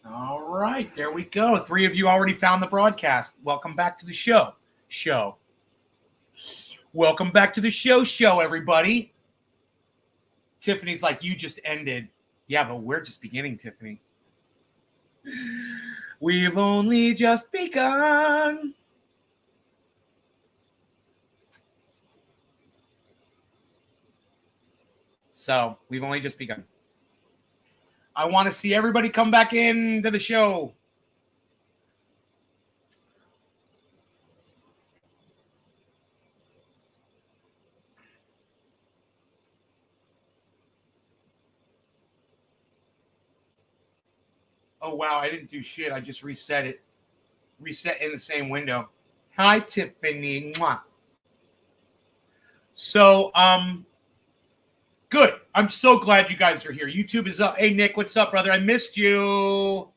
All right, there we go. 3 of you already found the broadcast. Welcome back to the show. Welcome back to the show, everybody. Tiffany's like, you just ended. Yeah, but we're just beginning, Tiffany. We've only just begun. So, we've only just begun. I want to see everybody come back into the show. Oh, wow, I didn't do shit. I just reset it. Reset in the same window. Hi, Tiffany. Mwah. So, good. I'm so glad you guys are here. YouTube is up. Hey, Nick, what's up, brother? I missed you.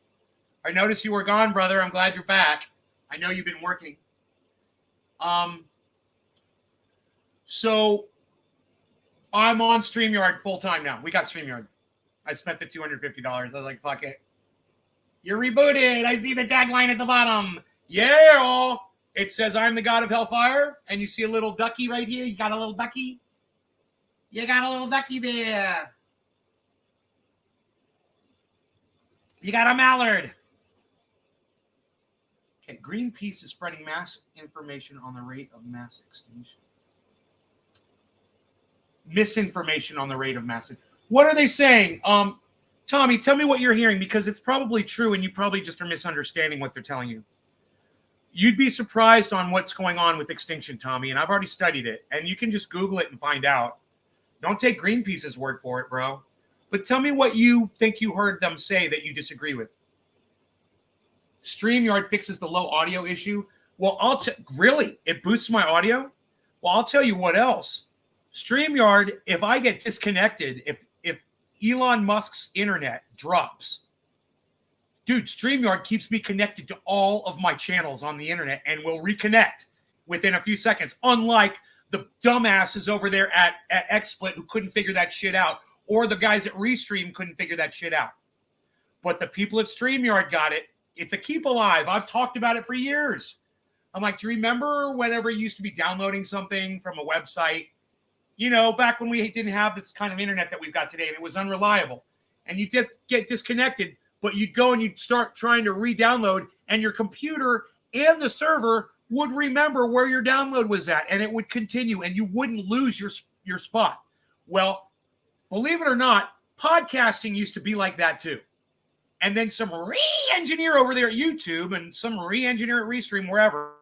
I noticed you were gone, brother. I'm glad you're back. I know you've been working. So I'm on StreamYard full time now. We got StreamYard. I spent the $250. I was like, fuck it. You're rebooted. I see the tagline at the bottom. Yeah. It says, I'm the God of Hellfire. And you see a little ducky right here. You got a little ducky? You got a little ducky there. You got a mallard. Okay, Greenpeace is spreading mass information on the rate of mass extinction. Misinformation on the rate of mass. What are they saying? Tommy, tell me what you're hearing, because it's probably true and you probably just are misunderstanding what they're telling you. You'd be surprised on what's going on with extinction, Tommy, and I've already studied it, and you can just Google it and find out. Don't take Greenpeace's word for it, bro. But tell me what you think you heard them say that you disagree with. StreamYard fixes the low audio issue. Well, really? It boosts my audio? Well, I'll tell you what else. StreamYard, if I get disconnected, if Elon Musk's internet drops, dude, StreamYard keeps me connected to all of my channels on the internet and will reconnect within a few seconds, unlike the dumbasses over there at XSplit who couldn't figure that shit out, or the guys at Restream couldn't figure that shit out. But the people at StreamYard got it. It's a keep alive. I've talked about it for years. I'm like, do you remember whenever you used to be downloading something from a website? You know, back when we didn't have this kind of internet that we've got today, and it was unreliable. And you just get disconnected, but you'd go and you'd start trying to re-download, and your computer and the server would remember where your download was at, and it would continue, and you wouldn't lose your spot. Well, believe it or not, podcasting used to be like that too. And then some re-engineer over there at YouTube and some re-engineer at Restream, wherever,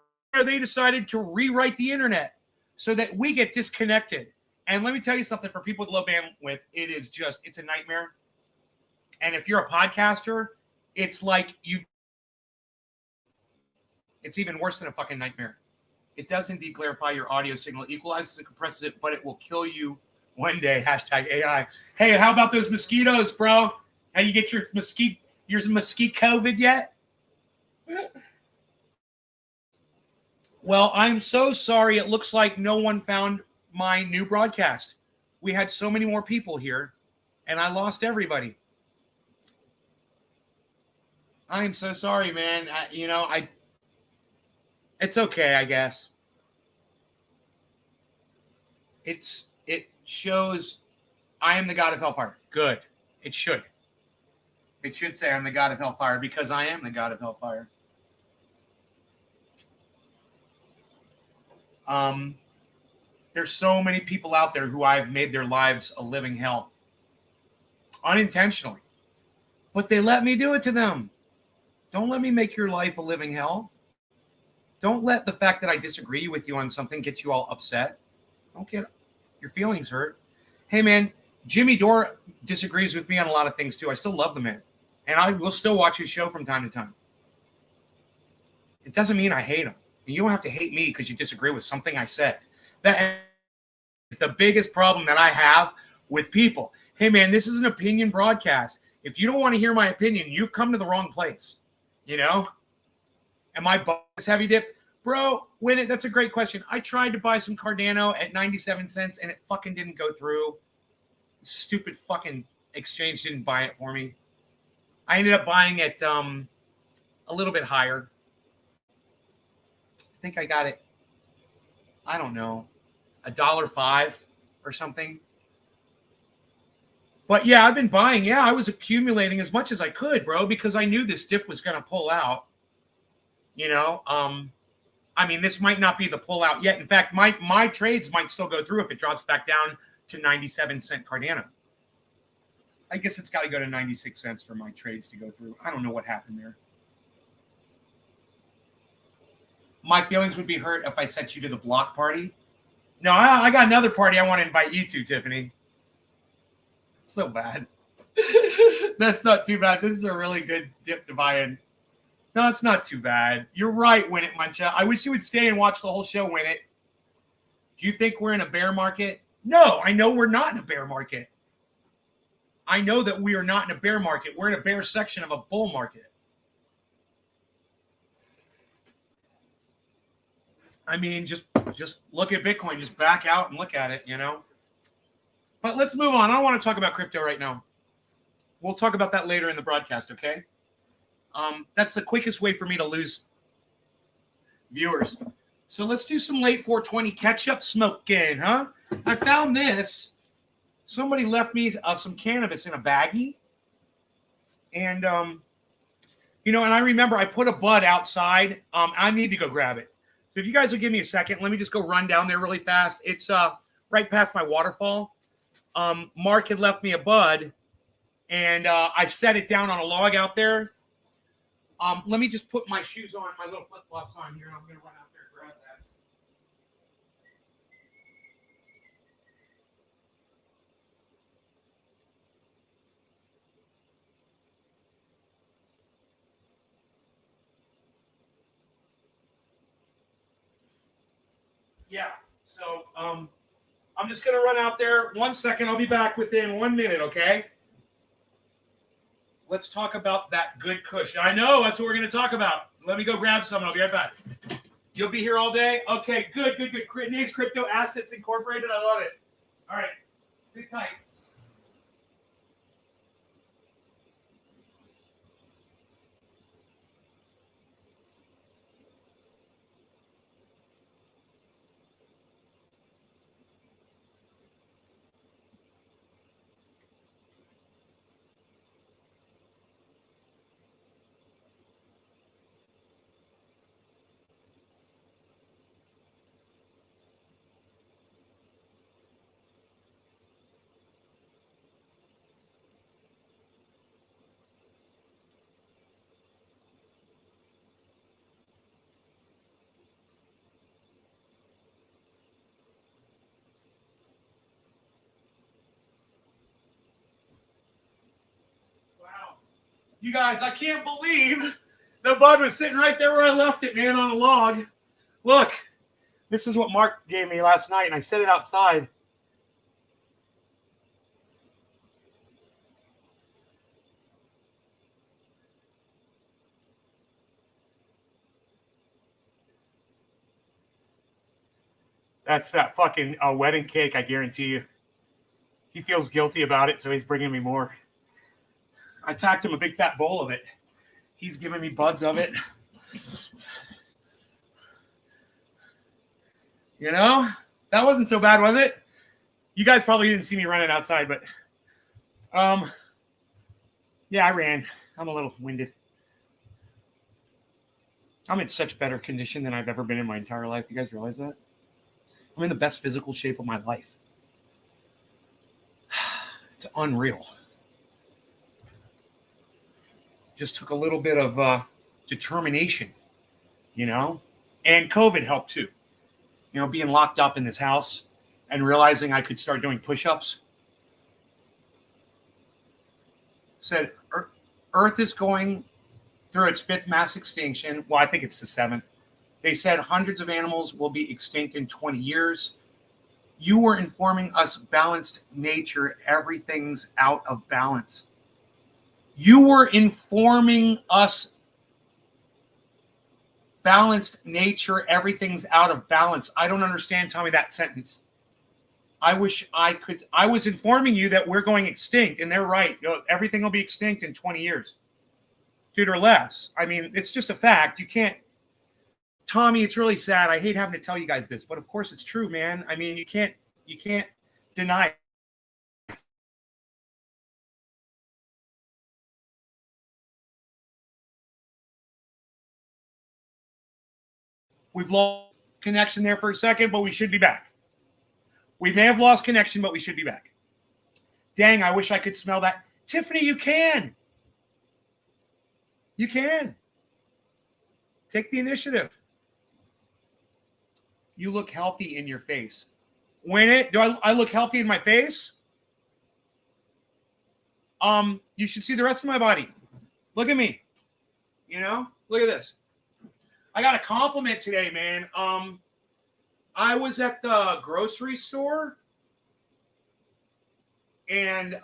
they decided to rewrite the internet so that we get disconnected. And let me tell you something, for people with low bandwidth, it's a nightmare. And if you're a podcaster, it's like it's even worse than a fucking nightmare. It does indeed clarify your audio signal, equalizes and compresses it, but it will kill you one day. Hashtag AI. Hey, how about those mosquitoes, bro? How you get your mosquito COVID yet? Well, I'm so sorry. It looks like no one found my new broadcast. We had so many more people here, and I lost everybody. I am so sorry, man. It's okay, I guess. It shows I am the God of Hellfire. Good. It should. It should say I'm the God of Hellfire, because I am the God of Hellfire. There's so many people out there who I've made their lives a living hell. Unintentionally. But they let me do it to them. Don't let me make your life a living hell. Don't let the fact that I disagree with you on something get you all upset. Don't get your feelings hurt. Hey, man, Jimmy Dore disagrees with me on a lot of things, too. I still love the man. And I will still watch his show from time to time. It doesn't mean I hate him. And you don't have to hate me because you disagree with something I said. That is the biggest problem that I have with people. Hey, man, this is an opinion broadcast. If you don't want to hear my opinion, you've come to the wrong place. You know? Am I biased heavy dip? Bro, that's a great question. I tried to buy some Cardano at 97 cents, and it fucking didn't go through. Stupid fucking exchange didn't buy it for me. I ended up buying it a little bit higher. I think I got it, I don't know, $1.05 or something. But yeah, I've been buying. Yeah, I was accumulating as much as I could, bro, because I knew this dip was going to pull out. You know, I mean, this might not be the pullout yet. In fact, my trades might still go through if it drops back down to 97-cent Cardano. I guess it's got to go to 96 cents for my trades to go through. I don't know what happened there. My feelings would be hurt if I sent you to the block party. No, I got another party I want to invite you to, Tiffany. So bad. That's not too bad. This is a really good dip to buy in. No, it's not too bad. You're right, Win It, Muncha. I wish you would stay and watch the whole show, Win It. Do you think we're in a bear market? No, I know we're not in a bear market. I know that we are not in a bear market. We're in a bear section of a bull market. I mean, just look at Bitcoin. Just back out and look at it, you know. But let's move on. I don't want to talk about crypto right now. We'll talk about that later in the broadcast, okay? That's the quickest way for me to lose viewers. So let's do some late 420 catch-up smoking, huh? I found this. Somebody left me some cannabis in a baggie. And, you know, and I remember I put a bud outside. I need to go grab it. So if you guys will give me a second, let me just go run down there really fast. It's right past my waterfall. Mark had left me a bud, and I set it down on a log out there. Let me just put my shoes on, my little flip-flops on here, and I'm going to run out there and grab that. Yeah, so I'm just going to run out there. 1 second. I'll be back within 1 minute, okay? Let's talk about that good cushion. I know, that's what we're going to talk about. Let me go grab some, and I'll be right back. You'll be here all day? Okay, good. Nate's Crypto Assets Incorporated. I love it. All right, sit tight. Wow. You guys, I can't believe the bud was sitting right there where I left it, man, on a log. Look, this is what Mark gave me last night, and I set it outside. That's that fucking wedding cake, I guarantee you. He feels guilty about it, so he's bringing me more. I packed him a big fat bowl of it. He's giving me buds of it. You know, that wasn't so bad, was it? You guys probably didn't see me running outside, but yeah, I ran. I'm a little winded. I'm in such better condition than I've ever been in my entire life. You guys realize that? I'm in the best physical shape of my life. It's unreal. Just took a little bit of determination, you know, and COVID helped too. You know, being locked up in this house and realizing I could start doing push-ups. Said Earth is going through its 5th mass extinction. Well, I think it's the 7th. They said hundreds of animals will be extinct in 20 years. You were informing us balanced nature, everything's out of balance. You were informing us balanced nature, everything's out of balance. I don't understand, Tommy, that sentence. I wish I could. I was informing you that we're going extinct, and they're right. You know, everything will be extinct in 20 years. dude, or less. I mean, it's just a fact. You can't, Tommy, it's really sad. I hate having to tell you guys this, but of course it's true, man. I mean, you can't deny it. We've lost connection there for a second, but we should be back. We may have lost connection, but we should be back. Dang, I wish I could smell that. Tiffany, you can. You can. Take the initiative. You look healthy in your face. Do I look healthy in my face? You should see the rest of my body. Look at me. You know, look at this. I got a compliment today, man. I was at the grocery store and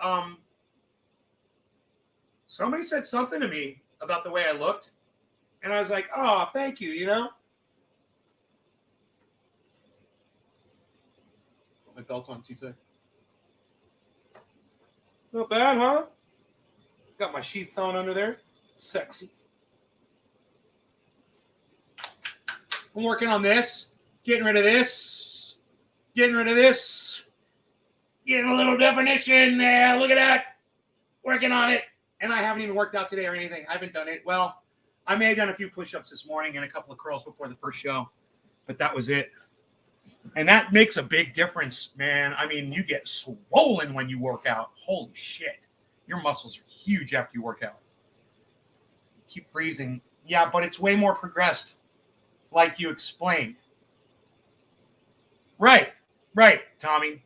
somebody said something to me about the way I looked. And I was like, oh, thank you, you know? Put my belt on too thick. Not bad, huh? Got my sheaths on under there. Sexy. I'm working on this. Getting rid of this. Getting rid of this. Getting a little definition there. Look at that. Working on it. And I haven't even worked out today or anything. I haven't done it. Well, I may have done a few push-ups this morning and a couple of curls before the first show. But that was it. And that makes a big difference, man. I mean, you get swollen when you work out. Holy shit. Your muscles are huge after you work out. Keep freezing. Yeah, but it's way more progressed, like you explained. Right, Tommy.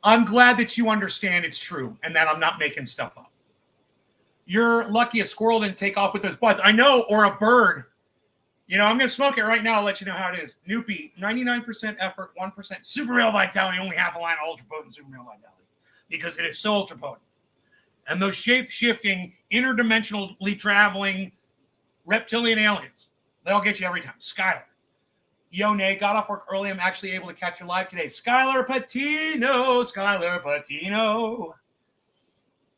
I'm glad that you understand it's true and that I'm not making stuff up. You're lucky a squirrel didn't take off with those buds. I know, or a bird. You know, I'm going to smoke it right now. I'll let you know how it is. Noopy, 99% effort, 1% super male vitality, only half a line of ultra potent super male vitality because it is so ultra potent. And those shape-shifting, interdimensionally traveling reptilian aliens, they'll get you every time. Skylar. Yo, Nay, got off work early. I'm actually able to catch you live today. Skylar Patino.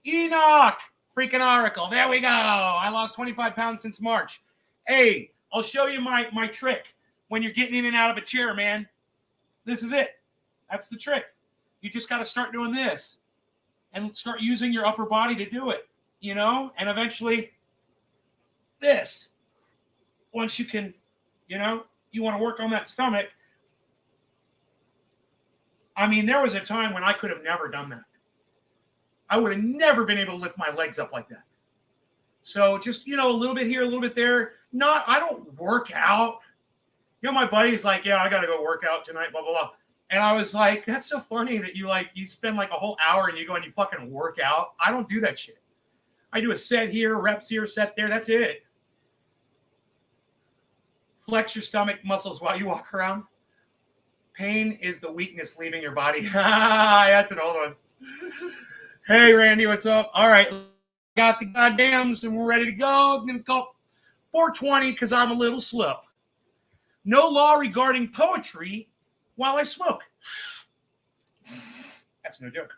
Enoch. Freaking Oracle. There we go. I lost 25 pounds since March. Hey, I'll show you my trick when you're getting in and out of a chair, man. This is it. That's the trick. You just got to start doing this and start using your upper body to do it, you know? And eventually this. Once you can, you know, you want to work on that stomach. I mean, there was a time when I could have never done that. I would have never been able to lift my legs up like that. So just, you know, a little bit here, a little bit there. I don't work out. You know, my buddy's like, yeah, I got to go work out tonight, blah, blah, blah. And I was like, that's so funny that you spend like a whole hour and you go and you fucking work out. I don't do that shit. I do a set here, reps here, set there. That's it. Flex your stomach muscles while you walk around. Pain is the weakness leaving your body. That's an old one. Hey, Randy, what's up? All right. Got the goddams and we're ready to go. I'm going to call 420 because I'm a little slow. No law regarding poetry while I smoke. That's no joke.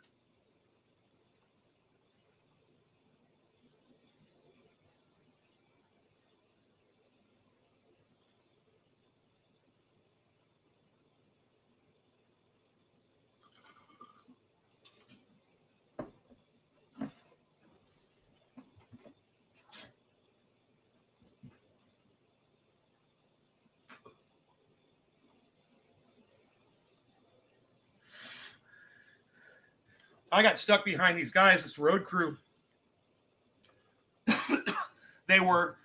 I got stuck behind these guys, this road crew. They were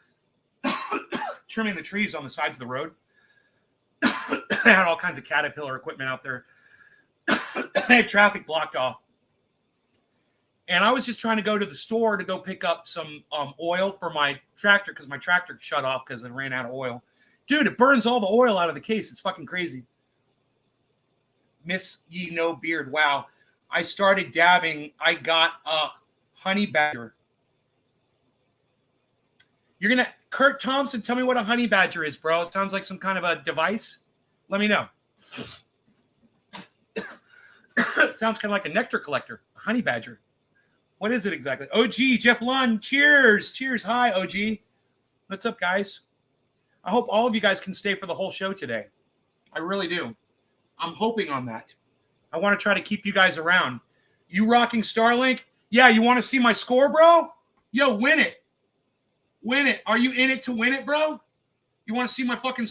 trimming the trees on the sides of the road. They had all kinds of Caterpillar equipment out there. They had traffic blocked off. And I was just trying to go to the store to go pick up some oil for my tractor because my tractor shut off because it ran out of oil. Dude, it burns all the oil out of the case. It's fucking crazy. Miss Ye No Beard. Wow. I started dabbing. I got a honey badger. You're going to, Kurt Thompson, tell me what a honey badger is, bro. It sounds like some kind of a device. Let me know. It sounds kind of like a nectar collector, a honey badger. What is it exactly? OG, Jeff Lund, cheers. Cheers. Hi, OG. What's up, guys? I hope all of you guys can stay for the whole show today. I really do. I'm hoping on that. I want to try to keep you guys around. You rocking Starlink? Yeah, you want to see my score, bro? Yo, win it. Win it. Are you in it to win it, bro? You want to see my fucking...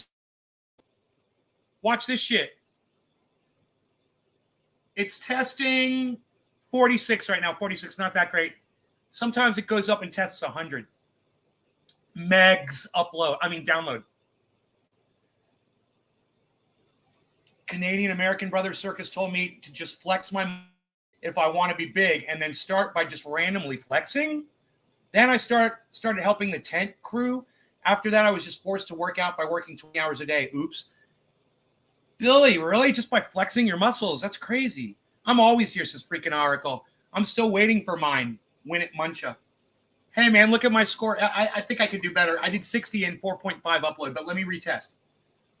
Watch this shit. It's testing 46 right now. 46, not that great. Sometimes it goes up and tests 100. Megs download. Canadian American Brothers Circus told me to just flex my if I want to be big and then start by just randomly flexing. Then I started helping the tent crew. After that, I was just forced to work out by working 20 hours a day. Oops. Billy, really? Just by flexing your muscles? That's crazy. I'm always here, says freaking Oracle. I'm still waiting for mine. Win it, Muncha. Hey, man, look at my score. I think I could do better. I did 60 and 4.5 upload, but let me retest.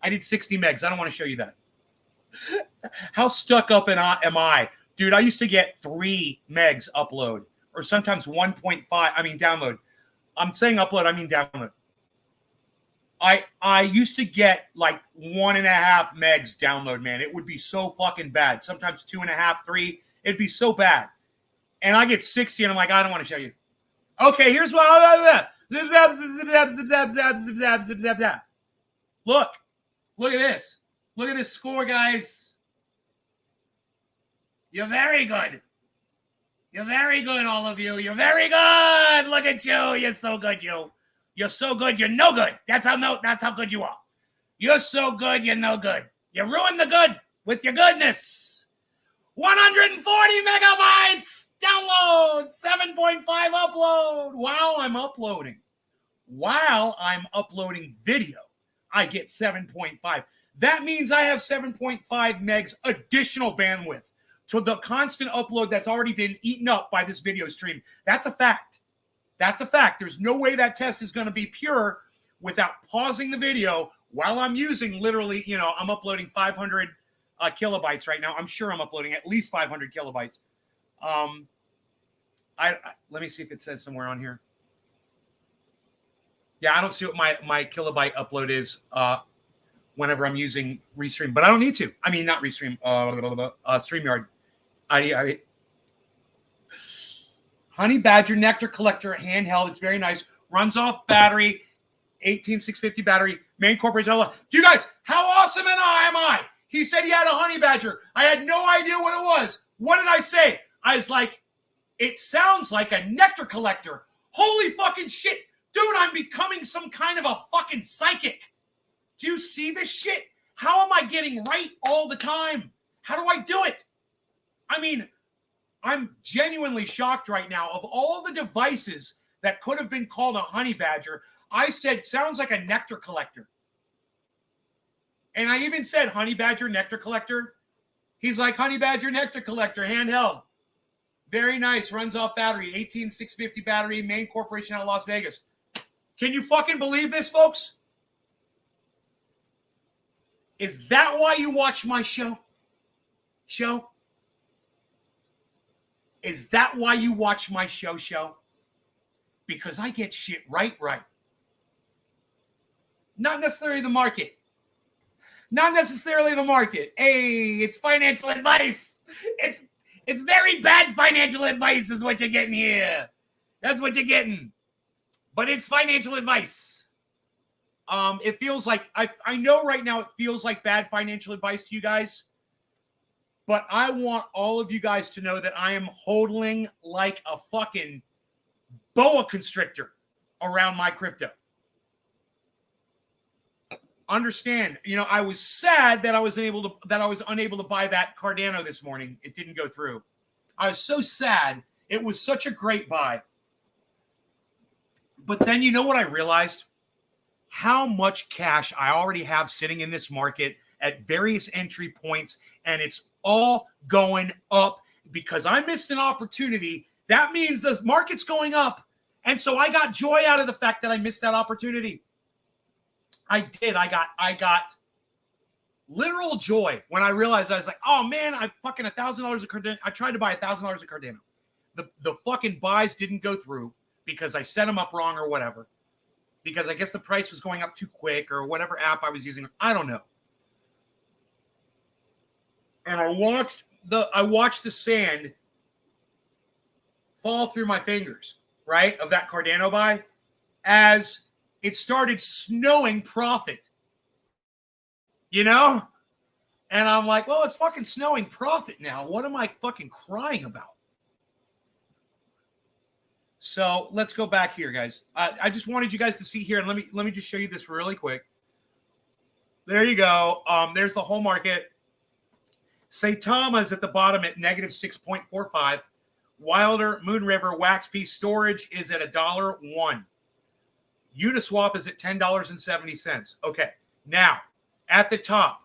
I did 60 megs. I don't want to show you that. How stuck up am I? Dude, I used to get 3 megs upload or sometimes 1.5. Download. I'm saying upload. I mean download. I used to get like 1.5 megs download, man. It would be so fucking bad. Sometimes 2.5, 3. It'd be so bad. And I get 60 and I'm like, I don't want to show you. Okay, here's what. Look. Look at this. Look at this score, guys. You're very good. You're very good, all of you. You're very good. Look at you. You're so good, you. You're so good, you're no good. That's how good you are. You're so good, you're no good. You ruined the good with your goodness. 140 megabytes download, 7.5 upload. While I'm uploading video, I get 7.5. That means I have 7.5 megs additional bandwidth to the constant upload that's already been eaten up by this video stream. That's a fact. That's a fact. There's no way that test is going to be pure without pausing the video while I'm using literally, I'm uploading 500 kilobytes right now. I'm sure I'm uploading at least 500 kilobytes. Let me see if it says somewhere on here. Yeah, I don't see what my kilobyte upload is whenever I'm using Restream, but I don't need to. Not Restream, StreamYard. Honey Badger Nectar Collector handheld. It's very nice. Runs off battery, 18650 battery. Main corporation. Do you guys, how awesome am I? He said he had a Honey Badger. I had no idea what it was. What did I say? I was like, it sounds like a nectar collector. Holy fucking shit. Dude, I'm becoming some kind of a fucking psychic. Do you see this shit? How am I getting right all the time? How do I do it? I'm genuinely shocked right now. Of all the devices that could have been called a Honey Badger, I said, sounds like a nectar collector. And I even said Honey Badger Nectar Collector. He's like, Honey Badger Nectar Collector, handheld. Very nice. Runs off battery. 18650 battery. Main corporation out of Las Vegas. Can you fucking believe this, folks? Is that why you watch my show? Is that why you watch my show? Because I get shit right. Not necessarily the market. Hey, it's financial advice. It's very bad financial advice is what you're getting here. That's what you're getting. But it's financial advice. It feels like, I know right now it feels like bad financial advice to you guys. But I want all of you guys to know that I am hodling like a fucking boa constrictor around my crypto. Understand, I was sad that I was unable to buy that Cardano this morning. It didn't go through. I was so sad. It was such a great buy. But then you know what I realized? How much cash I already have sitting in this market at various entry points, and it's all going up because I missed an opportunity. That means the market's going up. And so I got joy out of the fact that I missed that opportunity. I did. I got literal joy when I realized I was like, oh man, I fucking $1,000 of Cardano. I tried to buy $1,000 of Cardano. the fucking buys didn't go through because I set them up wrong or whatever. Because I guess the price was going up too quick or whatever app I was using. I don't know. And I watched the sand fall through my fingers, right, of that Cardano buy as it started snowing profit. You know? And I'm like, well, it's fucking snowing profit now. What am I fucking crying about? So let's go back here, guys. I just wanted you guys to see here, and let me just show you this really quick. There you go. There's the whole market. Saitama is at the bottom at negative 6.45. Wilder, Moon River, Waxpy storage is at $1.01. Uniswap is at $10.70. Okay, now at the top,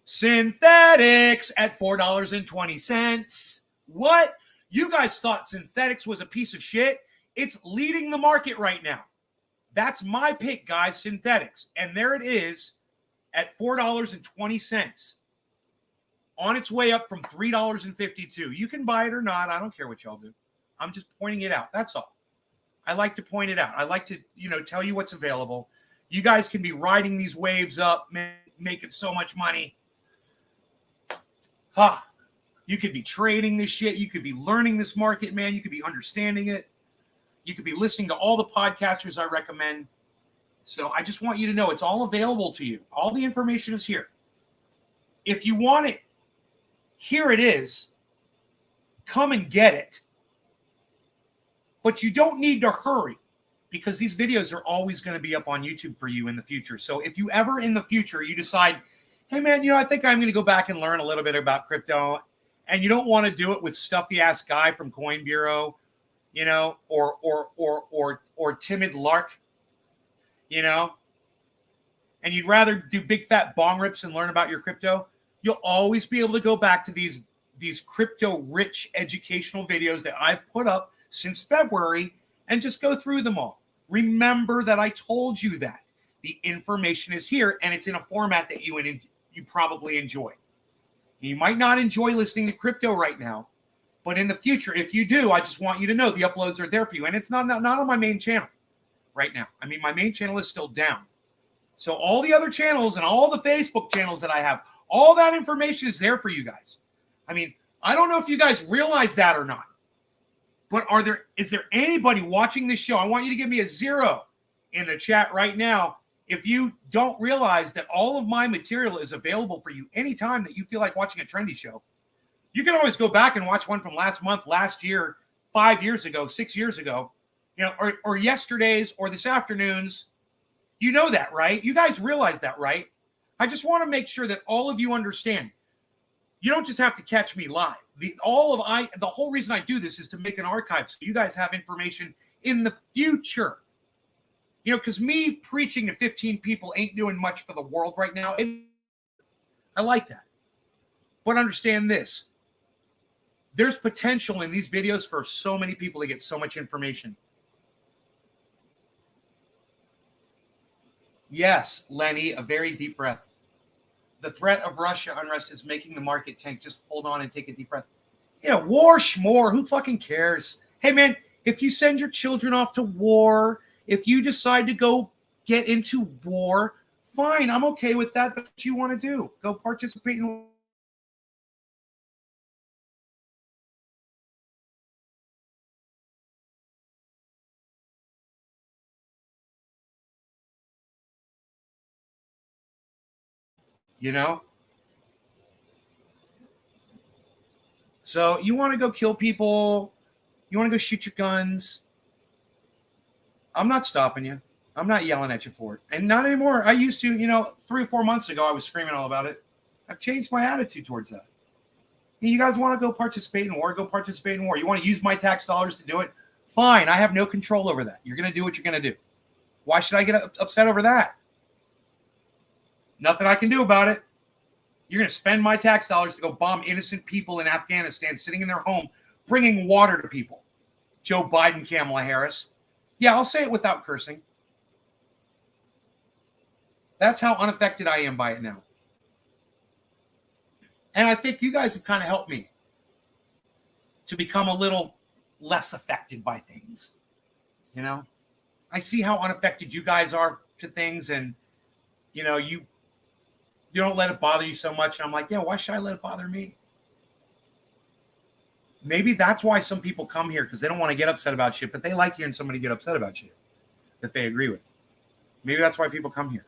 Synthetics at $4.20. What? You guys thought Synthetics was a piece of shit? It's leading the market right now. That's my pick, guys, Synthetics. And there it is at $4.20. On its way up from $3.52. You can buy it or not. I don't care what y'all do. I'm just pointing it out. That's all. I like to point it out. I like to, tell you what's available. You guys can be riding these waves up, making so much money. You could be trading this shit. You could be learning this market, man. You could be understanding it. You could be listening to all the podcasters I recommend. So I just want you to know it's all available to you. All the information is here. If you want it, here it is. Come and get it. But you don't need to hurry because these videos are always going to be up on YouTube for you in the future. So if you ever in the future, you decide, hey man, I think I'm going to go back and learn a little bit about crypto, and you don't want to do it with stuffy ass guy from Coin Bureau, or timid lark, and you'd rather do big fat bong rips and learn about your crypto, you'll always be able to go back to these crypto rich educational videos that I've put up since February and just go through them all. Remember that I told you that the information is here and it's in a format that you probably enjoy. You might not enjoy listening to crypto right now, but in the future, if you do, I just want you to know the uploads are there for you. And it's not on my main channel right now. I mean, my main channel is still down. So all the other channels and all the Facebook channels that I have, all that information is there for you guys. I mean, I don't know if you guys realize that or not, but is there anybody watching this show? I want you to give me a 0 in the chat right now if you don't realize that all of my material is available for you anytime that you feel like watching a trendy show. You can always go back and watch one from last month, last year, 5 years ago, 6 years ago, or yesterday's or this afternoon's. You know that, right? You guys realize that, right? I just want to make sure that all of you understand. You don't just have to catch me live. The whole reason I do this is to make an archive so you guys have information in the future. Because me preaching to 15 people ain't doing much for the world right now. I like that. But understand this. There's potential in these videos for so many people to get so much information. Yes, Lenny, a very deep breath. The threat of Russia unrest is making the market tank. Just hold on and take a deep breath. Yeah, war, schmore. Who fucking cares? Hey, man, if you send your children off to war, if you decide to go get into war, fine. I'm okay with that. That's what you want to do. Go participate in. So you want to go kill people, you want to go shoot your guns. I'm not stopping you. I'm not yelling at you for it. And not anymore. I used to, 3 or 4 months ago, I was screaming all about it. I've changed my attitude towards that. You guys want to go participate in war, go participate in war. You want to use my tax dollars to do it? Fine. I have no control over that. You're going to do what you're going to do. Why should I get upset over that? Nothing I can do about it. You're going to spend my tax dollars to go bomb innocent people in Afghanistan sitting in their home, bringing water to people. Joe Biden, Kamala Harris. Yeah, I'll say it without cursing. That's how unaffected I am by it now. And I think you guys have kind of helped me to become a little less affected by things. You know, I see how unaffected you guys are to things, and you know, you don't let it bother you so much. And I'm like, yeah, why should I let it bother me? Maybe that's why some people come here, because they don't want to get upset about shit, but they like hearing somebody get upset about shit that they agree with. Maybe that's why people come here.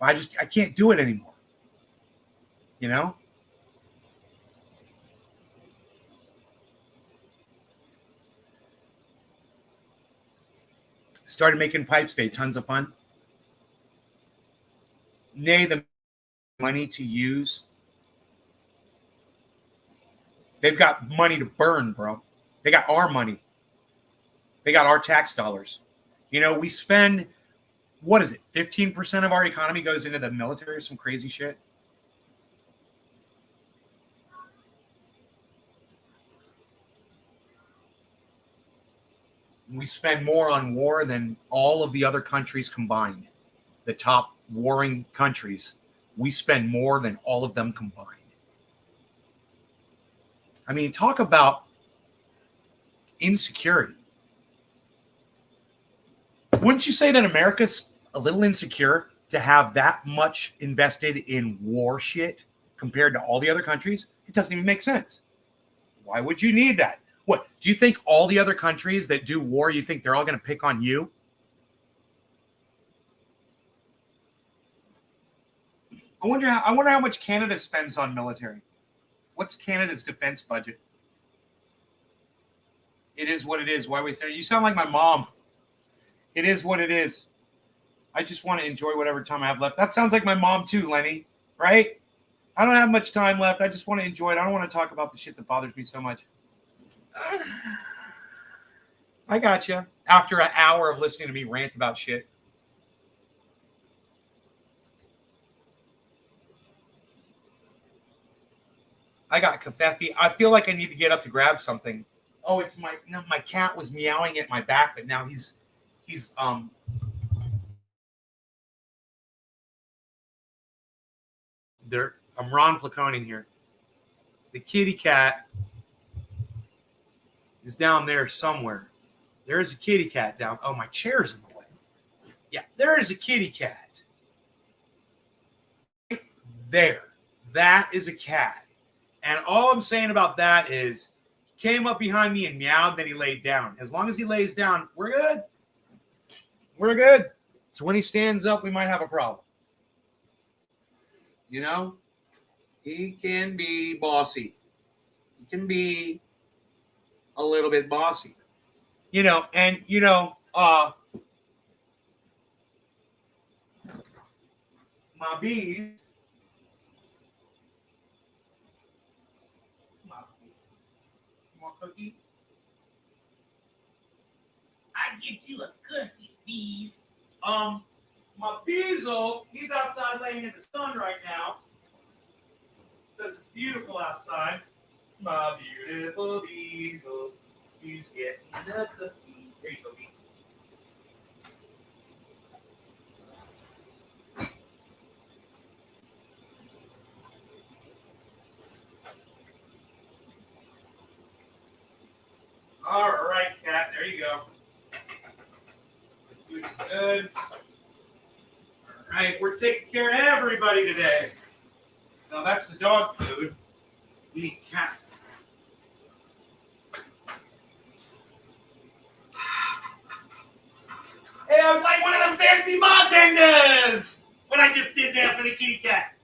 I can't do it anymore. You know? Started making pipes today. Tons of fun. Nay, the money to use. They've got money to burn, bro. They got our money. They got our tax dollars. You know, we spend, what is it? 15% of our economy goes into the military or some crazy shit. We spend more on war than all of the other countries combined. The top warring countries, we spend more than all of them combined. I mean, talk about insecurity. Wouldn't you say that America's a little insecure to have that much invested in war shit compared to all the other countries? It doesn't even make sense. Why would you need that? What, do you think all the other countries that do war, you think they're all going to pick on you? I wonder how much Canada spends on military. What's Canada's defense budget? It is what it is. Why waste it? You sound like my mom. It is what it is. I just want to enjoy whatever time I have left. That sounds like my mom too, Lenny, right? I don't have much time left. I just want to enjoy it. I don't want to talk about the shit that bothers me so much. I got you. After an hour of listening to me rant about shit. I got Kafefi. I feel like I need to get up to grab something. Oh, it's my cat was meowing at my back, but now he's I'm Ron Placoning here. The kitty cat is down there somewhere. There is a kitty cat down. Oh, my chair's in the way. Yeah, there is a kitty cat. Right there. That is a cat. And all I'm saying about that is he came up behind me and meowed, then he laid down. As long as he lays down, we're good. We're good. So when he stands up, we might have a problem. You know? He can be bossy. He can be a little bit bossy. You know, and, you know, my bees. More cookie? I get you a cookie, bees. My Beezle, he's outside laying in the sun right now. Because it's beautiful outside. My beautiful Beezle, he's getting a cookie. There you go, Beezle. All right, cat. There you go. The food is good. All right, we're taking care of everybody today. Now that's the dog food. We need cat. Hey, I was like one of them fancy bartenders when I just did that for the kitty cat.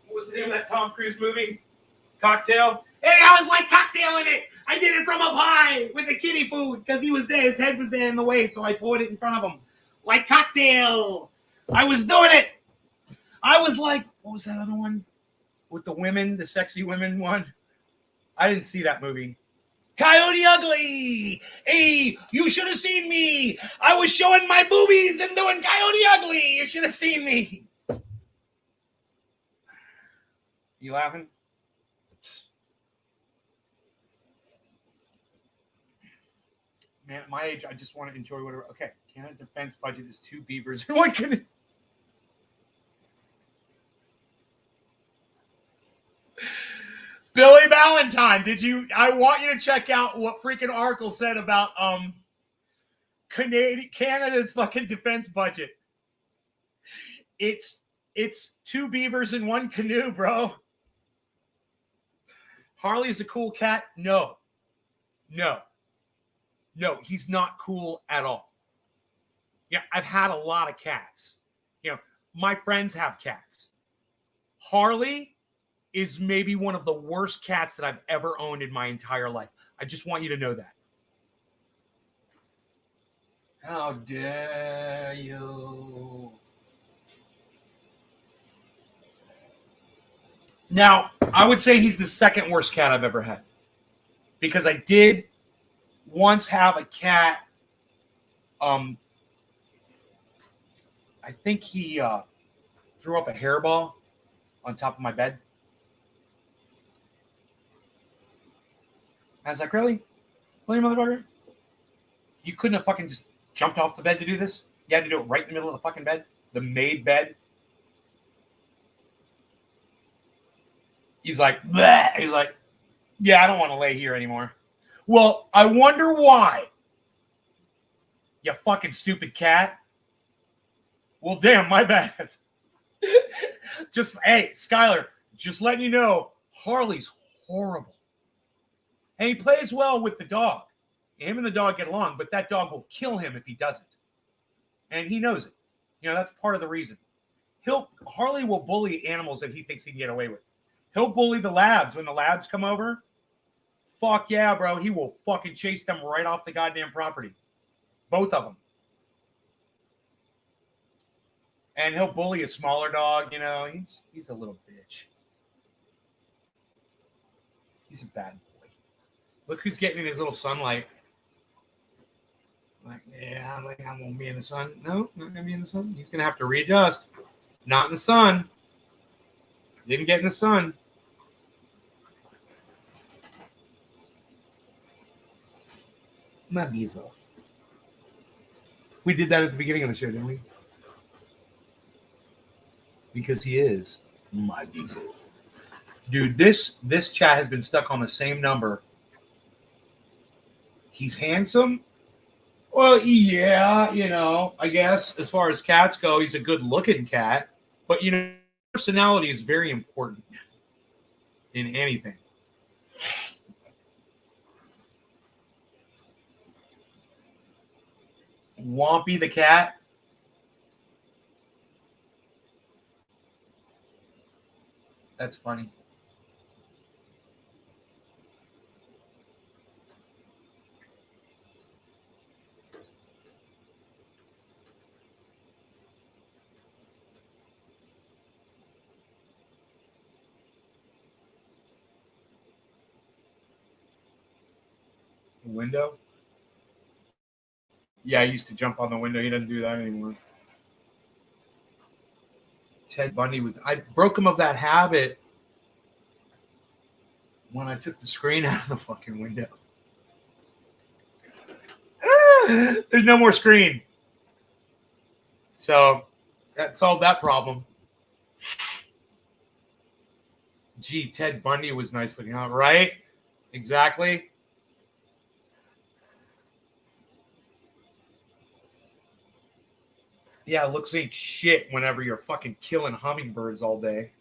What was the name of that Tom Cruise movie? Cocktail? Hey, I was like cocktailing it. I did it from up high with the kitty food because he was there. His head was there in the way, so I poured it in front of him. Like cocktail. I was doing it. I was like, what was that other one? With the women, the sexy women one? I didn't see that movie. Coyote Ugly. Hey, you should have seen me. I was showing my boobies and doing Coyote Ugly. You should have seen me. You laughing? Man, at my age, I just want to enjoy whatever. Okay, Canada defense budget is 2 beavers. What can it? Billy Valentine, I want you to check out what freaking Arkle said about Canada's fucking defense budget. It's 2 beavers in 1 canoe, bro. Harley's a cool cat? No, he's not cool at all. Yeah, I've had a lot of cats. My friends have cats. Harley is maybe one of the worst cats that I've ever owned in my entire life. I just want you to know that. How dare you? Now, I would say he's the second worst cat I've ever had. Because I did once have a cat. I think he threw up a hairball on top of my bed. I was like, really? Really, motherfucker? You couldn't have fucking just jumped off the bed to do this? You had to do it right in the middle of the fucking bed? The made bed? He's like, bleh. He's like, yeah, I don't want to lay here anymore. Well, I wonder why. You fucking stupid cat. Well, damn, my bad. Hey, Skylar, just letting you know, Harley's horrible. And he plays well with the dog. Him and the dog get along, but that dog will kill him if he doesn't. And he knows it. That's part of the reason. Harley will bully animals that he thinks he can get away with. He'll bully the labs when the labs come over. Fuck yeah, bro. He will fucking chase them right off the goddamn property. Both of them. And he'll bully a smaller dog, He's a little bitch. He's a bad boy. Look who's getting in his little sunlight. I'm gonna be in the sun. No, not gonna be in the sun. He's gonna have to readjust. Not in the sun. Didn't get in the sun. My Beezle. We did that at the beginning of the show, didn't we? Because he is my Beezle. Dude, this chat has been stuck on the same number. He's handsome. Well, yeah, I guess as far as cats go, he's a good-looking cat. But, personality is very important in anything. Wompy the cat. That's funny. Window? Yeah, I used to jump on the window. He doesn't do that anymore. Ted Bundy I broke him of that habit when I took the screen out of the fucking window. There's no more screen. So that solved that problem. Gee, Ted Bundy was nice looking out, right? Exactly. Yeah, looks ain't shit whenever you're fucking killing hummingbirds all day.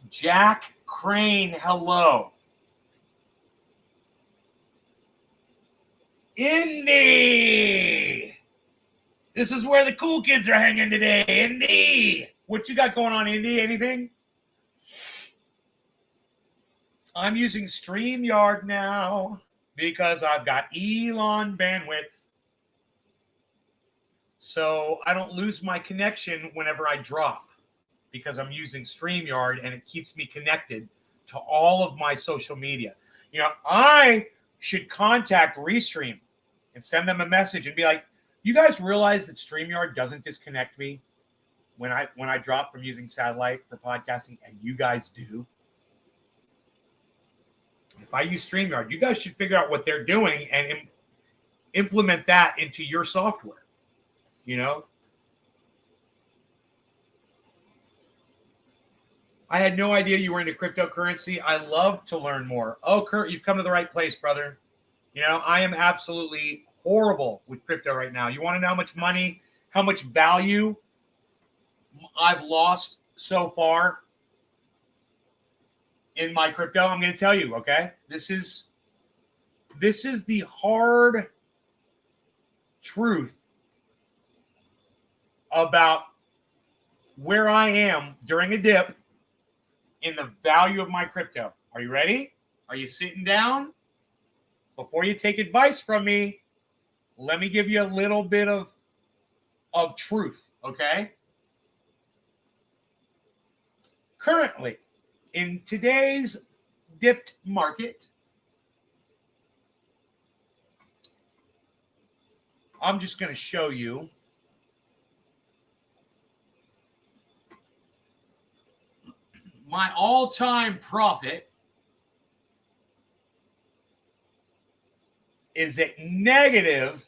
Jack Crane, hello. Indy! This is where the cool kids are hanging today. Indy! What you got going on, Indy? Anything? I'm using StreamYard now because I've got Elon bandwidth. So I don't lose my connection whenever I drop because I'm using StreamYard and it keeps me connected to all of my social media. I should contact Restream and send them a message and be like, you guys realize that StreamYard doesn't disconnect me when I drop from using satellite for podcasting, and you guys do? If I use StreamYard, you guys should figure out what they're doing and implement that into your software. You know? I had no idea you were into cryptocurrency. I love to learn more. Oh, Kurt, you've come to the right place, brother. You know, I am absolutely horrible with crypto right now. You want to know how much money, how much value I've lost so far in my crypto? I'm going to tell you, okay? This is the hard truth about where I am during a dip in the value of my crypto. Are you ready? Are you sitting down? Before you take advice from me, let me give you a little bit of truth, okay? Currently, in today's dipped market, I'm just going to show you my all-time profit is at negative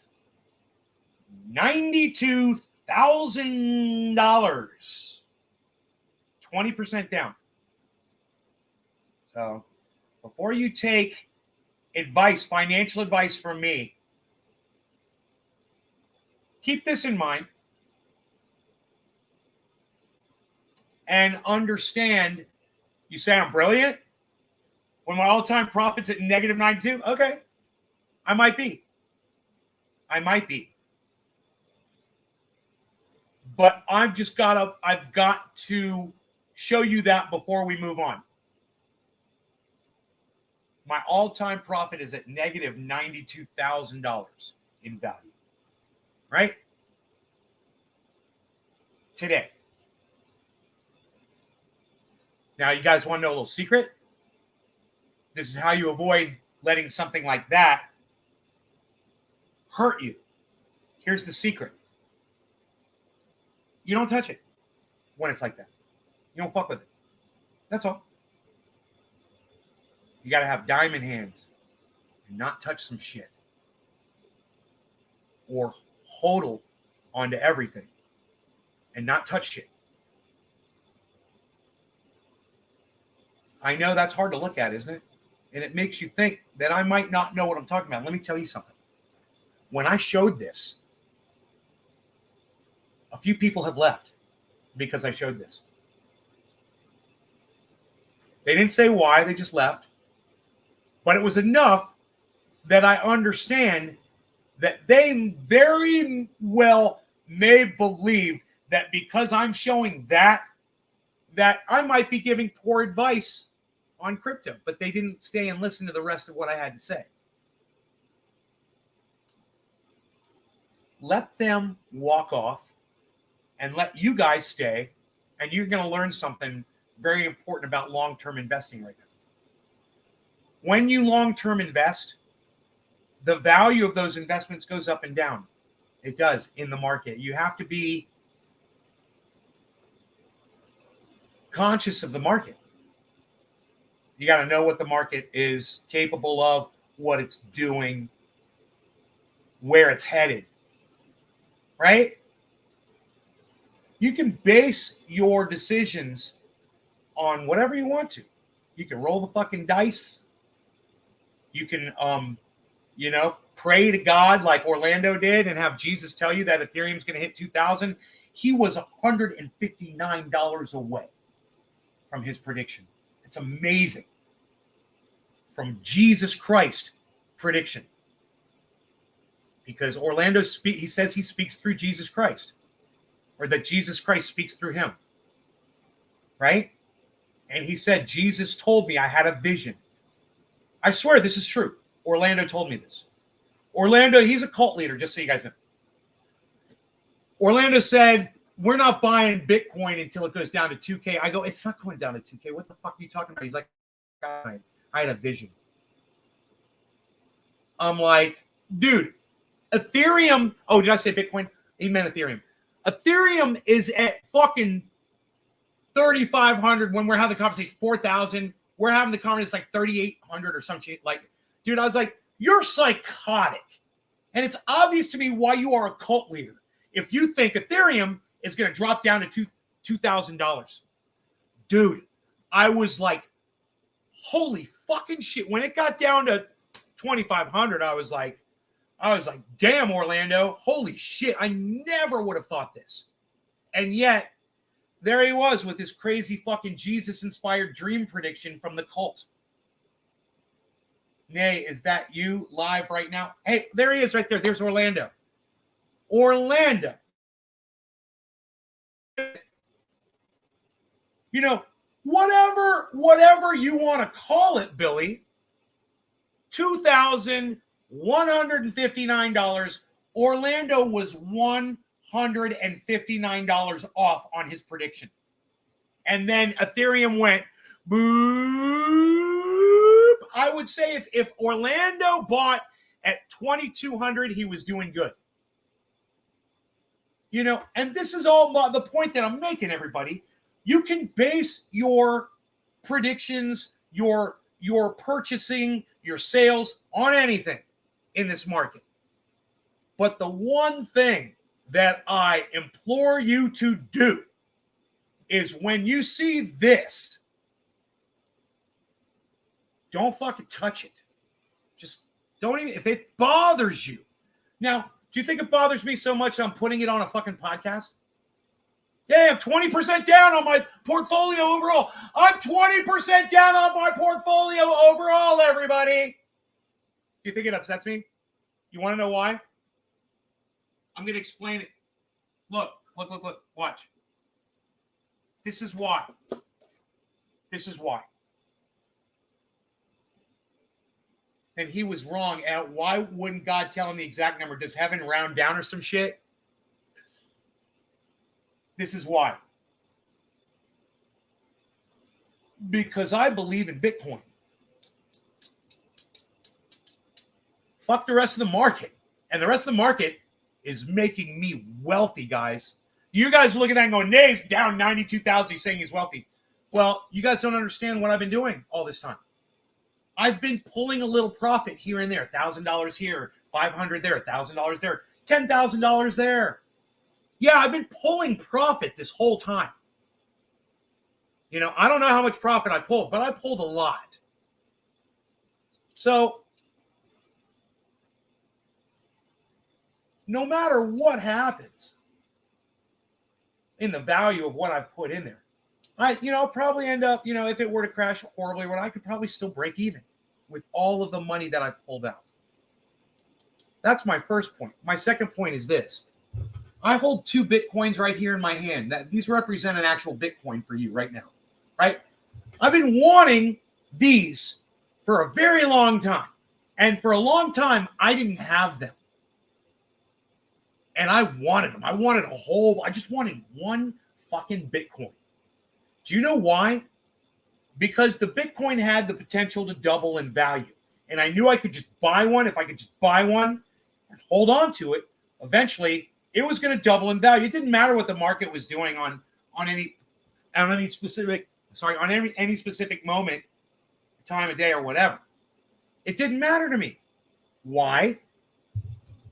$92,000, 20% down. So before you take advice, financial advice from me, keep this in mind and understand. You say I'm brilliant when my all-time profit's at negative 92? Okay. I might be. But I've got to show you that before we move on. My all-time profit is at negative $92,000 in value. Right? Today. Now, you guys want to know a little secret? This is how you avoid letting something like that hurt you. Here's the secret. You don't touch it when it's like that. You don't fuck with it. That's all. You got to have diamond hands and not touch some shit. Or hodl onto everything and not touch shit. I know that's hard to look at, isn't it? And it makes you think that I might not know what I'm talking about. Let me tell you something. When I showed this, a few people have left because I showed this. They didn't say why, they just left. But it was enough that I understand that they very well may believe that because I'm showing that I might be giving poor advice on crypto, but they didn't stay and listen to the rest of what I had to say. Let them walk off and let you guys stay, and you're going to learn something very important about long-term investing right now. When you long-term invest, the value of those investments goes up and down. It does in the market. You have to be conscious of the market. You got to know what the market is capable of, what it's doing, where it's headed, right? You can base your decisions on whatever you want to. You can roll the fucking dice. You can, pray to God like Orlando did and have Jesus tell you that Ethereum's going to hit 2,000. He was $159 away from his prediction. It's amazing. From Jesus Christ prediction. Because Orlando he says he speaks through Jesus Christ. Or that Jesus Christ speaks through him. Right? And he said, Jesus told me I had a vision. I swear this is true. Orlando told me this. Orlando, he's a cult leader, just so you guys know. Orlando said, we're not buying Bitcoin until it goes down to 2K. I go, it's not going down to 2K. What the fuck are you talking about? He's like, I had a vision. I'm like, dude, Ethereum. Oh, did I say Bitcoin? He meant Ethereum. Ethereum is at fucking 3,500 when we're having the conversation, 4,000. we're having the conversation, it's like 3,800 or some shit. Like, dude, I was like, you're psychotic. And it's obvious to me why you are a cult leader. If you think Ethereum is going to drop down to $2,000. Dude, I was like, holy fucking shit. When it got down to 2,500, I was like, damn, Orlando, holy shit. I never would have thought this. And yet, there he was with his crazy fucking Jesus-inspired dream prediction from the cult. Nay, is that you live right now? Hey, there he is right there. There's Orlando. Orlando. You know, whatever you want to call it, Billy, $2,159. Orlando was $159 off on his prediction. And then Ethereum went boop. I would say if Orlando bought at 2,200, he was doing good. You know, and this is all the point that I'm making, everybody. You can base your predictions, your purchasing, your sales on anything in this market. But the one thing that I implore you to do is when you see this, don't fucking touch it. Just don't even, if it bothers you. Now, do you think it bothers me so much I'm putting it on a fucking podcast? Yeah, I'm 20% down on my portfolio overall. I'm 20% down on my portfolio overall, everybody. Do you think it upsets me? You want to know why? I'm going to explain it. Look. Watch. This is why. And he was wrong. Why wouldn't God tell him the exact number? Does heaven round down or some shit? This is why. Because I believe in Bitcoin. Fuck the rest of the market. And the rest of the market is making me wealthy, guys. You guys look at that and go, Nay's down 92,000. He's saying he's wealthy. Well, you guys don't understand what I've been doing all this time. I've been pulling a little profit here and there. $1,000 here, $500 there, $1,000 there, $10,000 there. Yeah, I've been pulling profit this whole time. You know, I don't know how much profit I pulled, but I pulled a lot. So, no matter what happens in the value of what I've put in there, I'll probably end up, if it were to crash horribly, I could probably still break even with all of the money that I've pulled out. That's my first point. My second point is this. I hold 2 Bitcoins right here in my hand. These represent an actual Bitcoin for you right now, right? I've been wanting these for a very long time. And for a long time, I didn't have them. And I wanted them. I just wanted one fucking Bitcoin. Do you know why? Because the Bitcoin had the potential to double in value. And I knew I could just buy one. If I could just buy one and hold on to it, eventually it was going to double in value. It didn't matter what the market was doing on any specific moment, time of day or whatever. It didn't matter to me. Why?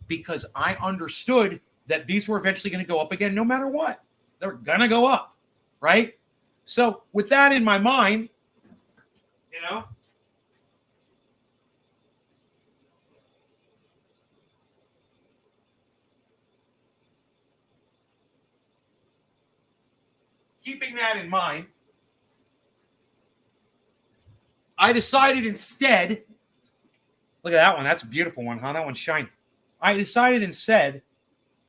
Because I understood that these were eventually going to go up again no matter what. They're going to go up, right? So with that in my mind, keeping that in mind, I decided instead, look at that one. That's a beautiful one, huh? That one's shiny. I decided instead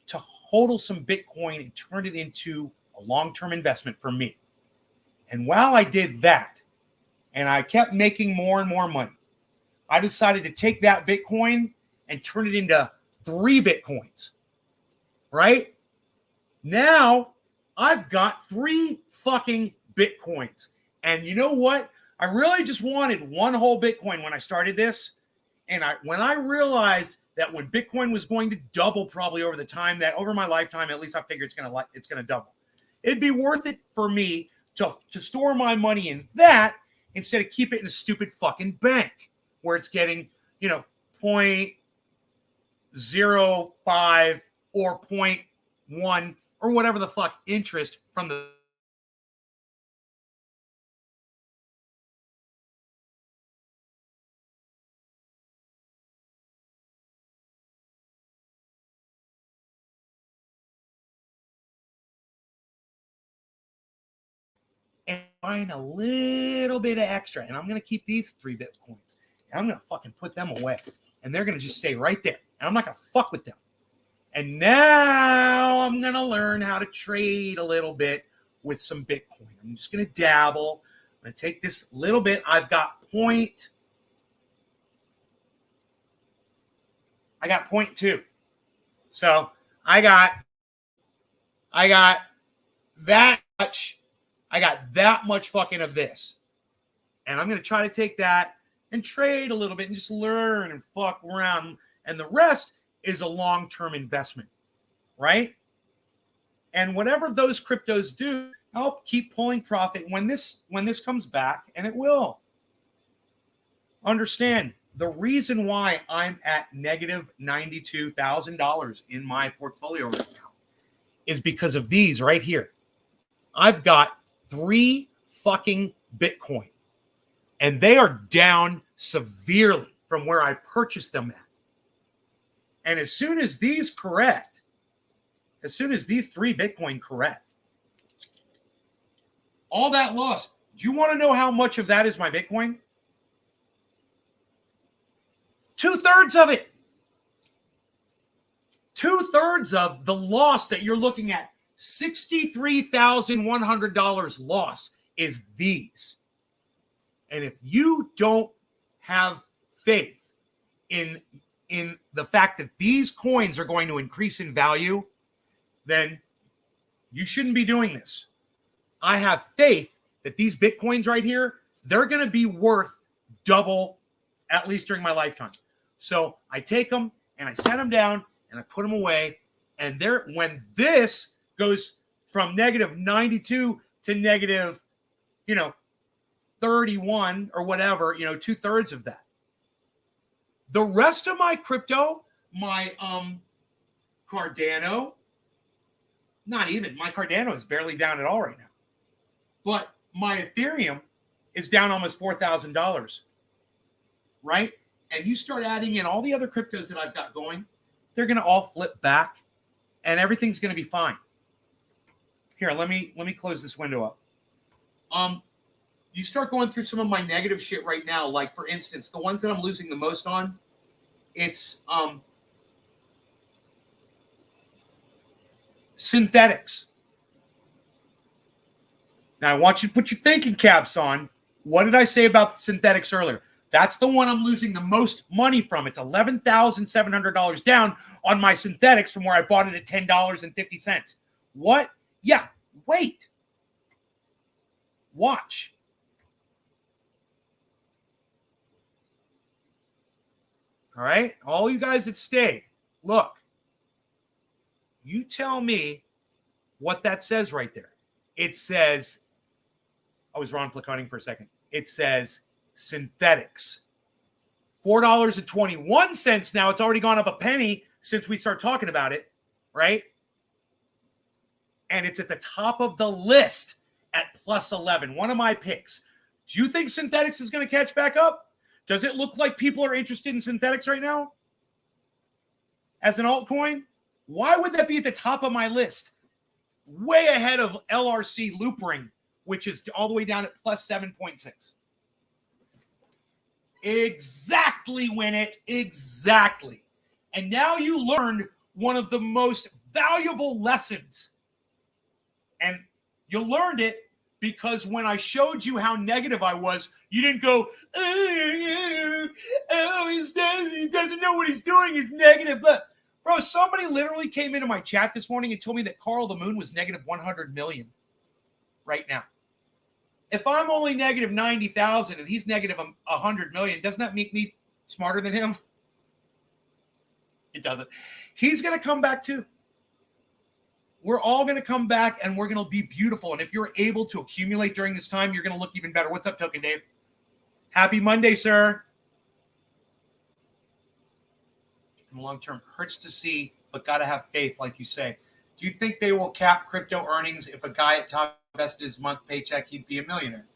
to hodl some Bitcoin and turn it into a long-term investment for me. And while I did that, and I kept making more and more money, I decided to take that Bitcoin and turn it into 3 Bitcoins, right? Now, I've got 3 fucking Bitcoins. And you know what? I really just wanted one whole Bitcoin when I started this. And when I realized that when Bitcoin was going to double probably over my lifetime, at least I figure it's going to double. It'd be worth it for me to store my money in that instead of keep it in a stupid fucking bank where it's getting, 0.05 or 0.1 or whatever the fuck interest from the and find a little bit of extra. And I'm going to keep these 3 Bitcoins. And I'm going to fucking put them away. And they're going to just stay right there. And I'm not going to fuck with them. And now I'm going to learn how to trade a little bit with some Bitcoin. I'm just going to dabble. I'm going to take this little bit. I've got 0.2. So I got that much. I got that much fucking of this. And I'm going to try to take that and trade a little bit and just learn and fuck around. And the rest is a long-term investment, right? And whatever those cryptos do, I'll keep pulling profit when this comes back, and it will. Understand, the reason why I'm at negative $92,000 in my portfolio right now is because of these right here. I've got 3 fucking Bitcoin, and they are down severely from where I purchased them at. And as soon as these 3 Bitcoin correct, all that loss, do you want to know how much of that is my Bitcoin? 2/3 of it. 2/3 of the loss that you're looking at, $63,100 loss, is these. And if you don't have faith in the fact that these coins are going to increase in value, then you shouldn't be doing this. I have faith that these Bitcoins right here, they're going to be worth double, at least during my lifetime. So I take them and I set them down and I put them away. And when this goes from negative 92 to negative, 31 or whatever, 2/3 of that. The rest of my crypto, my Cardano, not even. My Cardano is barely down at all right now. But my Ethereum is down almost $4,000, right? And you start adding in all the other cryptos that I've got going, they're going to all flip back, and everything's going to be fine. Here, let me close this window up. You start going through some of my negative shit right now, like, for instance, the ones that I'm losing the most on, it's synthetics. Now, I want you to put your thinking caps on. What did I say about synthetics earlier? That's the one I'm losing the most money from. It's $11,700 down on my synthetics from where I bought it at $10.50. What? Yeah, wait. Watch. All right? All you guys that stayed, look. You tell me what that says right there. It says, I was Ron Placoning for a second. It says synthetics. $4.21 now. It's already gone up a penny since we started talking about it, right? And it's at the top of the list at plus 11. One of my picks. Do you think synthetics is going to catch back up? Does it look like people are interested in synthetics right now as an altcoin? Why would that be at the top of my list? Way ahead of LRC Loopring, which is all the way down at plus 7.6. Exactly, Winnet. Exactly. And now you learned one of the most valuable lessons. And you learned it because when I showed you how negative I was, you didn't go, he doesn't know what he's doing. He's negative. But, bro, somebody literally came into my chat this morning and told me that Carl the Moon was negative 100 million right now. If I'm only negative 90,000 and he's negative 100 million, doesn't that make me smarter than him? It doesn't. He's going to come back too. We're all going to come back and we're going to be beautiful. And if you're able to accumulate during this time, you're going to look even better. What's up, Token Dave? Happy Monday, sir. In the long term, hurts to see, but got to have faith, like you say. Do you think they will cap crypto earnings? If a guy at top invested his month paycheck, he'd be a millionaire?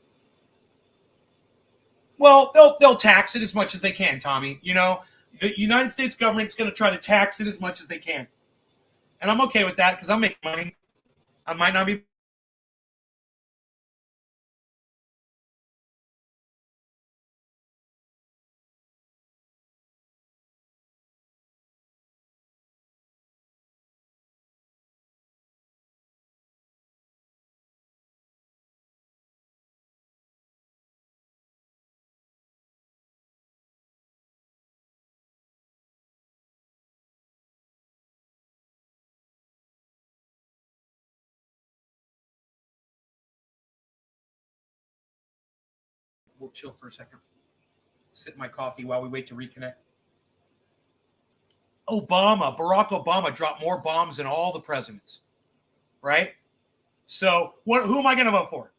Well, they'll tax it as much as they can, Tommy. You know, the United States government's going to try to tax it as much as they can. And I'm okay with that because I'm making money. I might not be. We'll chill for a second. Sip my coffee while we wait to reconnect. Barack Obama dropped more bombs than all the presidents, right? So who am I going to vote for?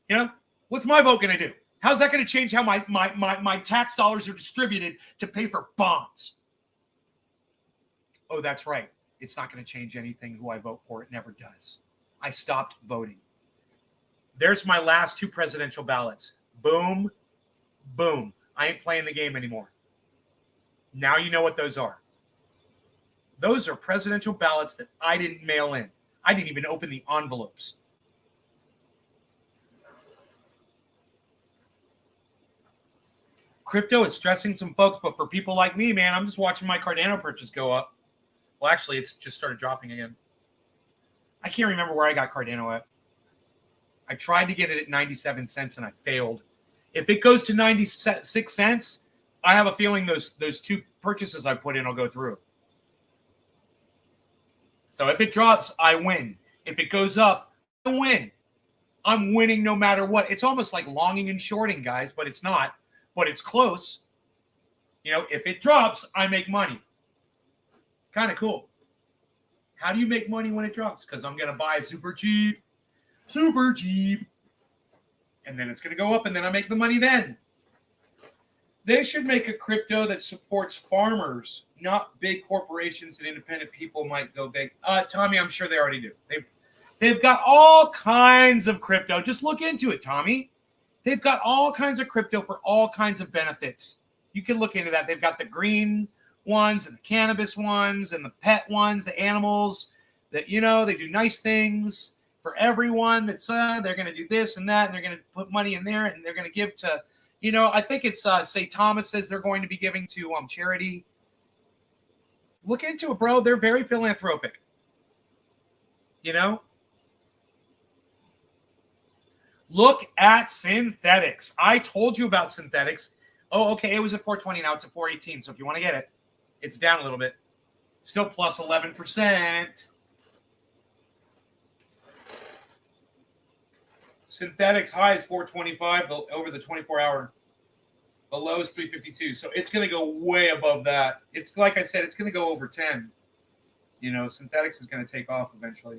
You know, what's my vote going to do? How's that going to change how my tax dollars are distributed to pay for bombs? Oh, that's right. It's not going to change anything who I vote for. It never does. I stopped voting. There's my last 2 presidential ballots. Boom, boom. I ain't playing the game anymore. Now you know what those are. Those are presidential ballots that I didn't mail in. I didn't even open the envelopes. Crypto is stressing some folks, but for people like me, man, I'm just watching my Cardano purchase go up. Well, actually, it's just started dropping again. I can't remember where I got Cardano at. I tried to get it at 97 cents and I failed. If it goes to 96 cents, I have a feeling those 2 purchases I put in will go through. So if it drops, I win. If it goes up, I win. I'm winning no matter what. It's almost like longing and shorting, guys, but it's not. But it's close. You know, if it drops, I make money. Kind of cool. How do you make money when it drops? Because I'm going to buy super cheap. Super cheap. And then it's going to go up, and then I make the money then. They should make a crypto that supports farmers, not big corporations and independent people might go big. Tommy, I'm sure they already do. They've got all kinds of crypto. Just look into it, Tommy. They've got all kinds of crypto for all kinds of benefits. You can look into that. They've got the green ones and the cannabis ones and the pet ones, the animals that, you know, they do nice things for everyone. That's they're going to do this and that, and they're going to put money in there, and they're going to give to, you know, I think it's St. Thomas says they're going to be giving to charity. Look into it, bro. They're very philanthropic. You know? Look at Synthetics. I told you about Synthetics. Oh, okay. It was at 420. Now it's at 418. So if you want to get it, it's down a little bit. Still plus 11%. Synthetics high is 425 over the 24-hour. The low is 352. So it's going to go way above that. It's like I said, it's going to go over 10. You know, Synthetics is going to take off eventually.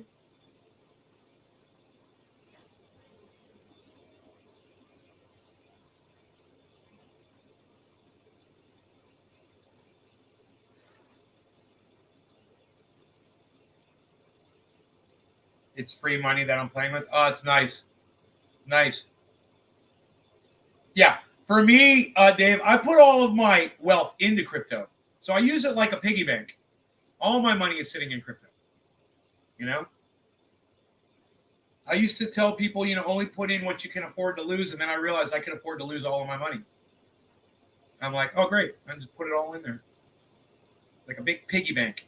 It's free money that I'm playing with. Oh, it's nice. Nice. Yeah. For me, Dave, I put all of my wealth into crypto. So I use it like a piggy bank. All my money is sitting in crypto. You know? I used to tell people, you know, only put in what you can afford to lose. And then I realized I could afford to lose all of my money. I'm like, oh, great. I just put it all in there. Like a big piggy bank.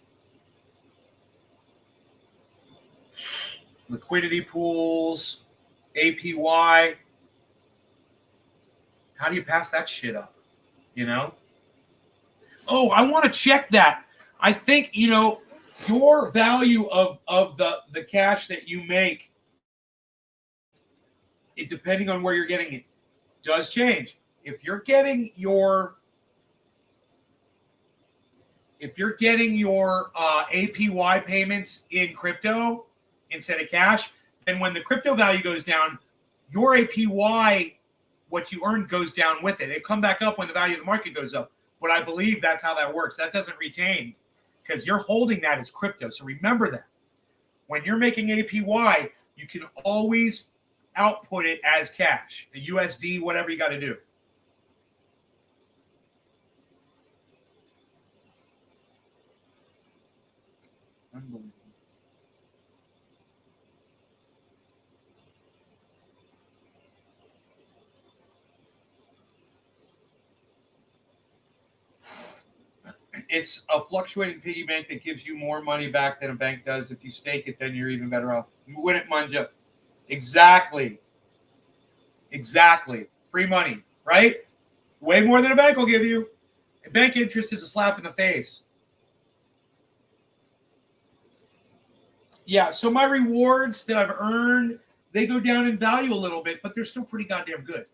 Liquidity pools, APY. How do you pass that shit up? You know? Oh, I want to check that. I think, you know, your value of the cash that you make, it, depending on where you're getting it, does change. If you're getting your APY payments in crypto instead of cash, then when the crypto value goes down, your APY what you earn goes down with it. It come back up when the value of the market goes up. But I believe that's how that works. That doesn't retain because you're holding that as crypto. So remember that. When you're making APY, you can always output it as cash, a USD, whatever you got to do. Unbelievable. It's a fluctuating piggy bank that gives you more money back than a bank does. If you stake it, then you're even better off. Win it, manja. Exactly. Free money, right? Way more than a bank will give you. A bank interest is a slap in the face. Yeah, so my rewards that I've earned, they go down in value a little bit, but they're still pretty goddamn good.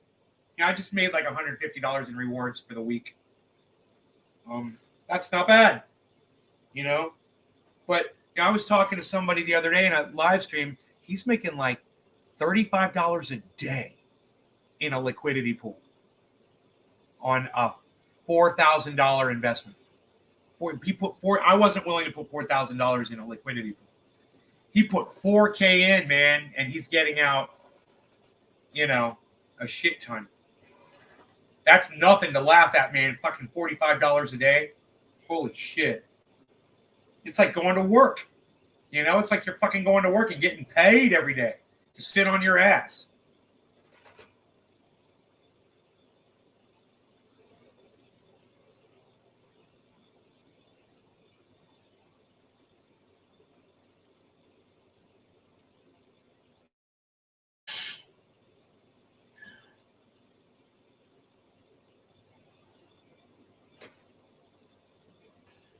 I just made like $150 in rewards for the week. That's not bad, But I was talking to somebody the other day in a live stream. He's making like $35 a day in a liquidity pool on a $4,000 investment. I wasn't willing to put $4,000 in a liquidity pool. He put $4K in, man, and he's getting out, a shit ton. That's nothing to laugh at, man. Fucking $45 a day. Holy shit. It's like going to work. It's like you're fucking going to work and getting paid every day to sit on your ass.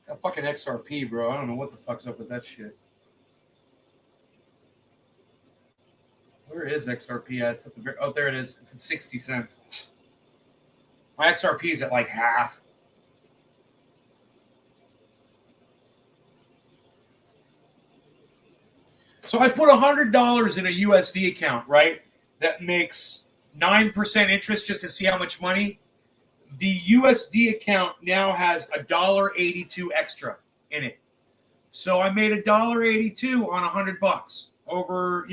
That fucking XRP, bro. I don't know what the fuck's up with that shit. Where is XRP at? It's at the very, oh, there it is. It's at 60 cents. My XRP is at like half. So I put $100 in a USD account, right? That makes 9% interest just to see how much money. The USD account now has $1.82 extra in it. So I made $1.82 on $100 over,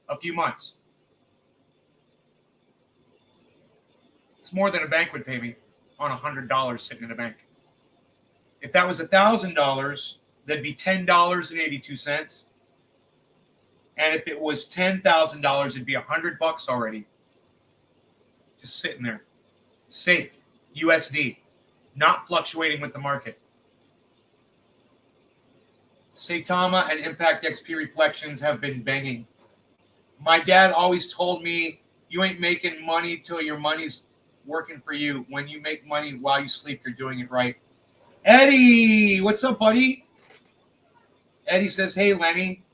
a few months. It's more than a bank would pay me on $100 sitting in a bank. If that was $1,000, that'd be $10.82. And if it was $10,000, it'd be $100 already. Just sitting there. Safe. USD. Not fluctuating with the market. Saitama and Impact XP Reflections have been banging. My dad always told me, you ain't making money till your money's working for you. When you make money while you sleep, you're doing it right. Eddie, what's up, buddy? Eddie says, hey, Lenny,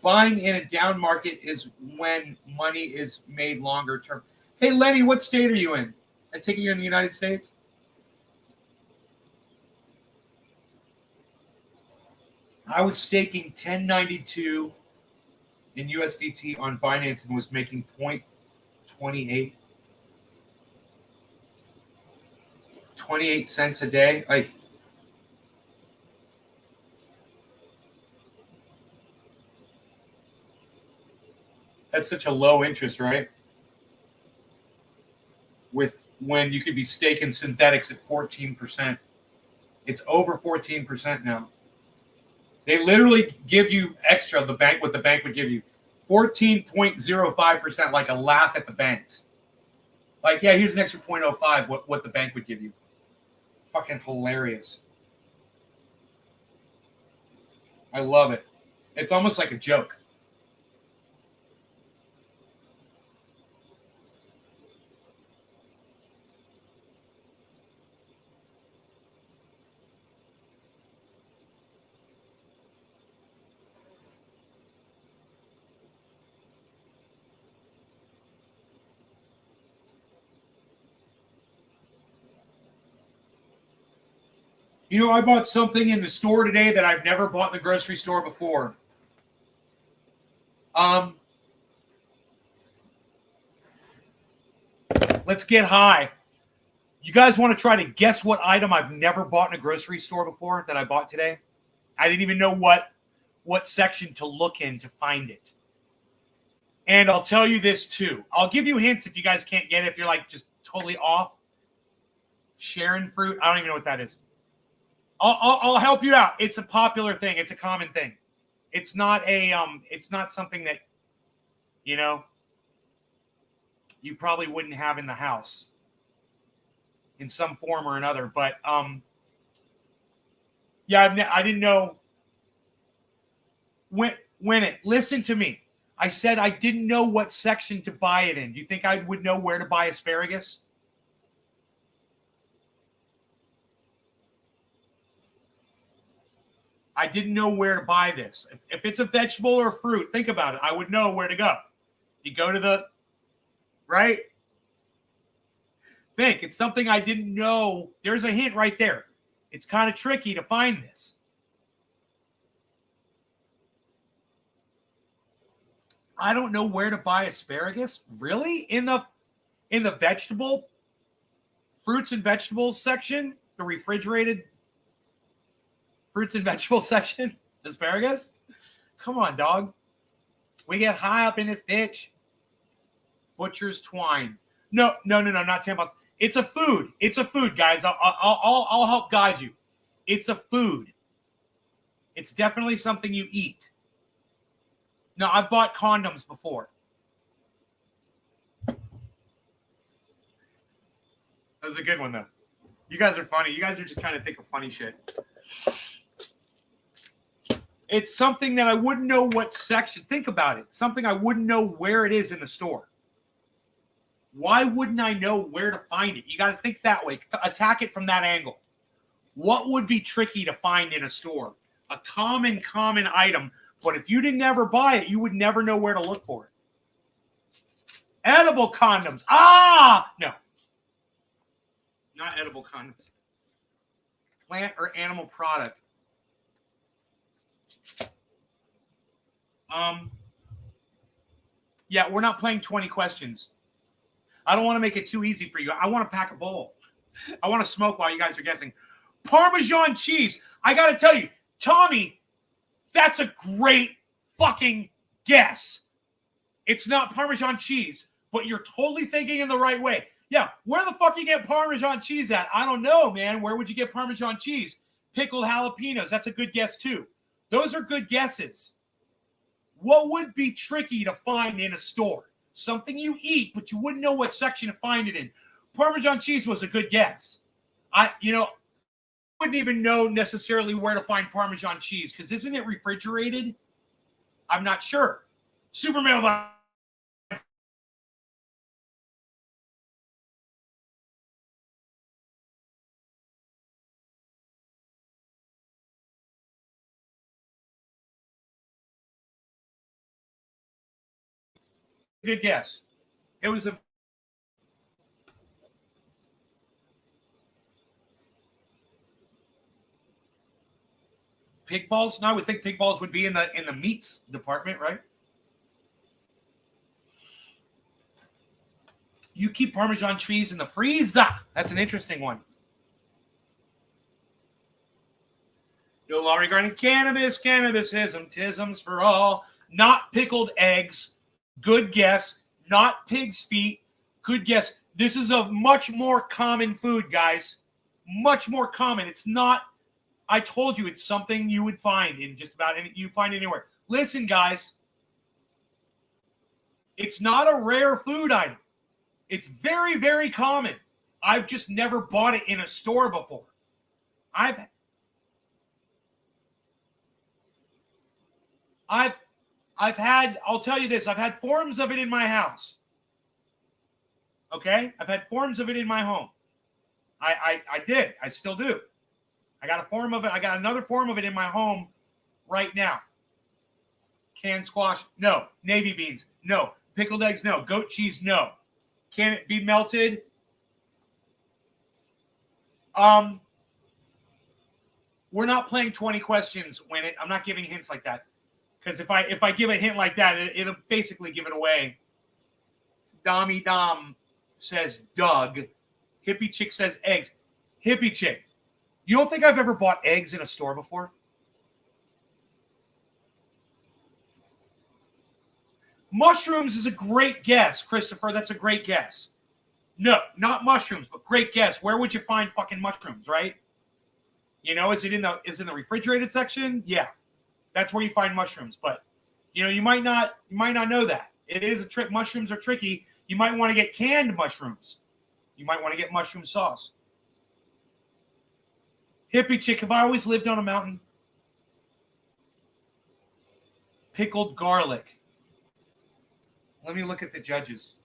buying in a down market is when money is made longer term. Hey, Lenny, what state are you in? I take it you're in the United States? I was staking 1092 in USDT on Binance and was making 0.28. 28 cents a day. That's such a low interest, right? When you could be staking synthetics at 14%. It's over 14% now. They literally give you extra, what the bank would give you. 14.05%, like a laugh at the banks. Like, yeah, here's an extra 0.05, what the bank would give you. Fucking hilarious. I love it. It's almost like a joke. I bought something in the store today that I've never bought in the grocery store before. Let's get high. You guys want to try to guess what item I've never bought in a grocery store before that I bought today? I didn't even know what section to look in to find it. And I'll tell you this too. I'll give you hints if you guys can't get it, if you're like just totally off. Sharon fruit. I don't even know what that is. I'll help you out. It's a popular thing. It's a common thing. It's not something that, you know, you probably wouldn't have in the house in some form or another. But yeah, I didn't know when it. Listen to me. I said I didn't know what section to buy it in. Do you think I would know where to buy asparagus? I didn't know where to buy this. If it's a vegetable or fruit, think about it. I would know where to go. You go to the, right? Think. It's something I didn't know. There's a hint right there. It's kind of tricky to find this. I don't know where to buy asparagus. Really? In the vegetable, fruits and vegetables section, the refrigerated fruits and vegetables section, asparagus? Come on, dog. We get high up in this bitch. Butcher's twine. No, not tampons. It's a food. It's a food, guys. I'll help guide you. It's a food. It's definitely something you eat. No, I've bought condoms before. That was a good one, though. You guys are funny. You guys are just kind of think of funny shit. It's something that I wouldn't know what section. Think about it. Something I wouldn't know where it is in the store. Why wouldn't I know where to find it? You got to think that way. Attack it from that angle. What would be tricky to find in a store? A common item. But if you didn't ever buy it, you would never know where to look for it. Edible condoms. No. Not edible condoms. Plant or animal product. Yeah, we're not playing 20 questions. I don't want to make it too easy for you. I want to pack a bowl. I want to smoke while you guys are guessing. Parmesan cheese. I got to tell you, Tommy, that's a great fucking guess. It's not Parmesan cheese, but you're totally thinking in the right way. Yeah, where the fuck you get Parmesan cheese at? I don't know, man. Where would you get Parmesan cheese? Pickled jalapenos. That's a good guess, too. Those are good guesses. What would be tricky to find in a store? Something you eat, but you wouldn't know what section to find it in. Parmesan cheese was a good guess. I wouldn't even know necessarily where to find Parmesan cheese because isn't it refrigerated? I'm not sure. Supermail. Good guess. It was a pig balls. No, I would think pig balls would be in the meats department, right? You keep Parmesan cheese in the freezer. That's an interesting one. No law regarding cannabis. Cannabisism. Tisms for all. Not pickled eggs. Good guess. Not pig's feet. Good guess. This is a much more common food, guys. Much more common. It's not, I told you, it's something you would find in just about any, you find anywhere. Listen, guys. It's not a rare food item. It's very, very common. I've just never bought it in a store before. I've had, I'll tell you this, I've had forms of it in my house. Okay? I've had forms of it in my home. I did. I still do. I got a form of it. I got another form of it in my home right now. Canned squash? No. Navy beans? No. Pickled eggs? No. Goat cheese? No. Can it be melted? We're not playing 20 questions when it, I'm not giving hints like that. Because if I give a hint like that, it'll basically give it away. Dommy Dom says Doug. Hippie Chick says eggs. Hippie Chick, you don't think I've ever bought eggs in a store before? Mushrooms is a great guess, Christopher. That's a great guess. No, not mushrooms, but great guess. Where would you find fucking mushrooms, right? You know, is it in the refrigerated section? Yeah. That's where you find mushrooms. But you know, you might not know that. It is a trick. Mushrooms are tricky. You might want to get canned mushrooms. You might want to get mushroom sauce. Hippie Chick, have I always lived on a mountain? Pickled garlic. Let me look at the judges.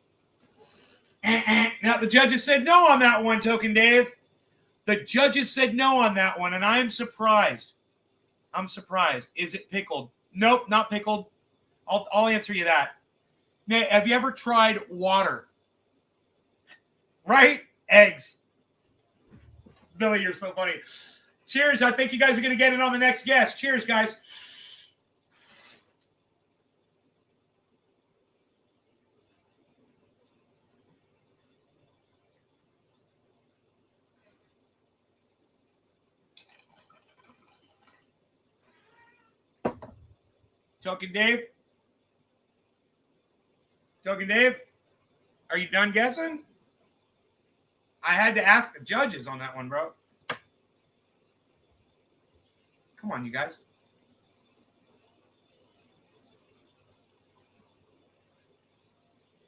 Now, the judges said no on that one, Token Dave. The judges said no on that one, and I am surprised. I'm surprised. Is it pickled? Nope, not pickled. I'll answer you that. Now, have you ever tried water? Right? Eggs. Billy, you're so funny. Cheers. I think you guys are going to get it on the next guest. Cheers, guys. Token Dave? Token Dave? Are you done guessing? I had to ask the judges on that one, bro. Come on, you guys.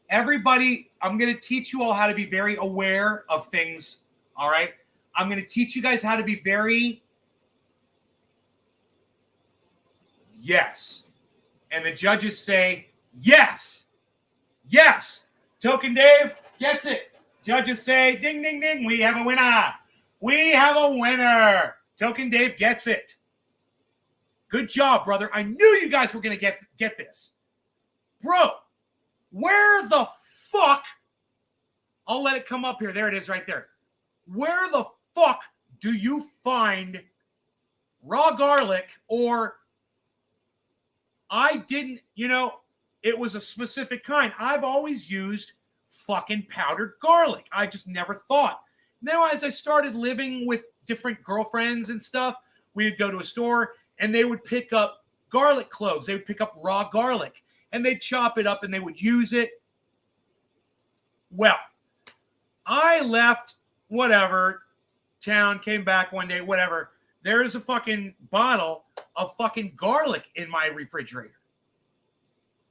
Everybody, I'm going to teach you all how to be very aware of things, all right? I'm going to teach you guys how to be very... Yes. And the judges say, yes. Yes. Token Dave gets it. Judges say, ding, ding, ding. We have a winner. We have a winner. Token Dave gets it. Good job, brother. I knew you guys were going to get this. Bro, where the fuck? I'll let it come up here. There it is right there. Where the fuck do you find raw garlic or... I didn't, you know, it was a specific kind. I've always used fucking powdered garlic. I just never thought. Now, as I started living with different girlfriends and stuff, we would go to a store and they would pick up garlic cloves. They would pick up raw garlic and they'd chop it up and they would use it. Well, I left town, came back one day, whatever. There is a fucking bottle of fucking garlic in my refrigerator.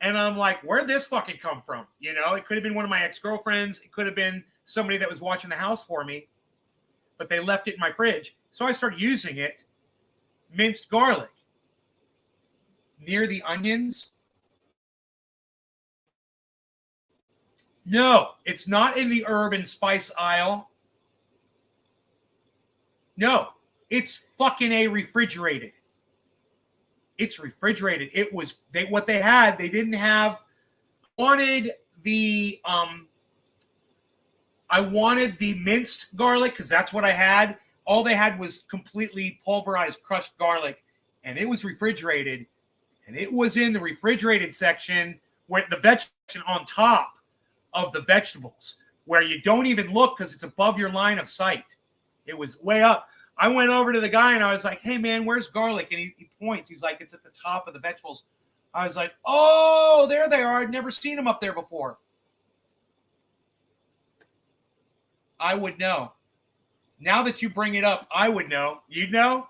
And I'm like, where'd this fucking come from? You know, it could have been one of my ex-girlfriends. It could have been somebody that was watching the house for me. But they left it in my fridge. So I started using it. Minced garlic. Near the onions. No, it's not in the herb and spice aisle. No. It's fucking refrigerated. It's refrigerated. It was what they had. They didn't have. I wanted the minced garlic because that's what I had. All they had was completely pulverized, crushed garlic, and it was refrigerated. And it was in the refrigerated section where the vegetation on top of the vegetables, where you don't even look because it's above your line of sight. It was way up. I went over to the guy and I was like, hey, man, where's garlic? And he points. He's like, it's at the top of the vegetables. I was like, oh, there they are. I'd never seen them up there before. I would know. Now that you bring it up, I would know. You'd know?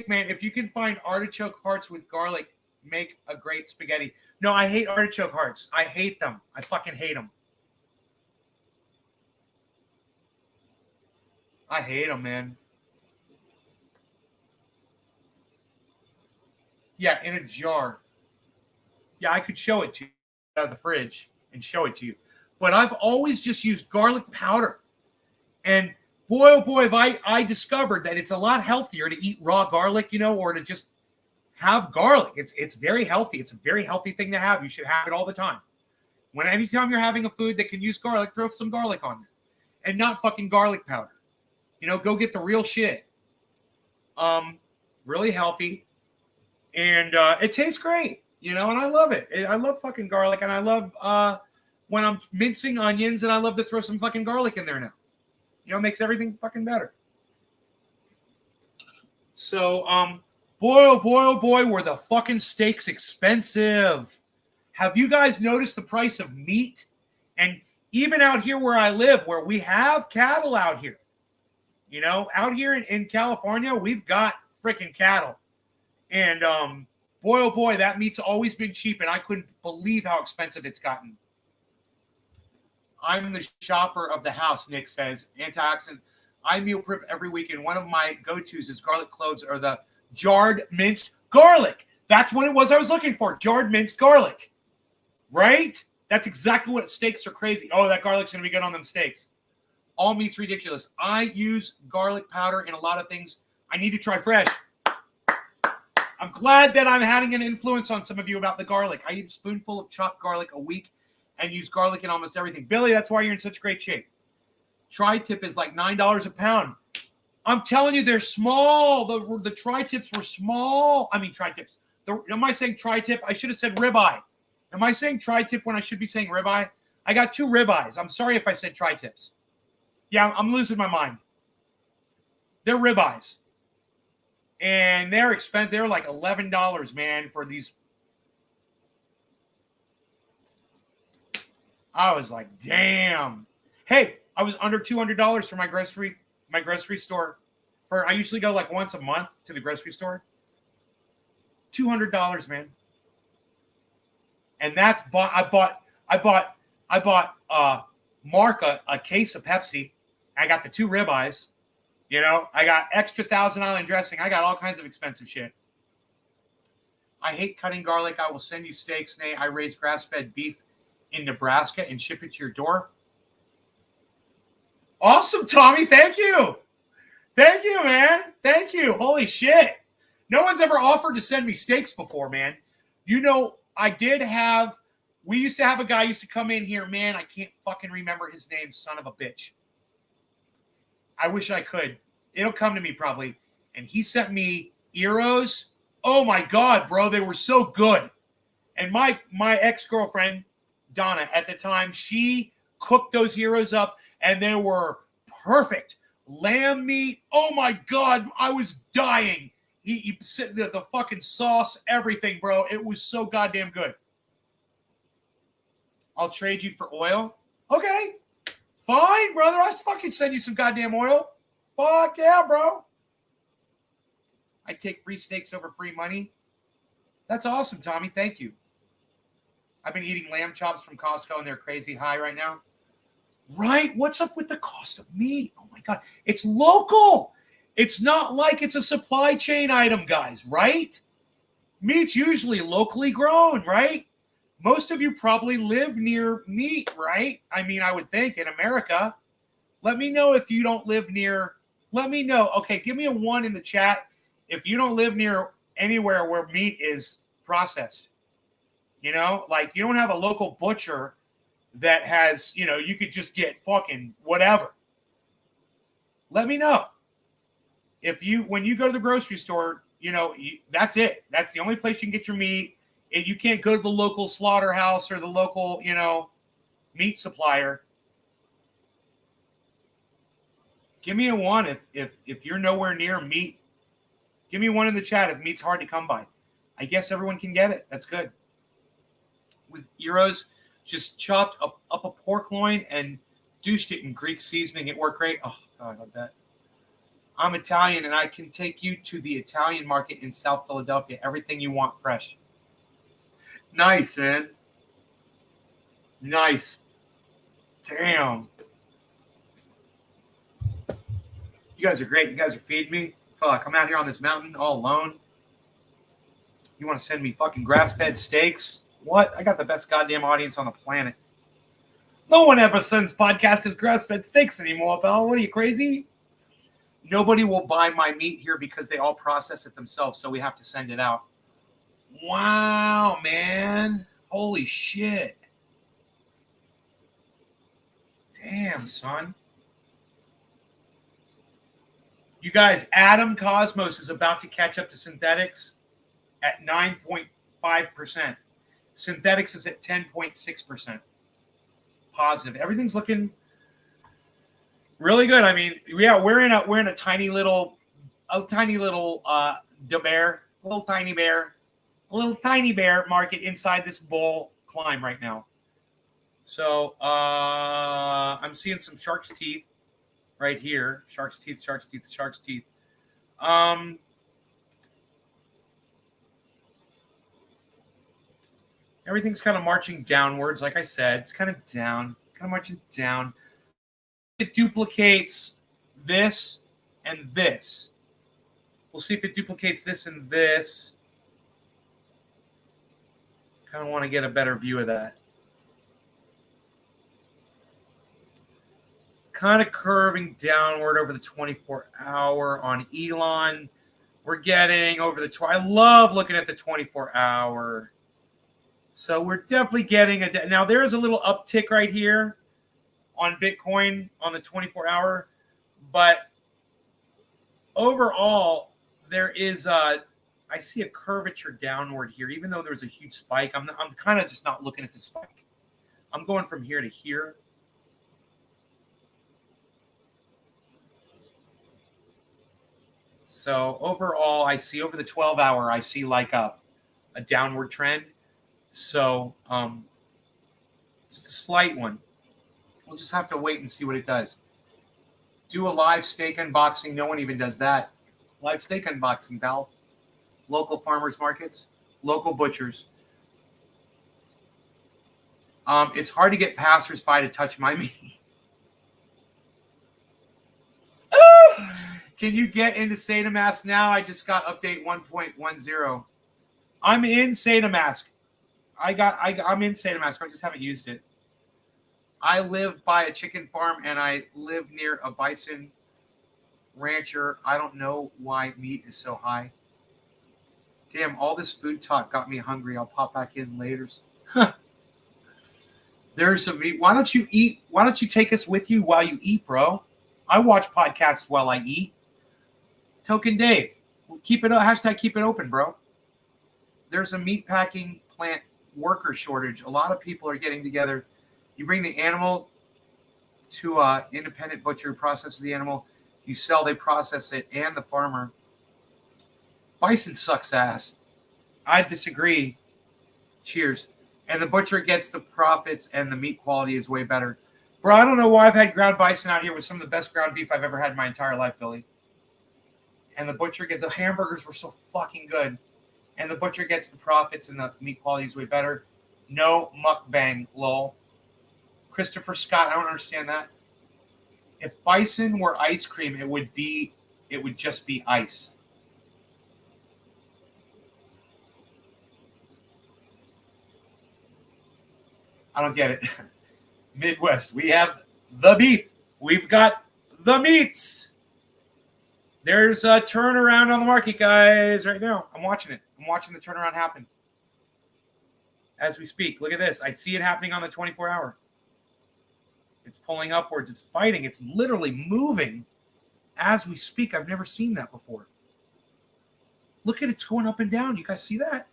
Man, if you can find artichoke hearts with garlic, make a great spaghetti. No, I hate artichoke hearts. I hate them. I fucking hate them. I hate them, man. Yeah, in a jar. Yeah, I could show it to you out of the fridge and show it to you. But I've always just used garlic powder. And boy, oh boy, have I discovered that it's a lot healthier to eat raw garlic, you know, or to just have garlic. It's very healthy. It's a very healthy thing to have. You should have it all the time. Anytime you're having a food that can use garlic, throw some garlic on it. And not fucking garlic powder. You know, go get the real shit. Really healthy. And it tastes great, you know, and I love it. I love fucking garlic, and I love when I'm mincing onions, and I love to throw some fucking garlic in there now. You know, it makes everything fucking better. So, boy, oh boy, were the fucking steaks expensive. Have you guys noticed the price of meat? And even out here where I live, where we have cattle out here, you know, out here in California, we've got freaking cattle. And boy, oh boy, that meat's always been cheap, and I couldn't believe how expensive it's gotten. I'm the shopper of the house, Nick says. Antioxidant. I meal prep every week, and one of my go-tos is garlic cloves or the jarred minced garlic. That's what it was I was looking for, jarred minced garlic. Right? That's exactly what steaks are crazy. Oh, that garlic's going to be good on them steaks. All meat's ridiculous. I use garlic powder in a lot of things. I need to try fresh. I'm glad that I'm having an influence on some of you about the garlic. I eat a spoonful of chopped garlic a week and use garlic in almost everything. Billy, that's why you're in such great shape. Tri-tip is like $9 a pound. I'm telling you, they're small. The tri-tips were small. I mean, tri-tips. Am I saying tri-tip? I should have said ribeye. Am I saying tri-tip when I should be saying ribeye? I got 2 ribeyes. I'm sorry if I said tri-tips. Yeah, I'm losing my mind. They're ribeyes. And they're expensive. They're like $11, man, for these. I was like, damn. Hey, I was under $200 for my grocery store. I usually go like once a month to the grocery store. $200, man. And that's I bought Mark a case of Pepsi. I got the 2 ribeyes. You know, I got extra Thousand Island dressing. I got all kinds of expensive shit. I hate cutting garlic. I will send you steaks. Nay, I raise grass-fed beef in Nebraska and ship it to your door. Awesome, Tommy. Thank you. Thank you, man. Thank you. Holy shit. No one's ever offered to send me steaks before, man. You know, we used to have a guy used to come in here, man. I can't fucking remember his name, son of a bitch. I wish I could. It'll come to me probably. And he sent me gyros. Oh my God, bro. They were so good. And my ex-girlfriend, Donna, at the time, she cooked those gyros up and they were perfect. Lamb meat. Oh my God. I was dying. He said the fucking sauce, everything, bro. It was so goddamn good. I'll trade you for oil. Okay. Fine, brother. I'll fucking send you some goddamn oil. Fuck yeah, bro. I'd take free steaks over free money. That's awesome, Tommy. Thank you. I've been eating lamb chops from Costco, and they're crazy high right now. Right? What's up with the cost of meat? Oh, my God. It's local. It's not like it's a supply chain item, guys, right? Meat's usually locally grown, right? Most of you probably live near meat, right? I mean, I would think in America. Let me know if you don't live near. Let me know. Okay, give me a 1 in the chat if you don't live near anywhere where meat is processed. You know, like you don't have a local butcher that has, you know, you could just get fucking whatever. Let me know. When you go to the grocery store, you know, that's it. That's the only place you can get your meat. You can't go to the local slaughterhouse or the local, you know, meat supplier. Give me a 1 if you're nowhere near meat. Give me a 1 in the chat if meat's hard to come by. I guess everyone can get it. That's good. With gyros, just chopped up a pork loin and douched it in Greek seasoning. It worked great. Oh, God, I bet. I'm Italian, and I can take you to the Italian market in South Philadelphia. Everything you want fresh. Nice, man. Nice. Damn. You guys are great. You guys are feeding me. Fuck, I'm out here on this mountain all alone. You want to send me fucking grass-fed steaks? What? I got the best goddamn audience on the planet. No one ever sends podcasts as grass-fed steaks anymore, pal. What are you, crazy? Nobody will buy my meat here because they all process it themselves, so we have to send it out. Wow, man. Holy shit. Damn, son. You guys, Adam Cosmos is about to catch up to synthetics at 9.5%. Synthetics is at 10.6%. positive. Everything's looking really good. I mean, yeah, we're in a tiny little bear, little tiny bear market inside this bull climb right now. So I'm seeing some shark's teeth right here. Shark's teeth. Everything's kind of marching downwards. Like I said, it's kind of marching down. It duplicates this and this. We'll see if it duplicates this and this. Kind of want to get a better view of that. Kind of curving downward over the 24-hour on Elon. We're getting over the I love looking at the 24-hour. So we're definitely getting now there's a little uptick right here on Bitcoin on the 24-hour, but overall there is I see a curvature downward here, even though there's a huge spike. I'm kind of just not looking at the spike. I'm going from here to here. So overall, I see over the 12-hour, I see like a downward trend. So just a slight one. We'll just have to wait and see what it does. Do a live steak unboxing. No one even does that. Live steak unboxing, Val. Local farmers markets, local butchers. It's hard to get passersby to touch my meat. Can you get into SataMask now? I just got update 1.10. I'm in SataMask. I'm in SataMask. I just haven't used it. I live by a chicken farm and I live near a bison rancher. I don't know why meat is so high. Damn, all this food talk got me hungry. I'll pop back in later. There's some meat. Why don't you eat? Why don't you take us with you while you eat, bro? I watch podcasts while I eat. Token Dave. Keep it up. Hashtag keep it open, bro. There's a meat packing plant worker shortage. A lot of people are getting together. You bring the animal to an independent butcher who processes the animal. You sell, they process it, and the farmer. Bison sucks ass. I disagree. Cheers. And the butcher gets the profits, and the meat quality is way better. Bro, I don't know why I've had ground bison out here with some of the best ground beef I've ever had in my entire life, Billy. And the butcher the hamburgers were so fucking good. And the butcher gets the profits, and the meat quality is way better. No mukbang, lol. Christopher Scott, I don't understand that. If bison were ice cream, it would just be ice. I don't get it. Midwest, we have the beef. We've got the meats. There's a turnaround on the market, guys, right now. I'm watching it. I'm watching the turnaround happen as we speak. Look at this. I see it happening on the 24-hour. It's pulling upwards. It's fighting. It's literally moving as we speak. I've never seen that before. Look at it. It's going up and down. You guys see that?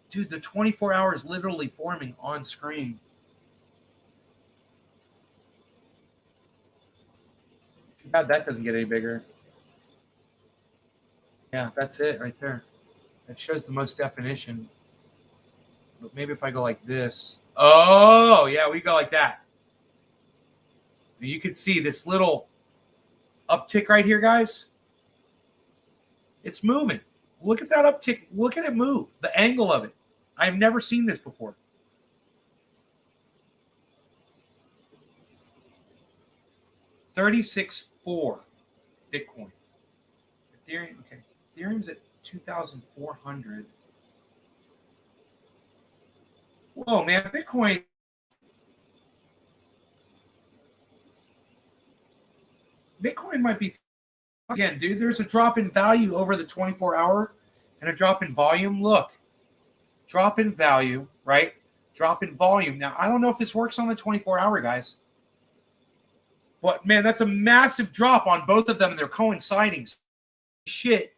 Dude, the 24-hour is literally forming on screen. Too bad that doesn't get any bigger. Yeah, that's it right there. That shows the most definition. But maybe if I go like this. Oh, yeah, we go like that. And you can see this little uptick right here, guys. It's moving. Look at that uptick. Look at it move. The angle of it. I've never seen this before. $36.4 Bitcoin. Ethereum, okay. Ethereum's at 2,400. Whoa, man, Bitcoin. Bitcoin might be again, dude. There's a drop in value over the 24-hour and a drop in volume. Look. Drop in value, right? Drop in volume. Now, I don't know if this works on the 24-hour, guys. But, man, that's a massive drop on both of them, and they're coinciding. shit,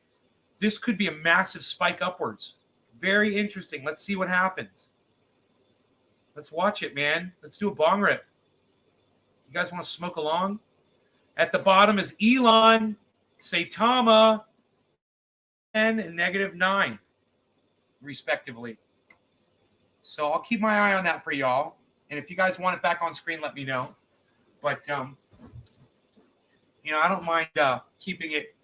this could be a massive spike upwards. Very interesting. Let's see what happens. Let's watch it, man. Let's do a bong rip. You guys want to smoke along? At the bottom is Elon, Saitama, and -9, respectively. So I'll keep my eye on that for y'all. And if you guys want it back on screen, let me know. But, I don't mind keeping it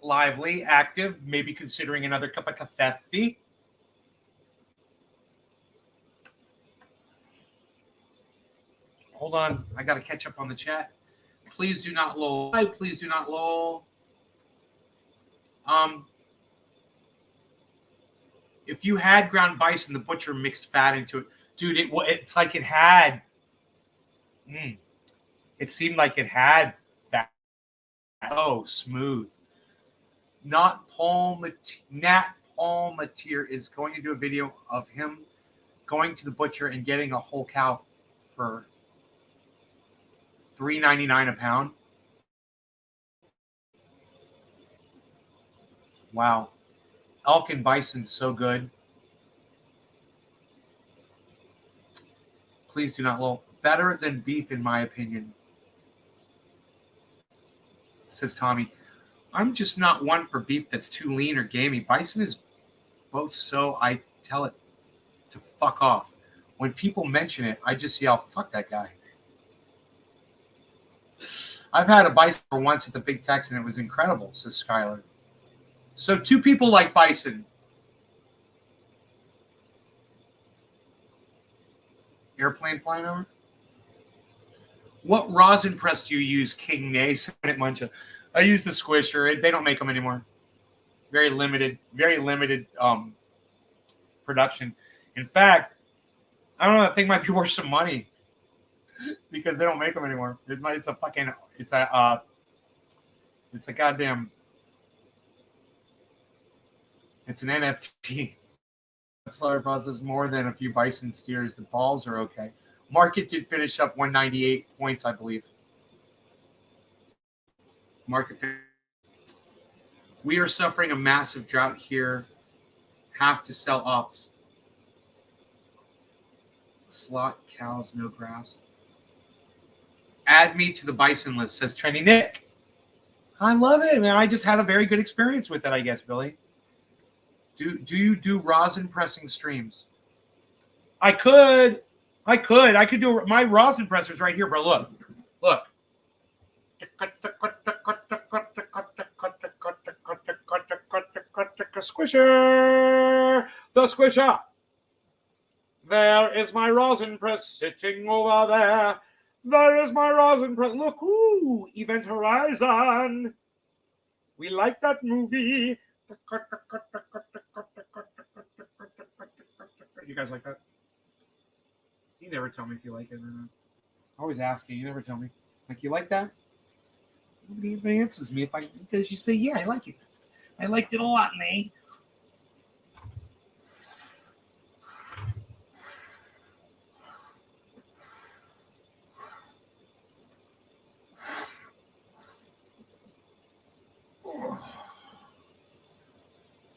lively, active, maybe considering another cup of coffee. Hold on. I got to catch up on the chat. Please do not lull. Please do not lull. If you had ground bison, the butcher mixed fat into it. Dude, it's like it had. It seemed like it had fat. Oh, smooth. Nat Palmatier is going to do a video of him going to the butcher and getting a whole cow for $3.99 a pound. Wow. Elk and bison's so good. Please do not lull. Better than beef, in my opinion, says Tommy. I'm just not one for beef that's too lean or gamey. Bison is both, so I tell it to fuck off. When people mention it, I just yell, fuck that guy. I've had a bison for once at the Big Tex, and it was incredible, says Skylar. So 2 people like bison. Airplane flying over? What rosin press do you use, King Nace? I use the Squisher. They don't make them anymore. Very limited production. In fact, I don't know. I think it might be worth some money because they don't make them anymore. It's a goddamn. It's an NFT. Slaughter process more than a few bison steers. The balls are okay. Market did finish up 198 points, I believe. We are suffering a massive drought here. Have to sell off. Slot cows, no grass. Add me to the bison list, says Trendy Nick. I love it, man. I just had a very good experience with it, I guess, Billy. Do you do rosin pressing streams? I could do my rosin pressers right here, bro. Look. Squisher, the squisher. There is my rosin press sitting over there. There is my rosin press. Look, Event Horizon. We like that movie. You guys like that? You never tell me if you like it or not. I always ask you. You never tell me. Like, you like that? Nobody even answers me because you say, yeah, I like it. I liked it a lot, May.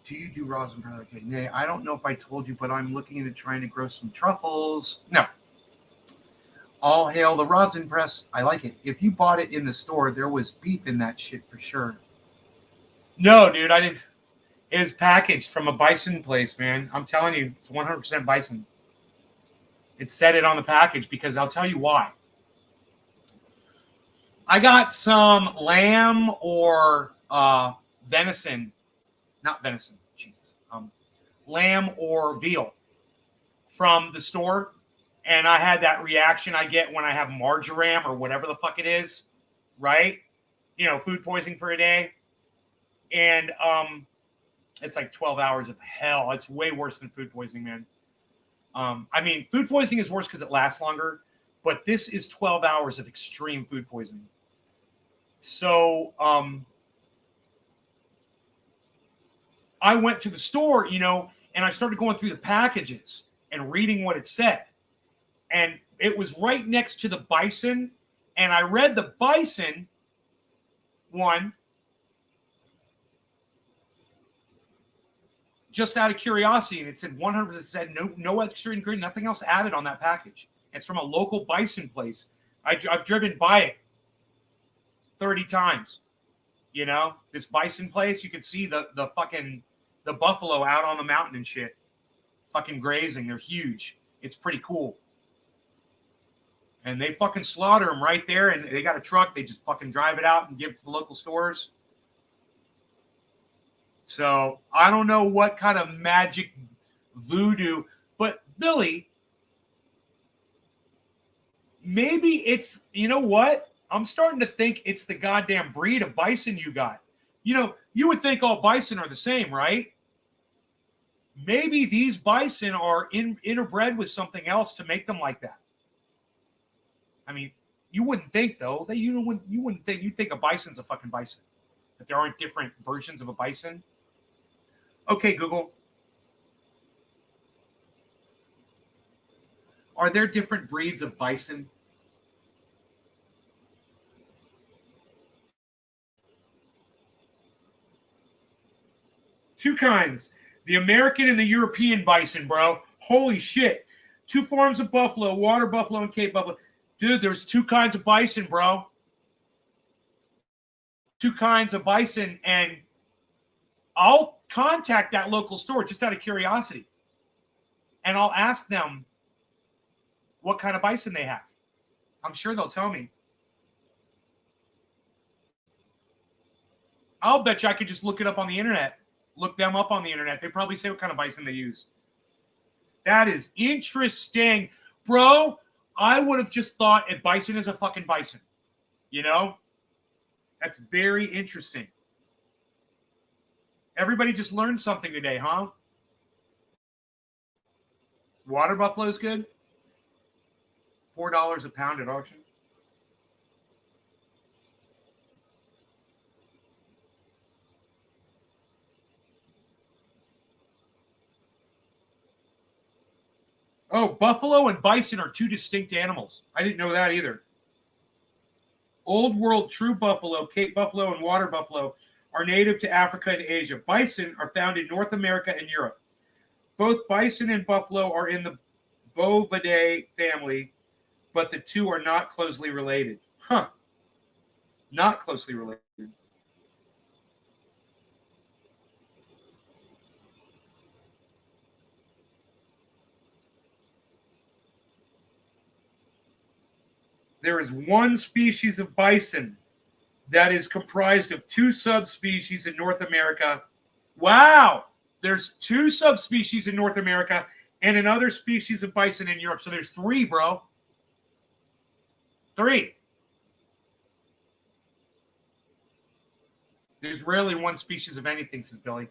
Do you do rosin press? Okay, Nay, I don't know if I told you, but I'm looking into trying to grow some truffles. No. All hail the rosin press. I like it. If you bought it in the store, there was beef in that shit for sure. No, dude, I didn't. It is packaged from a bison place, man. I'm telling you, it's 100% bison. It said it on the package because I'll tell you why. I got some lamb or venison. Not venison, Jesus. Lamb or veal from the store. And I had that reaction I get when I have marjoram or whatever the fuck it is, right? Food poisoning for a day. And it's like 12 hours of hell. It's way worse than food poisoning, man. I mean, food poisoning is worse because it lasts longer, but this is 12 hours of extreme food poisoning. So I went to the store, and I started going through the packages and reading what it said. And it was right next to the bison. And I read the bison one. just out of curiosity, and it said 100%, said no extra ingredient, nothing else added on that package. It's from a local bison place. I've driven by it 30 times. You know, this bison place, you can see the buffalo out on the mountain and shit, fucking grazing. They're huge. It's pretty cool. And they fucking slaughter them right there, and they got a truck. They just fucking drive it out and give it to the local stores. So I don't know what kind of magic voodoo, but Billy, maybe it's, you know what? I'm starting to think it's the goddamn breed of bison you got. You know, you would think all bison are the same, right? Maybe these bison are interbred with something else to make them like that. I mean, you wouldn't think, though, that you wouldn't think, you think a bison's a fucking bison, that there aren't different versions of a bison. Okay, Google. Are there different breeds of bison? Two kinds. The American and the European bison, bro. Holy shit. Two forms of buffalo, water buffalo and Cape buffalo. Dude, there's two kinds of bison, bro. Two kinds of bison, and I'll contact that local store just out of curiosity. And I'll ask them what kind of bison they have. I'm sure they'll tell me. I'll bet you I could just look it up on the internet. Look them up on the internet. They probably say what kind of bison they use. That is interesting. Bro, I would have just thought a bison is a fucking bison. You know? That's very interesting. Everybody just learned something today, huh? Water buffalo is good. $4 a pound at auction. Oh, buffalo and bison are two distinct animals. I didn't know that either. Old World true buffalo, Cape buffalo, and water buffalo are native to Africa and Asia. Bison are found in North America and Europe. Both bison and buffalo are in the Bovidae family, but the two are not closely related. Huh. Not closely related. There is one species of bison that is comprised of two subspecies in North America. Wow! There's two subspecies in North America and another species of bison in Europe. So there's three, bro. Three. There's rarely one species of anything, says Billy.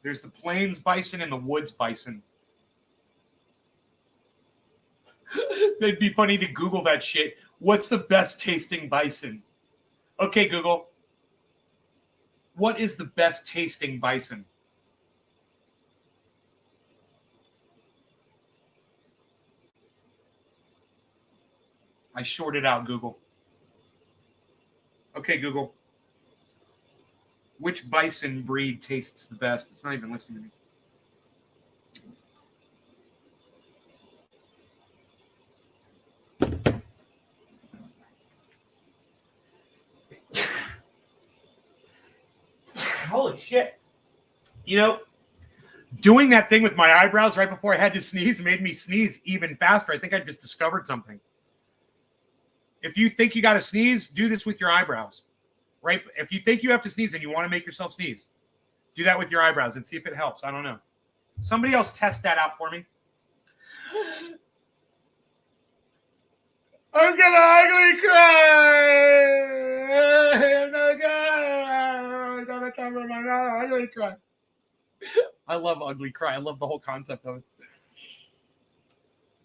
There's the plains bison and the woods bison. It'd be funny to Google that shit. What's the best tasting bison? Okay, Google. What is the best tasting bison? I shorted out Google. Okay, Google. Which bison breed tastes the best? It's not even listening to me. Holy shit. You know, doing that thing with my eyebrows right before I had to sneeze made me sneeze even faster. I think I just discovered something. If you think you got to sneeze, do this with your eyebrows. Right? If you think you have to sneeze and you want to make yourself sneeze, do that with your eyebrows and see if it helps. I don't know. Somebody else test that out for me. I'm gonna ugly cry. I'm gonna cover my mouth. Ugly cry. I love ugly cry. I love the whole concept of it.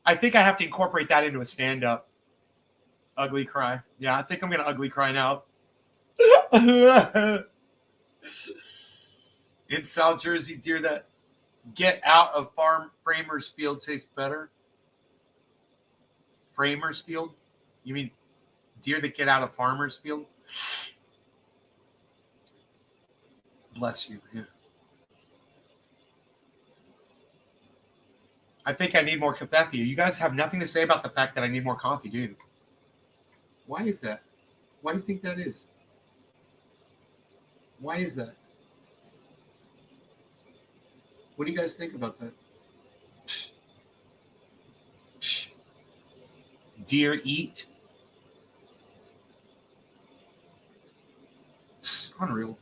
I think I have to incorporate that into a stand-up. Ugly cry. Yeah, I think I'm gonna ugly cry now. In South Jersey, dear, that Get out of Framers Field tastes better. Framers Field? You mean deer that get out of Farmers Field? Bless you. Yeah. I think I need more coffee. You guys have nothing to say about the fact that I need more coffee, do you? Why is that? Why do you think that is? Why is that? What do you guys think about that? Deer eat? Unreal.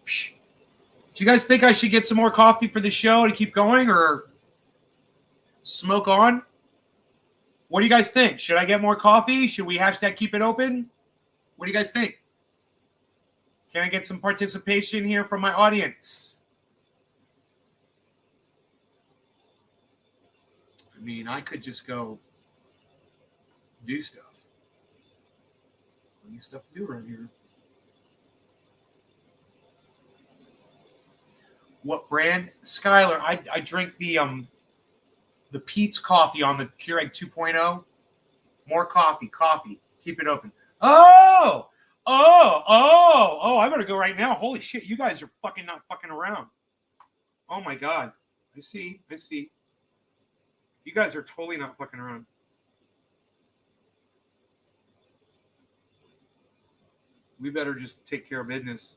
Do you guys think I should get some more coffee for the show to keep going or smoke on? What do you guys think? Should I get more coffee? Should we hashtag keep it open? What do you guys think? Can I get some participation here from my audience? I mean, I could just go do stuff. Plenty of stuff to do around here. What brand? Skylar, I drink the Pete's coffee on the Keurig 2.0. More coffee. Keep it open. Oh, I better go right now. Holy shit, you guys are fucking not fucking around. Oh my God. I see. You guys are totally not fucking around. We better just take care of business.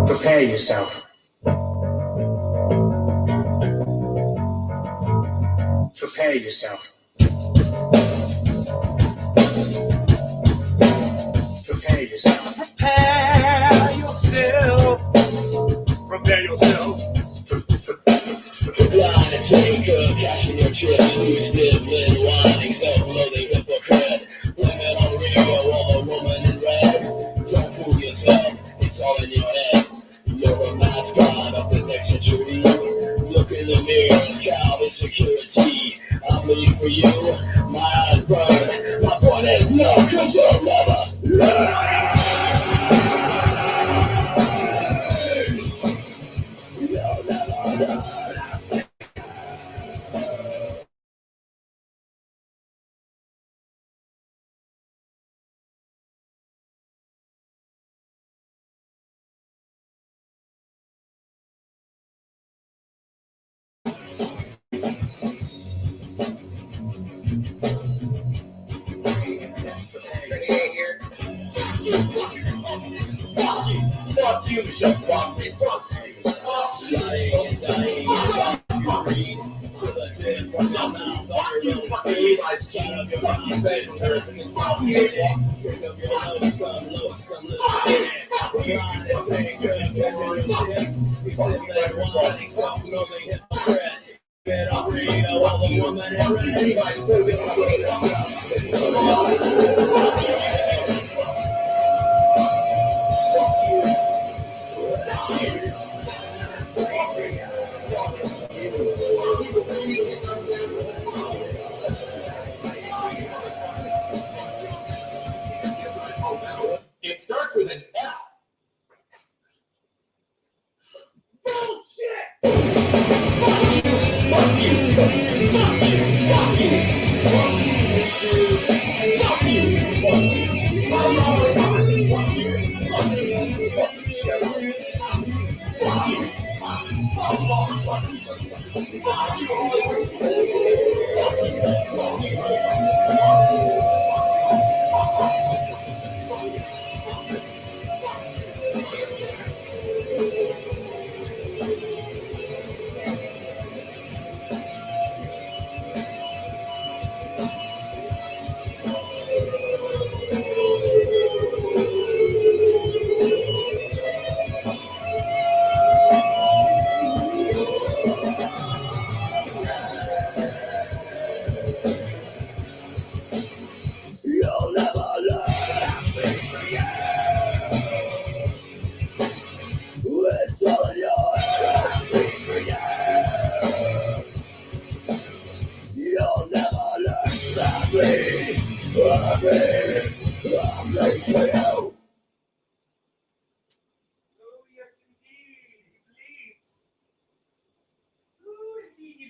Prepare yourself. Prepare yourself. Prepare yourself. Prepare yourself. Prepare yourself. Line and taker, cashing your chips, loose nibbling, whining, self-loathing, hypocrite. Women on radio, or a woman in red. Don't fool yourself, it's all in your head. You're a mascot of the next century. Look in the mirrors, cow insecurity. I bleed for you, my eyes burn. My point is no, cause you'll never learn. You'll never learn. Fuck you, shut fuck me, fuck you. Lying and dying is all to read. With a tip from your mouth over your feet. Shut up your fucking face, turns and self-hating. Take up your nose from lows, some little kid. We're on it, saying good, catching your chips. We sit there wanting self-moving hypocrite. Get up, read all the woman and ready. It starts with an L. Bullshit! Fuck you! Fuck you! Fuck you! Fuck you! Fuck you! Fuck you!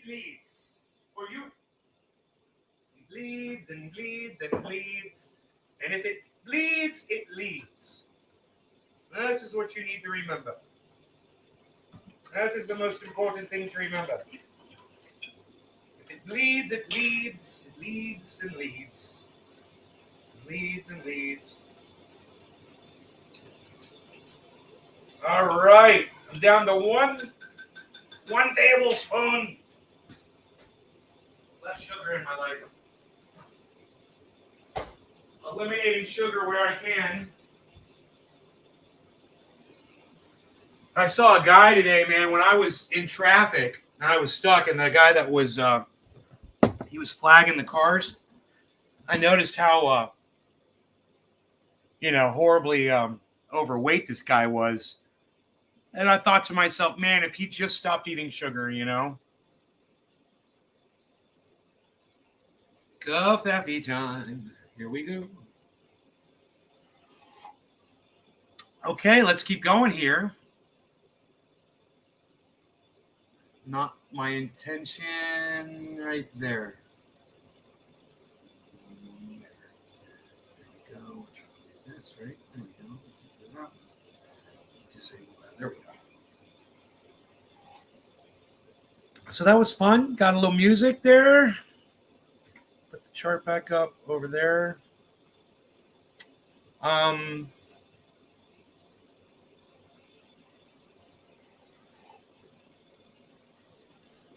bleeds for you. It bleeds and bleeds and bleeds. And if it bleeds, it leads. That is what you need to remember. That is the most important thing to remember. If it bleeds, it leads. It leads and leads. It leads and leads. All right. I'm down to one tablespoon less sugar in my life. Eliminating sugar where I can. I saw a guy today, man, when I was in traffic and I was stuck, and the guy that was he was flagging the cars. I noticed how horribly overweight this guy was. And I thought to myself, man, if he just stopped eating sugar, Coffee time. Here we go. Okay, let's keep going here. Not my intention right there. There we go. That's right. There we go. Disable that. There we go. So that was fun. Got a little music there. Put the chart back up over there.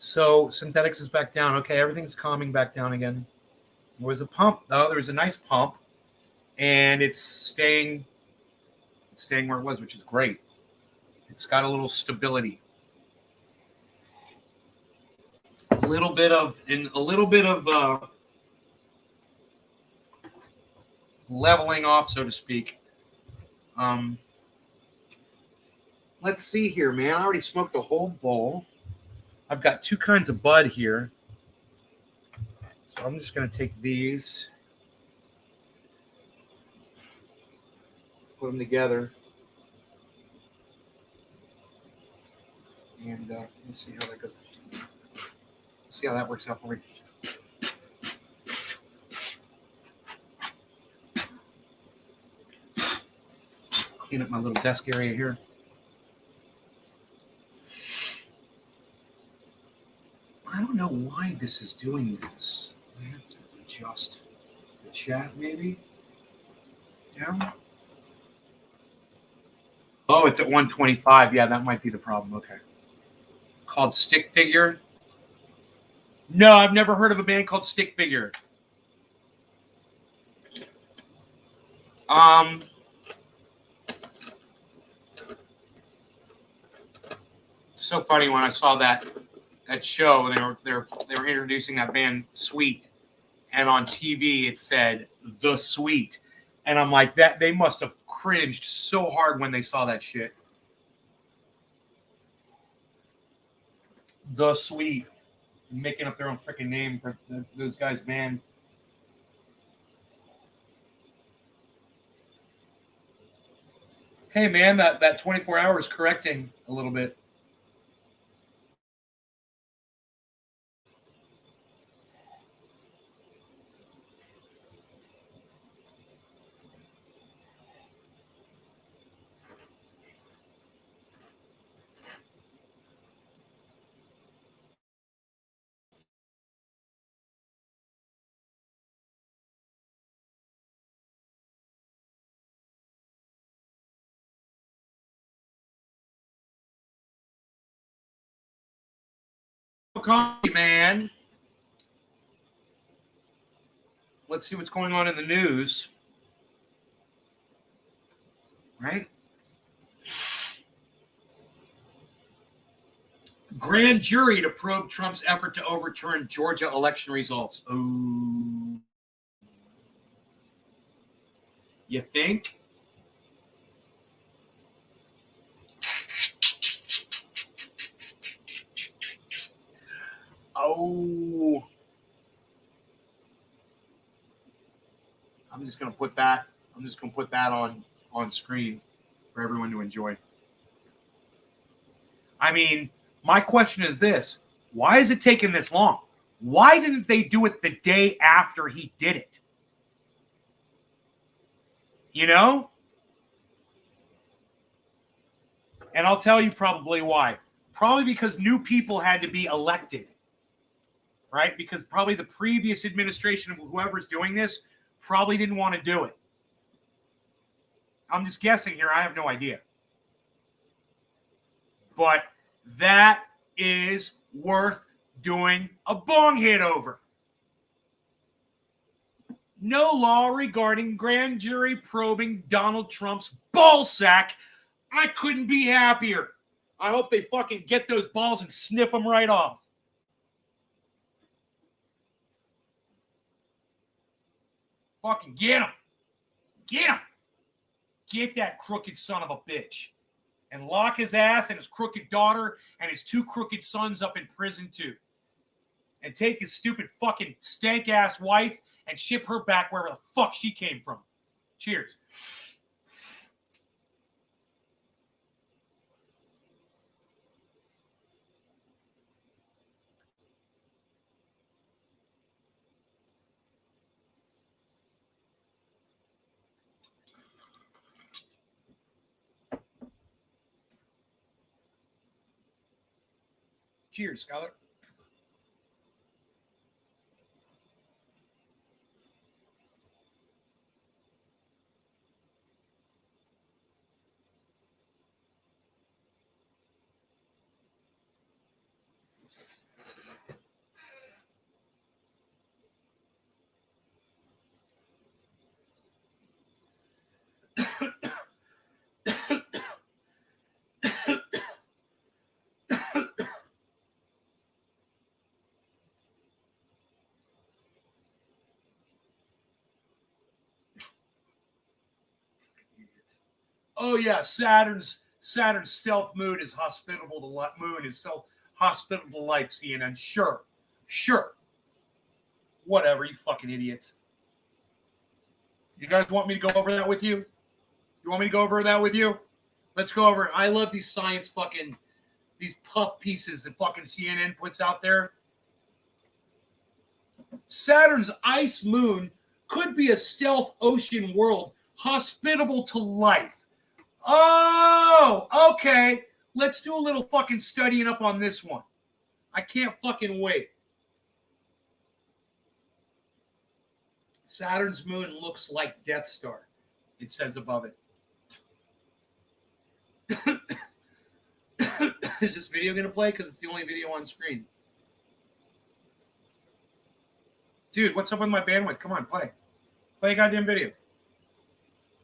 So synthetics is back down. Okay, everything's calming back down again. There was a pump, though. There was a nice pump, and it's staying where it was, which is great. It's got a little stability. A little bit of leveling off, so to speak. Let's see here, man. I already smoked a whole bowl. I've got two kinds of bud here. So I'm just going to take these, put them together, and let's see how that goes. See how that works out for me. Clean up my little desk area here. I don't know why this is doing this. I have to adjust the chat maybe. Down. Oh, it's at 125. Yeah, that might be the problem. Okay. Called Stick Figure. No, I've never heard of a band called Stick Figure. So funny when I saw that show, they were introducing that band Sweet, and on TV it said The Sweet, and I'm like, that they must have cringed so hard when they saw that shit. The Sweet, making up their own freaking name for those guys' band. Hey man, that 24 hours correcting a little bit. Coffee, man. Let's see what's going on in the news. Right? Grand jury to probe Trump's effort to overturn Georgia election results. Ooh. You think? Oh. I'm just gonna put that on screen for everyone to enjoy. I mean, my question is this: Why is it taking this long? Why didn't they do it the day after he did it? You know? And I'll tell you probably why. Probably because new people had to be elected. Right? Because probably the previous administration of whoever's doing this probably didn't want to do it. I'm just guessing here. I have no idea. But that is worth doing a bong hit over. No law regarding grand jury probing Donald Trump's ball sack. I couldn't be happier. I hope they fucking get those balls and snip them right off. Fucking get him. Get him. Get that crooked son of a bitch. And lock his ass and his crooked daughter and his 2 crooked sons up in prison too. And take his stupid fucking stank-ass wife and ship her back wherever the fuck she came from. Cheers. Cheers, Skyler. Oh yeah, Saturn's stealth moon is hospitable to moon is so hospitable to life, CNN. Sure. Whatever, you fucking idiots. You guys want me to go over that with you? You want me to go over that with you? Let's go over it. I love these science fucking, these puff pieces that fucking CNN puts out there. Saturn's ice moon could be a stealth ocean world hospitable to life. Oh, okay. Let's do a little fucking studying up on this one. I can't fucking wait. Saturn's moon looks like Death Star, it says above it. Is this video going to play? Because it's the only video on screen. Dude, what's up with my bandwidth? Come on, play. Play a goddamn video.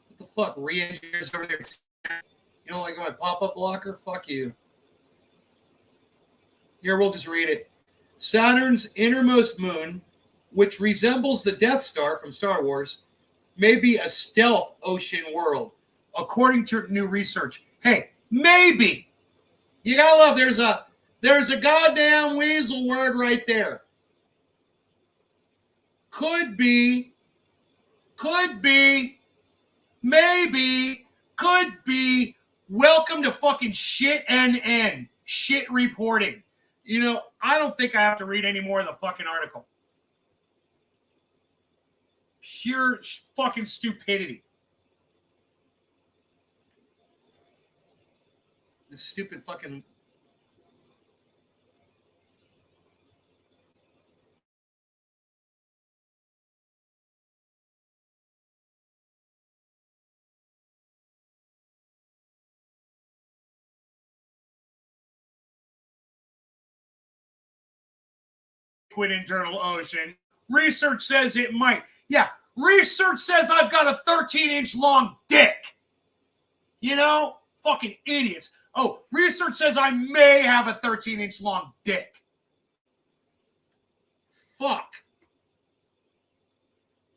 What the fuck? Re-engineers over there. You don't like my pop-up blocker? Fuck you. Here, we'll just read it. Saturn's innermost moon, which resembles the Death Star from Star Wars, may be a stealth ocean world, according to new research. Hey, maybe. You gotta love, there's a goddamn weasel word right there. Could be, maybe, could be. Welcome to fucking shit NN. Shit reporting. You know, I don't think I have to read any more of the fucking article. Sheer fucking stupidity. This stupid fucking... liquid internal ocean. Research says it might. Yeah, research says I've got a 13-inch long dick. You know? Fucking idiots. Oh, research says I may have a 13-inch long dick. Fuck.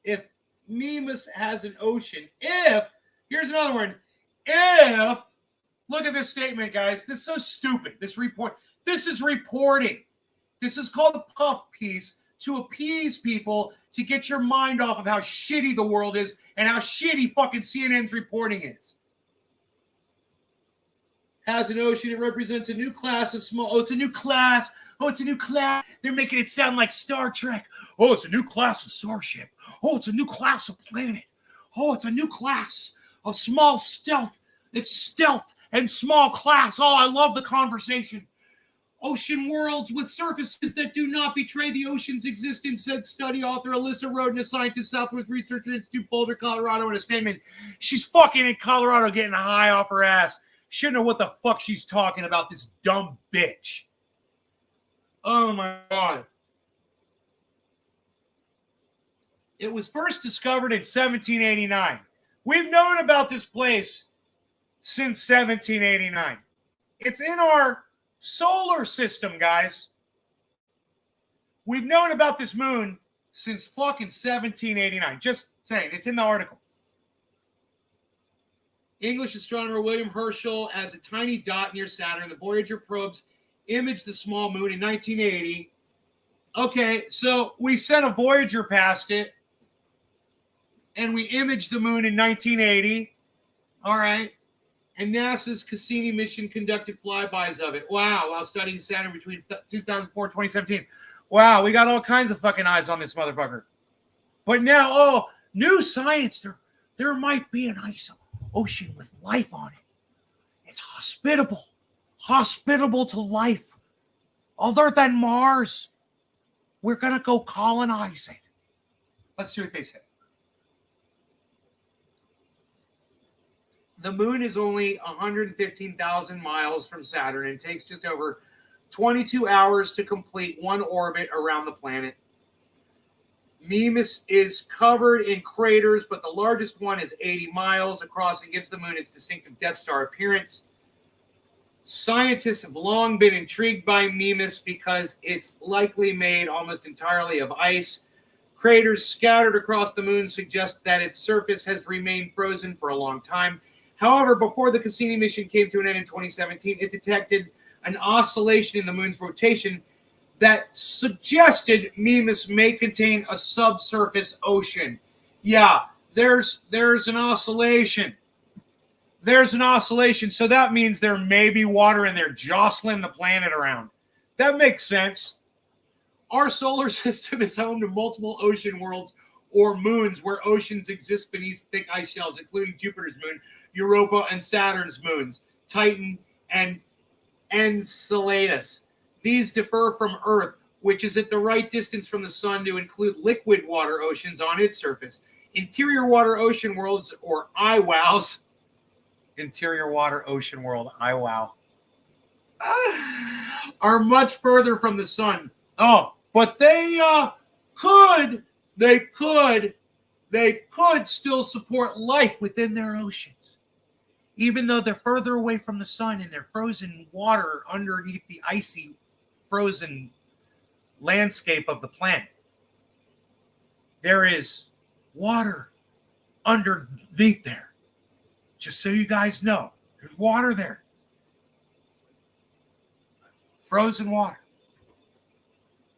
If Mimas has an ocean, here's another one. Look at this statement, guys. This is so stupid. This is reporting. This is called a puff piece to appease people, to get your mind off of how shitty the world is and how shitty fucking CNN's reporting is. Has an ocean. It represents a new class of small. Oh, it's a new class Oh, it's a new class. They're making it sound like Star Trek. Oh, it's a new class of starship. Oh, it's a new class of planet. Oh, it's a new class of small stealth. It's stealth and small class. Oh, I love the conversation. Ocean worlds with surfaces that do not betray the ocean's existence, said study author Alyssa Roden, a scientist, Southwest Research Institute, Boulder, Colorado, in a statement. She's fucking in Colorado getting high off her ass. She doesn't know what the fuck she's talking about, this dumb bitch. Oh my God. It was first discovered in 1789. We've known about this place since 1789. It's in our solar system, guys. We've known about this moon since fucking 1789. Just saying, it's in the article. English astronomer William Herschel, as a tiny dot near Saturn, the Voyager probes imaged the small moon in 1980. Okay, so we sent a Voyager past it, and we imaged the moon in 1980. All right. And NASA's Cassini mission conducted flybys of it. Wow, while studying Saturn between 2004 and 2017. Wow, we got all kinds of fucking eyes on this motherfucker. But now, oh, new science, there might be an ice ocean with life on it. It's hospitable to life. Other than Mars, we're going to go colonize it. Let's see what they say. The moon is only 115,000 miles from Saturn and takes just over 22 hours to complete one orbit around the planet. Mimas is covered in craters, but the largest one is 80 miles across and gives the moon its distinctive Death Star appearance. Scientists have long been intrigued by Mimas because it's likely made almost entirely of ice. Craters scattered across the moon suggest that its surface has remained frozen for a long time. However, before the Cassini mission came to an end in 2017, it detected an oscillation in the moon's rotation that suggested Mimas may contain a subsurface ocean. Yeah, there's an oscillation. There's an oscillation, so that means there may be water in there jostling the planet around. That makes sense. Our solar system is home to multiple ocean worlds or moons where oceans exist beneath thick ice shells, including Jupiter's moon, Europa, and Saturn's moons, Titan and Enceladus. These differ from Earth, which is at the right distance from the sun to include liquid water oceans on its surface. Interior water ocean worlds, or IWOWs, interior water ocean world, IWOW, are much further from the sun. Oh, but they could still support life within their oceans. Even though they're further away from the sun and they're frozen water underneath the icy, frozen landscape of the planet. There is water underneath there. Just so you guys know, there's water there. Frozen water.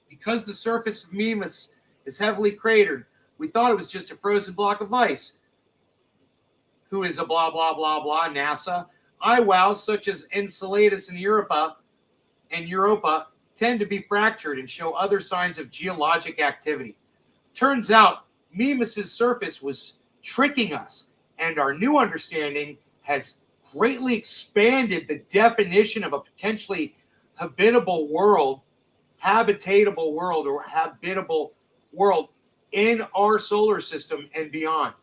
Because the surface of Mimas is heavily cratered, we thought it was just a frozen block of ice. Who is a blah, blah, blah, blah, NASA. IWOWs, such as Enceladus and Europa, tend to be fractured and show other signs of geologic activity. Turns out, Mimas' surface was tricking us, and our new understanding has greatly expanded the definition of a potentially habitable world in our solar system and beyond.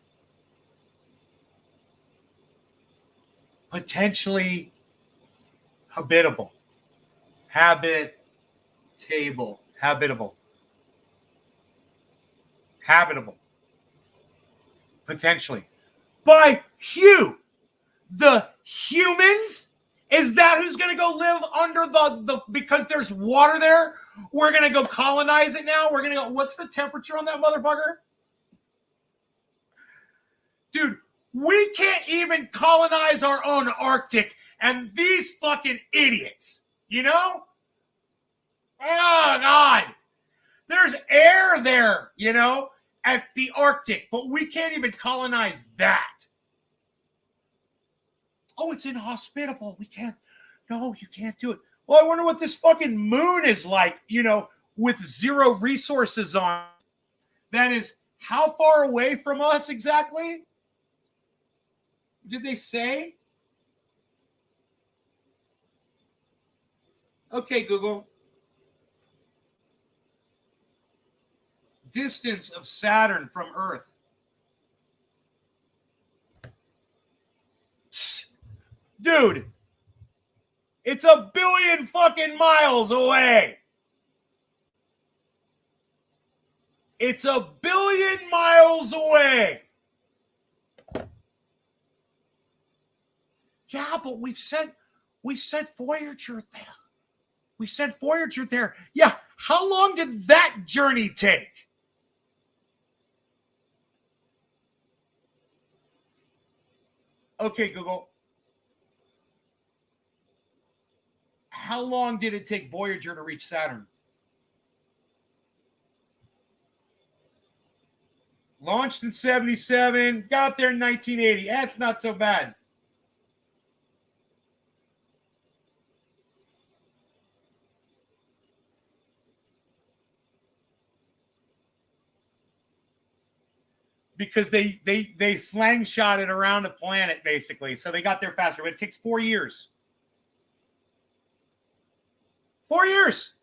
Potentially habitable. Habitable. Potentially. By the humans? Is that who's going to go live under the because there's water there? We're going to go colonize it now? We're going to go, what's the temperature on that motherfucker? Dude, we can't even colonize our own Arctic, and these fucking idiots, you know? Oh, God. There's air there, you know, at the Arctic, but we can't even colonize that. Oh, it's inhospitable. We can't. No, you can't do it. Well, I wonder what this fucking moon is like, with zero resources on. That is how far away from us exactly? Did they say? Okay, Google. Distance of Saturn from Earth. Dude, it's 1 billion fucking miles away. It's 1 billion miles away. Yeah, but we sent Voyager there. We sent Voyager there. Yeah, how long did that journey take? Okay, Google. How long did it take Voyager to reach Saturn? Launched in 77, got there in 1980. That's not so bad. Because they slang shot it around the planet, basically. So they got there faster. But it takes 4 years. 4 years.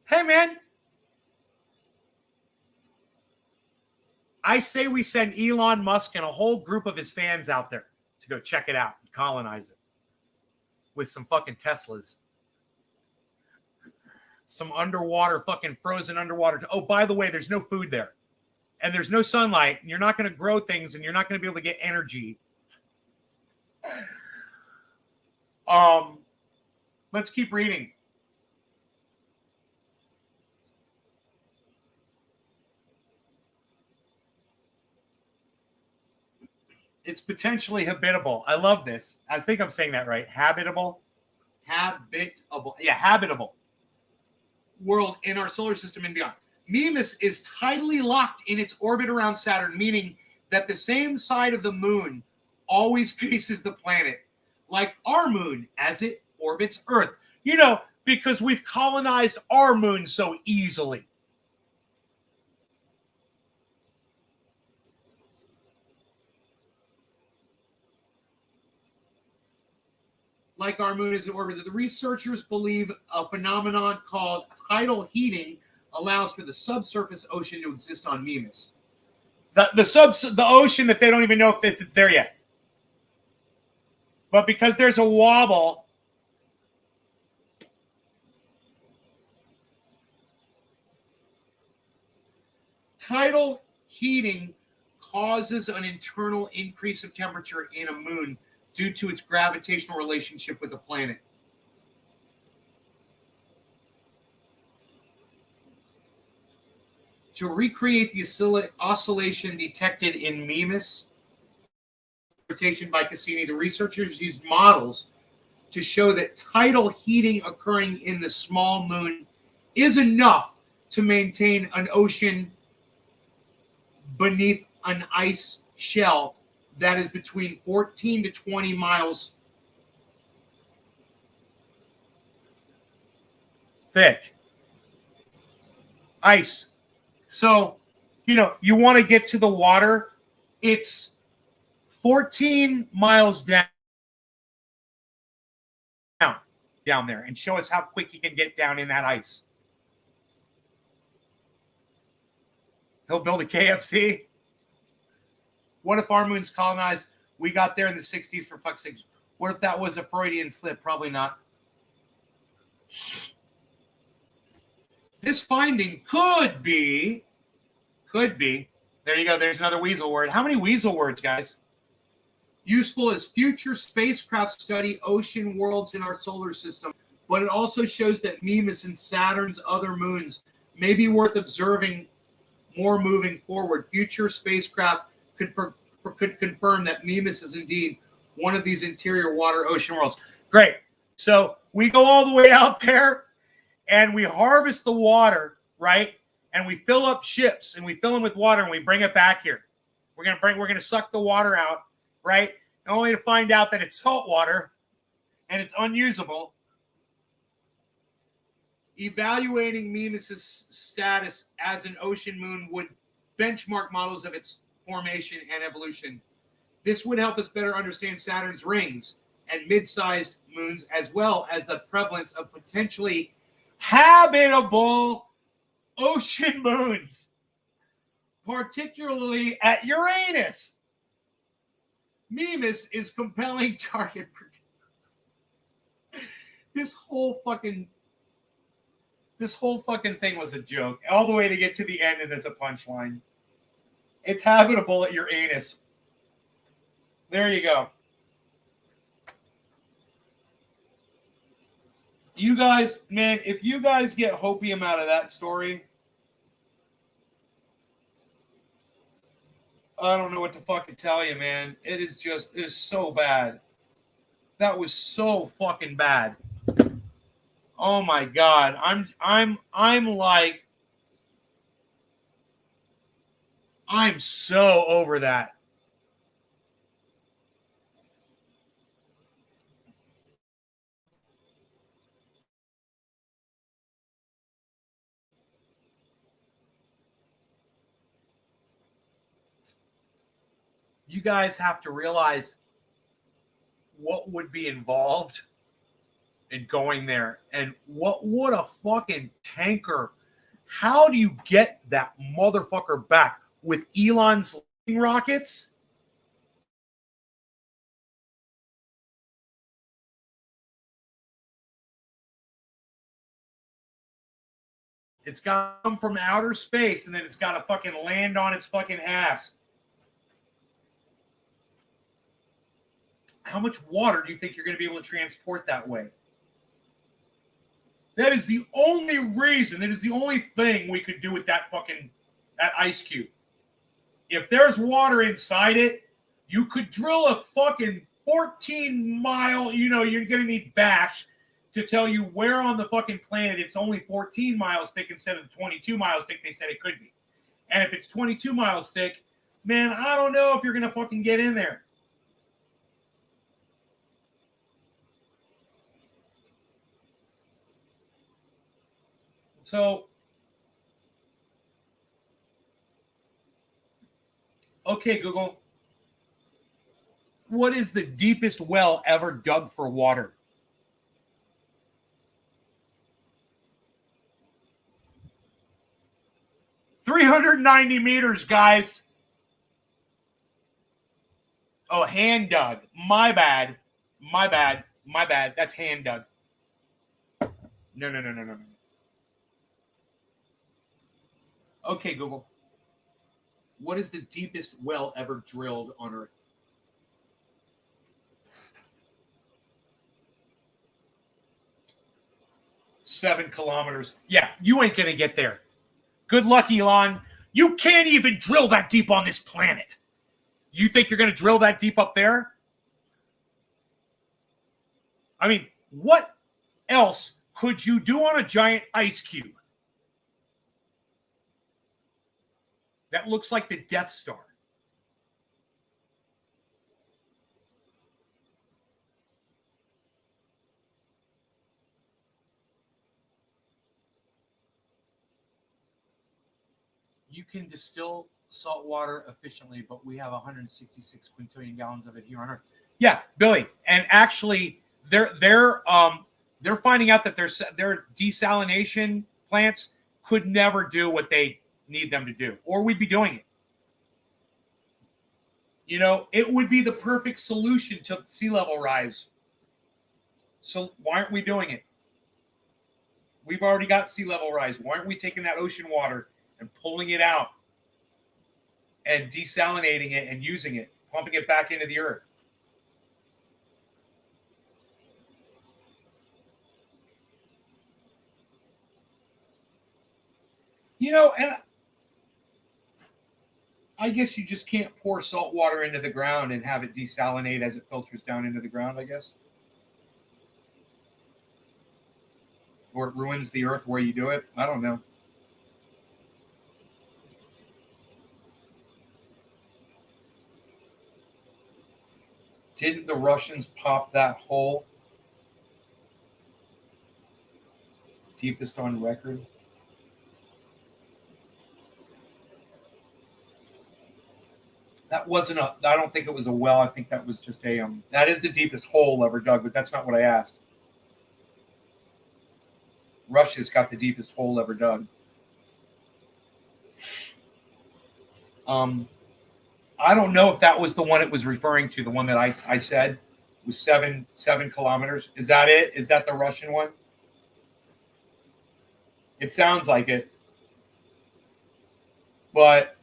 Hey, man. I say we send Elon Musk and a whole group of his fans out there to go check it out and colonize it with some fucking Teslas. Some underwater, fucking frozen underwater. Oh, by the way, there's no food there. And there's no sunlight, and you're not going to grow things, and you're not going to be able to get energy. Let's keep reading. It's potentially habitable. I love this. I think I'm saying that right. Habitable. Habitable. Yeah, habitable. World in our solar system and beyond. Mimas is tidally locked in its orbit around Saturn, meaning that the same side of the moon always faces the planet, like our moon as it orbits Earth. Because we've colonized our moon so easily. Like our moon is in orbit. The researchers believe a phenomenon called tidal heating allows for the subsurface ocean to exist on Mimas. The ocean that they don't even know if it's there yet. But because there's a wobble, tidal heating causes an internal increase of temperature in a moon due to its gravitational relationship with the planet. To recreate the oscillation detected in Mimas rotation by Cassini, the researchers used models to show that tidal heating occurring in the small moon is enough to maintain an ocean beneath an ice shell that is between 14 to 20 miles thick. Ice. So, you want to get to the water, it's 14 miles down there, and show us how quick you can get down in that ice. He'll build a KFC. What if our moon's colonized? We got there in the 60s, for fuck's sake. What if that was a Freudian slip? Probably not. This finding could be, there you go, there's another weasel word. How many weasel words, guys? Useful as future spacecraft study ocean worlds in our solar system, but it also shows that Mimas and Saturn's other moons may be worth observing more moving forward. Future spacecraft could confirm that Mimas is indeed one of these interior water ocean worlds. Great. So we go all the way out there, and we harvest the water, right? And we fill up ships, and we fill them with water, and we bring it back here. We're gonna suck the water out, right? Only to find out that it's salt water, and it's unusable. Evaluating Mimas' status as an ocean moon would benchmark models of its formation and evolution. This would help us better understand Saturn's rings and mid-sized moons, as well as the prevalence of potentially habitable ocean moons, particularly at Uranus. Mimas is compelling target for this whole fucking thing was a joke. All the way to get to the end, and there's a punchline. It's habitable at Uranus. There you go. You guys, man, if you guys get hopium out of that story, I don't know what to fucking tell you, man. It is so bad. That was so fucking bad. Oh my God. I'm so over that. You guys have to realize what would be involved in going there, and what a fucking tanker. How do you get that motherfucker back with Elon's rockets? It's got to come from outer space, and then it's got to fucking land on its fucking ass. How much water do you think you're going to be able to transport that way? That is the only reason, that is the only thing we could do with that ice cube. If there's water inside it, you could drill a fucking 14-mile, you're going to need Bash to tell you where on the fucking planet it's only 14 miles thick instead of the 22 miles thick they said it could be. And if it's 22 miles thick, man, I don't know if you're going to fucking get in there. So, okay, Google, what is the deepest well ever dug for water? $390 meters, guys. Oh, hand dug. My bad. That's hand dug. No. Okay, Google. What is the deepest well ever drilled on Earth? Seven kilometers. Yeah, you ain't going to get there. Good luck, Elon. You can't even drill that deep on this planet. You think you're going to drill that deep up there? I mean, what else could you do on a giant ice cube that looks like the Death Star? You can distill salt water efficiently, but we have 166 quintillion gallons of it here on Earth. Yeah, Billy, and actually, they're finding out that their desalination plants could never do what they need them to do, or we'd be doing it. It would be the perfect solution to sea level rise. So why aren't we doing it? We've already got sea level rise. Why aren't we taking that ocean water and pulling it out and desalinating it and using it, pumping it back into the earth? And I guess you just can't pour salt water into the ground and have it desalinate as it filters down into the ground, I guess. Or it ruins the earth where you do it. I don't know. Didn't the Russians pop that hole Deepest on record. That wasn't a. I don't think it was a well. I think that was just a. That is the deepest hole ever dug, but that's not what I asked. Russia's got the deepest hole ever dug. I don't know if that was the one it was referring to. The one that I said was 7 kilometers. Is that it? Is that the Russian one? It sounds like it. But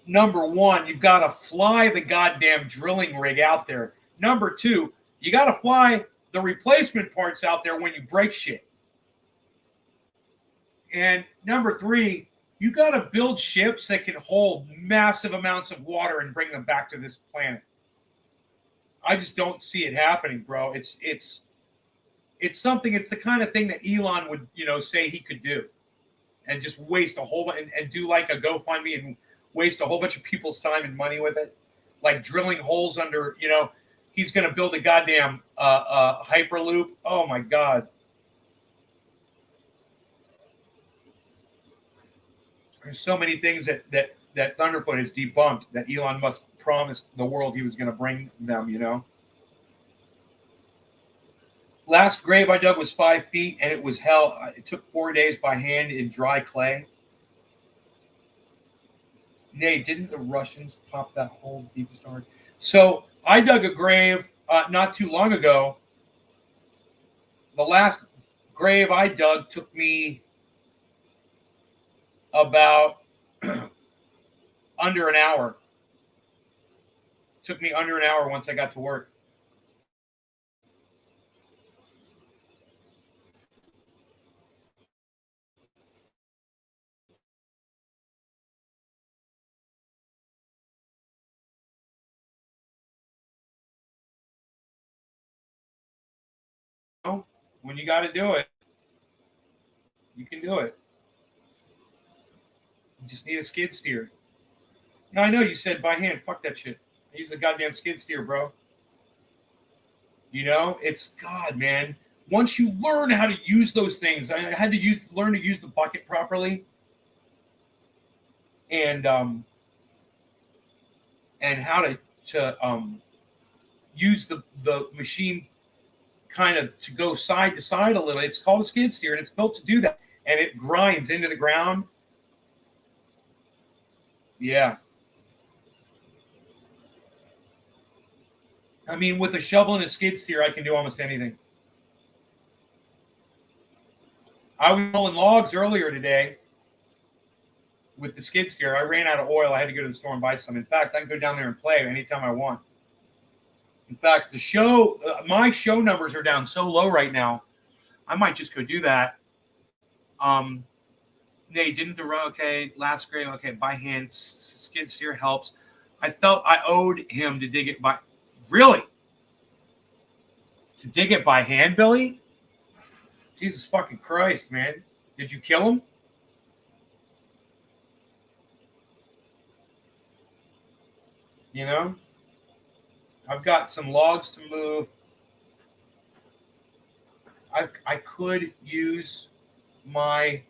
number one, you've got to fly the goddamn drilling rig out there. Number two, you got to fly the replacement parts out there when you break shit. And number three, you got to build ships that can hold massive amounts of water and bring them back to this planet. I just don't see it happening, bro. It's something. It's the kind of thing that Elon would, say he could do, and just waste a whole and do like a GoFundMe and waste a whole bunch of people's time and money with it, like drilling holes under. He's going to build a goddamn hyperloop. Oh my god. There's so many things that Thunderfoot has debunked that Elon Musk promised the world he was going to bring them, Last grave I dug was 5 feet, and it was hell. It took 4 days by hand in dry clay. Nay, didn't the Russians pop that hole deepest hard? So I dug a grave not too long ago. The last grave I dug took me about under an hour. Took me under an hour once I got to work. When you got to do it, you can do it. You just need a skid steer. Now, I know you said by hand. Fuck that shit. I use a goddamn skid steer, bro. It's God, man. Once you learn how to use those things, I had to learn to use the bucket properly, and how to use the machine kind of to go side to side a little. It's called a skid steer, and it's built to do that, and it grinds into the ground. Yeah. I mean, with a shovel and a skid steer, I can do almost anything. I was hauling logs earlier today with the skid steer. I ran out of oil. I had to go to the store and buy some. In fact, I can go down there and play anytime I want. In fact, my show numbers are down so low right now, I might just go do that. Nay, didn't the okay, last grave, okay, by hand, skid steer helps. I felt I owed him to dig it by, really? To dig it by hand, Billy? Jesus fucking Christ, man. Did you kill him? I've got some logs to move. I could use my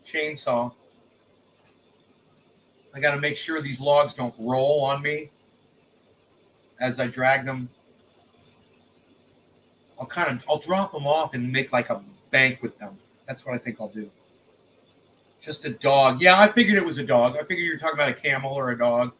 chainsaw. I got to make sure these logs don't roll on me as I drag them. I'll drop them off and make like a bank with them. That's what I think I'll do. Just a dog. Yeah, I figured it was a dog. I figured you were talking about a camel or a dog.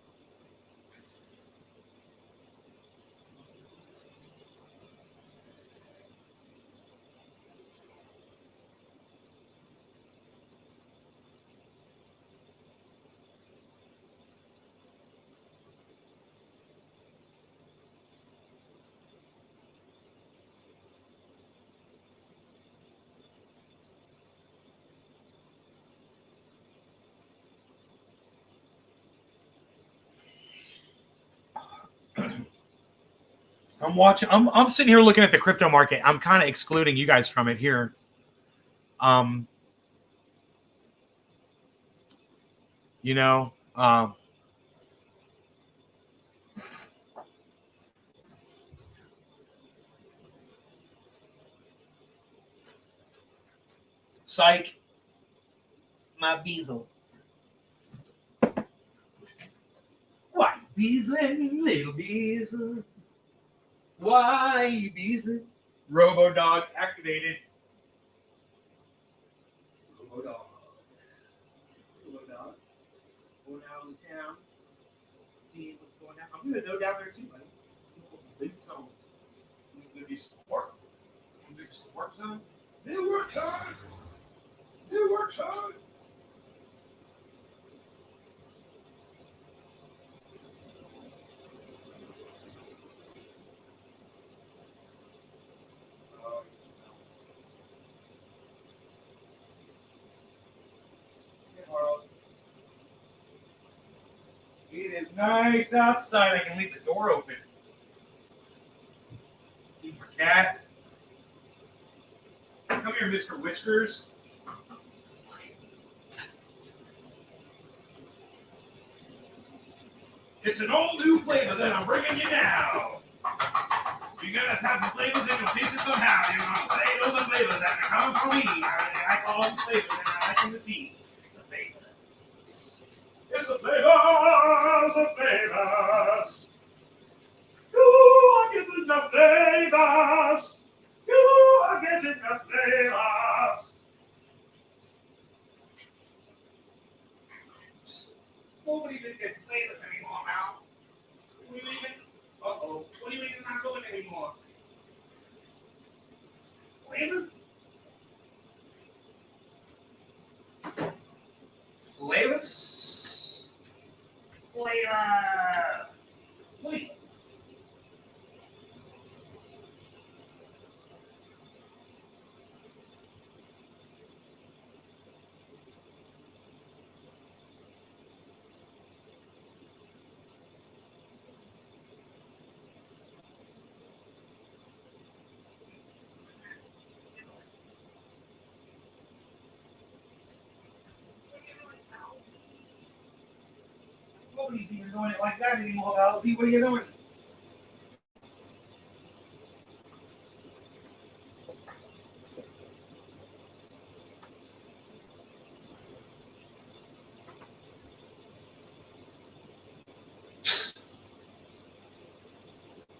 I'm sitting here looking at the crypto market. I'm kind of excluding you guys from it here. Psych. My Beazle. Why Beazling, little Beazle? Why you Beazling? Robo Dog activated. Robo Dog. Robo Dog. Going out of town. See what's going on. I'm gonna go down there too, buddy. Boots on. I'm gonna do some work. I'm gonna do some work, son. New work time. New work time. It is nice outside. I can leave the door open. Keep my cat. Come here, Mr. Whiskers. It's an all new flavor that I'm bringing you now. You're going to have some flavors and you'll taste it somehow. You know what I'm saying? Those are flavors that are coming from me. I call them flavors and I like them to see. The flavors. It's the flavors, the flavors. You are getting the flavors. You are getting the flavors. Nobody even gets flavors anymore now. What do you even? Uh-oh. What do you mean it's not going anymore? Flavors? Flavors? Flavor! Wait. Nobody's even doing it like that anymore, Halsey. What are you doing?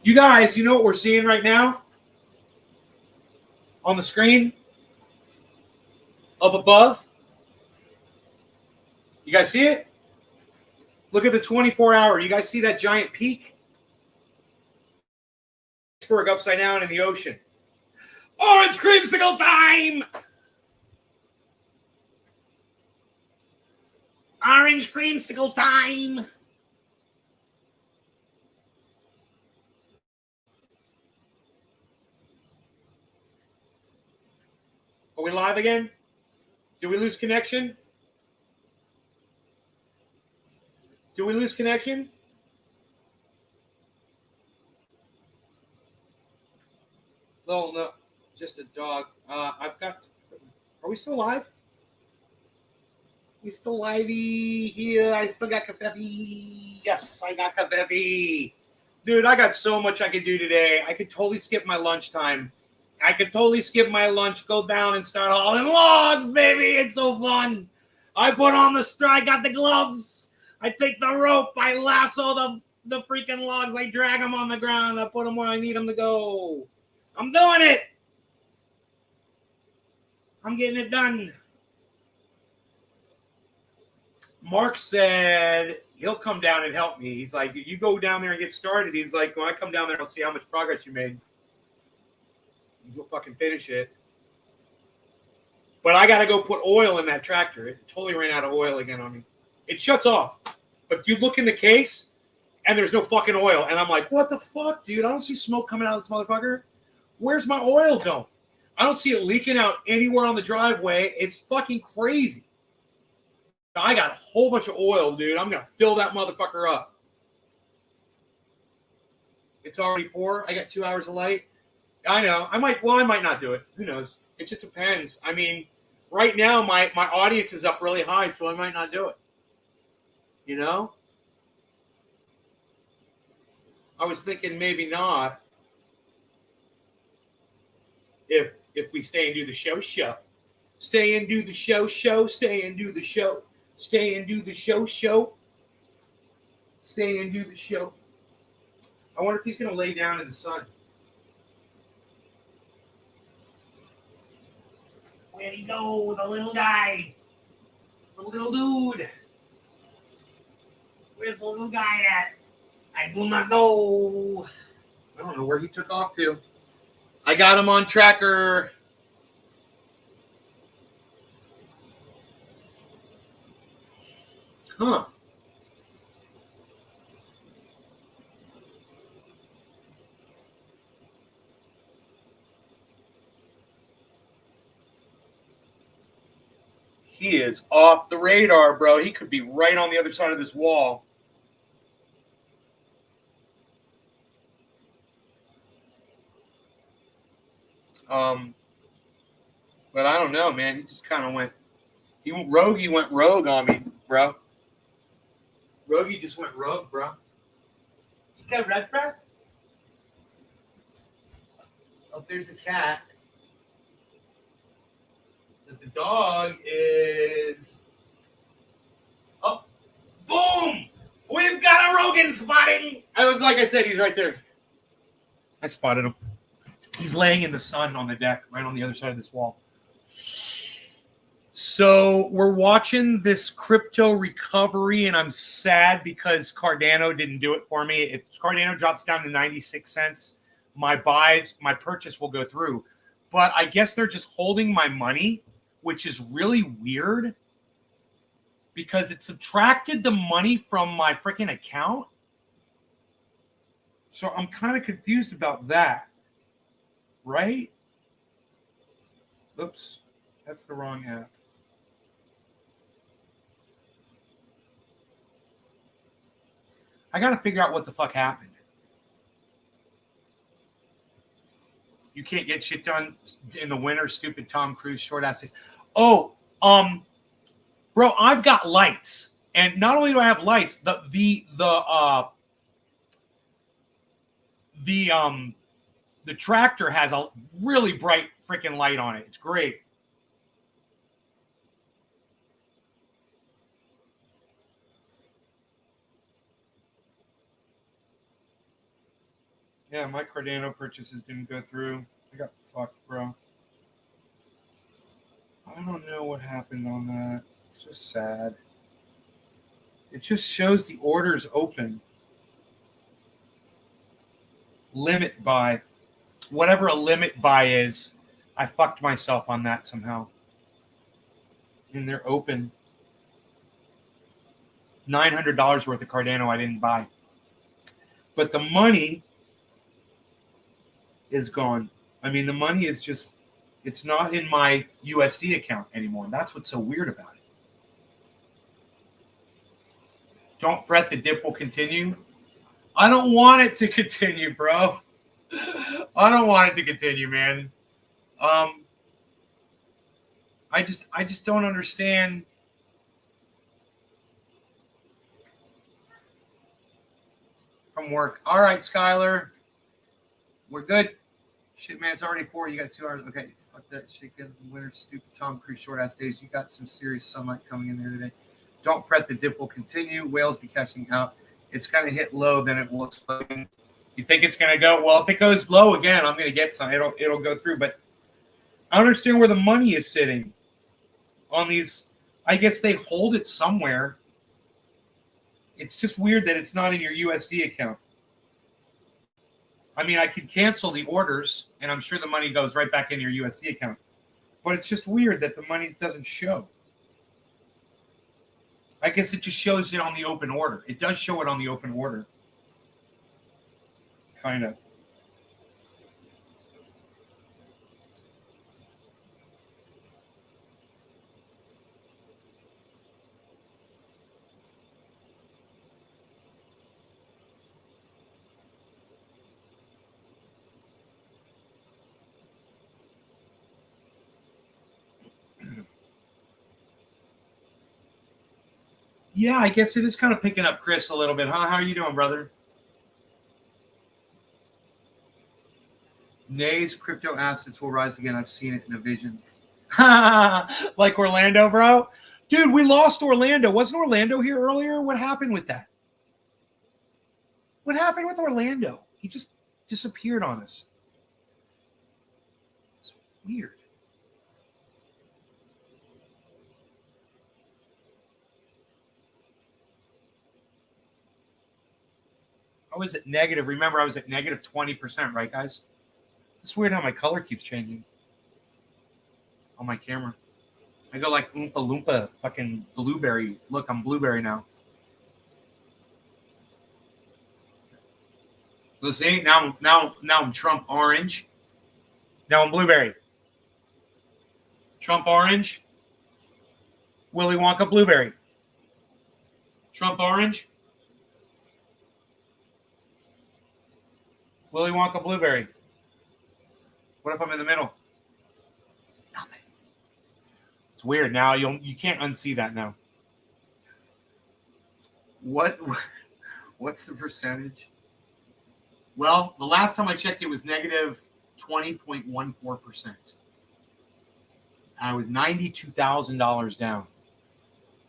You guys, you know what we're seeing right now? On the screen? Up above? You guys see it? Look at the 24-hour. You guys see that giant peak? Iceberg upside down in the ocean. Orange creamsicle time! Orange creamsicle time! Are we live again? Did we lose connection? Did we lose connection? No, no, just a dog. I've got. Are we still live? We still livey here. I still got Covfefe. Yes, I got Covfefe. Dude, I got so much I could do today. I could totally skip my lunchtime. I could totally skip my lunch, go down and start hauling logs, baby. It's so fun. I put on the I got the gloves. I take the rope. I lasso the freaking logs. I drag them on the ground. I put them where I need them to go. I'm doing it. I'm getting it done. Mark said he'll come down and help me. He's like, you go down there and get started. He's like, when I come down there, I'll see how much progress you made. You'll fucking finish it. But I got to go put oil in that tractor. It totally ran out of oil again on me. It shuts off. But you look in the case, and there's no fucking oil. And I'm like, what the fuck, dude? I don't see smoke coming out of this motherfucker. Where's my oil going? I don't see it leaking out anywhere on the driveway. It's fucking crazy. I got a whole bunch of oil, dude. I'm going to fill that motherfucker up. It's already 4. I got 2 hours of light. I know. I might not do it. Who knows? It just depends. I mean, right now my audience is up really high, so I might not do it. You know? I was thinking maybe not. If we stay and do the show. Stay and do the show. Stay and do the show. Stay and do the show. Stay and do the show. I wonder if he's going to lay down in the sun. Where'd he go, the little guy? The little dude. Where's the little guy at? I do not know. I don't know where he took off to. I got him on tracker. Huh. He is off the radar, bro. He could be right on the other side of this wall. But I don't know, man. He just kind of went. Rogie went rogue on me, bro. Rogie just went rogue, bro. You got red, bro? Oh, there's the cat. The dog is. Oh, boom! We've got a Rogan spotting. Like I said, he's right there. I spotted him. He's laying in the sun on the deck, right on the other side of this wall. So we're watching this crypto recovery, and I'm sad because Cardano didn't do it for me. If Cardano drops down to 96 cents, my purchase will go through. But I guess they're just holding my money, which is really weird because it subtracted the money from my freaking account. So I'm kind of confused about that. Right? Oops. That's the wrong app. I got to figure out what the fuck happened. You can't get shit done in the winter, stupid Tom Cruise short ass days. Oh, bro, I've got lights. And not only do I have lights, the tractor has a really bright freaking light on it. It's great. Yeah, my Cardano purchases didn't go through. I got fucked, bro. I don't know what happened on that. It's just sad. It just shows the orders open. Limit buy. Whatever a limit buy is, I fucked myself on that somehow. And they're open. $900 worth of Cardano I didn't buy. But the money is gone. I mean, the money is just, it's not in my USD account anymore. And that's what's so weird about it. Don't fret, the dip will continue. I don't want it to continue, bro. I don't want it to continue, man. I just don't understand. From work. All right, Skylar. We're good. Shit, man, it's already 4. You got 2 hours. Okay, fuck that shit. Get the winter, stupid Tom Cruise short ass days. You got some serious sunlight coming in there today. Don't fret, the dip will continue. Whales be cashing out. It's going to hit low, then it will explode. You think it's going to go? Well, if it goes low again, I'm going to get some. It'll go through. But I don't understand where the money is sitting on these. I guess they hold it somewhere. It's just weird that it's not in your USD account. I mean, I could cancel the orders, and I'm sure the money goes right back in your USD account. But it's just weird that the money doesn't show. I guess it just shows it on the open order. It does show it on the open order. Kind of. Yeah, I guess it is kind of picking up Chris a little bit, huh? How are you doing, brother? Nay's crypto assets will rise again. I've seen it in a vision. Like Orlando, bro. Dude, we lost Orlando. Wasn't Orlando here earlier? What happened with that? What happened with Orlando? He just disappeared on us. It's weird. I was at negative. Remember, I was at negative 20%, right, guys? It's weird how my color keeps changing on my camera. I go like Oompa Loompa, fucking blueberry. Look, I'm blueberry now. Let's see. Now I'm Trump orange. Now I'm blueberry. Trump orange. Willy Wonka blueberry. Trump orange. Willy Wonka blueberry. What if I'm in the middle? Nothing. It's weird. Now you can't unsee that now. What's the percentage? Well, the last time I checked, it was negative 20.14%. I was $92,000 down.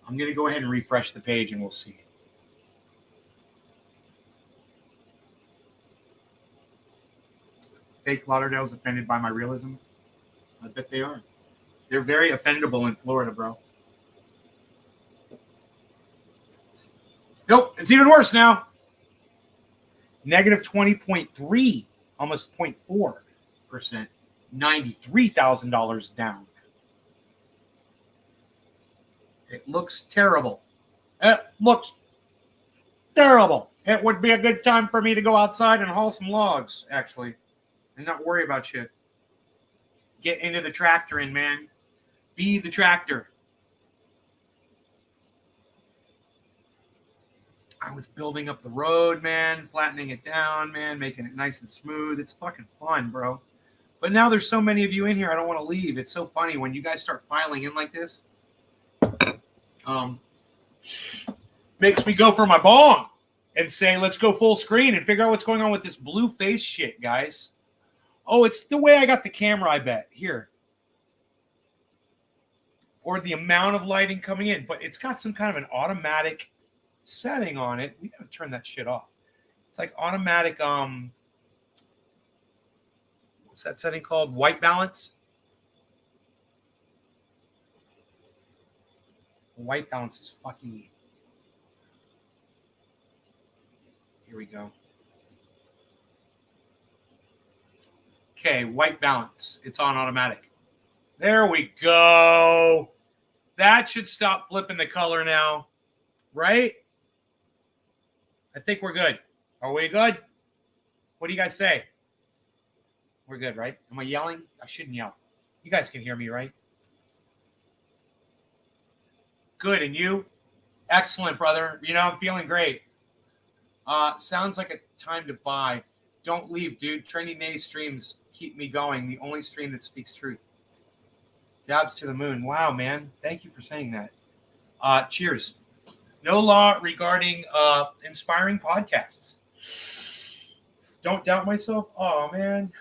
I'm going to go ahead and refresh the page and we'll see. Fake Lauderdale's offended by my realism? I bet they are. They're very offendable in Florida, bro. Nope, it's even worse now. Negative 20.3, almost 0.4%. $93,000 down. It looks terrible. It looks terrible. It would be a good time for me to go outside and haul some logs, actually, and not worry about shit. Get into the tractoring, man. Be the tractor. I was building up the road, man, flattening it down, man, making it nice and smooth. It's fucking fun, bro. But now there's so many of you in here, I don't want to leave. It's so funny when you guys start filing in like this. Makes me go for my bong and say, let's go full screen and figure out what's going on with this blue face shit, guys. Oh, it's the way I got the camera, I bet. Here. Or the amount of lighting coming in. But it's got some kind of an automatic setting on it. We got to turn that shit off. It's like automatic, what's that setting called? White balance? White balance is fucking... Here we go. Okay, white balance. It's on automatic. There we go. That should stop flipping the color now. Right? I think we're good. Are we good? What do you guys say? We're good, right? Am I yelling? I shouldn't yell. You guys can hear me, right? Good, and you? Excellent, brother. You know, I'm feeling great. Sounds like a time to buy. Don't leave, dude. Trending Native streams keep me going. The only stream that speaks truth. Dabs to the moon. Wow, man. Thank you for saying that. Cheers. No law regarding inspiring podcasts. Don't doubt myself. Oh, man.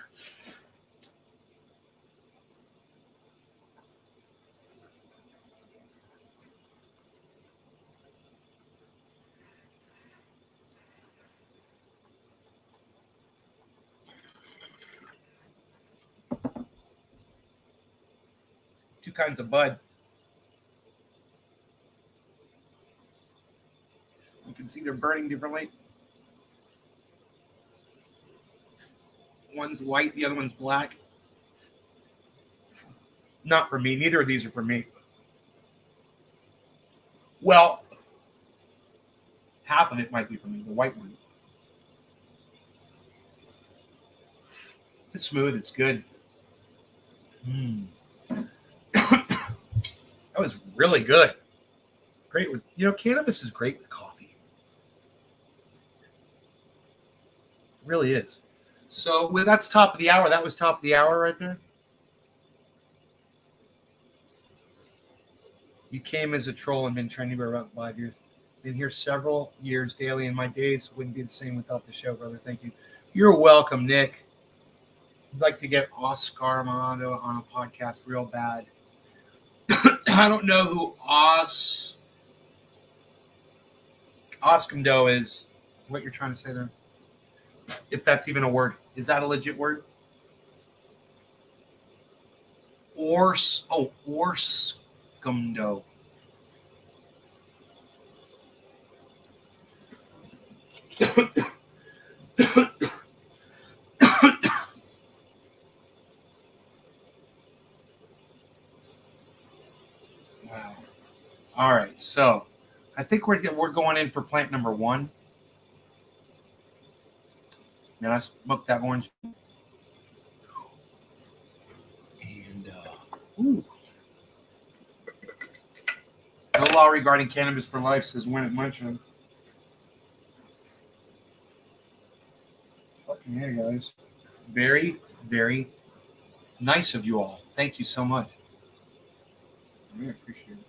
Two kinds of bud. You can see they're burning differently. One's white, the other one's black. Not for me. Neither of these are for me. Well, half of it might be for me, the white one. It's smooth. It's good. That was really good. Great with, cannabis is great with coffee. It really is. So that's top of the hour. That was top of the hour right there. You came as a troll and been trending for about 5 years. Been here several years daily, and my days wouldn't be the same without the show, brother. Thank you. You're welcome, Nick. I'd like to get Oscar Armando on a podcast real bad. I don't know who Oscomdo is. What you're trying to say there? If that's even a word. Is that a legit word? Orscomdo. Wow. All right, so I think we're going in for plant number 1. Now I smoked that orange. And ooh. No law regarding cannabis for life, says when it mentioned. Fucking yeah, guys. Very, very nice of you all. Thank you so much. I really appreciate it.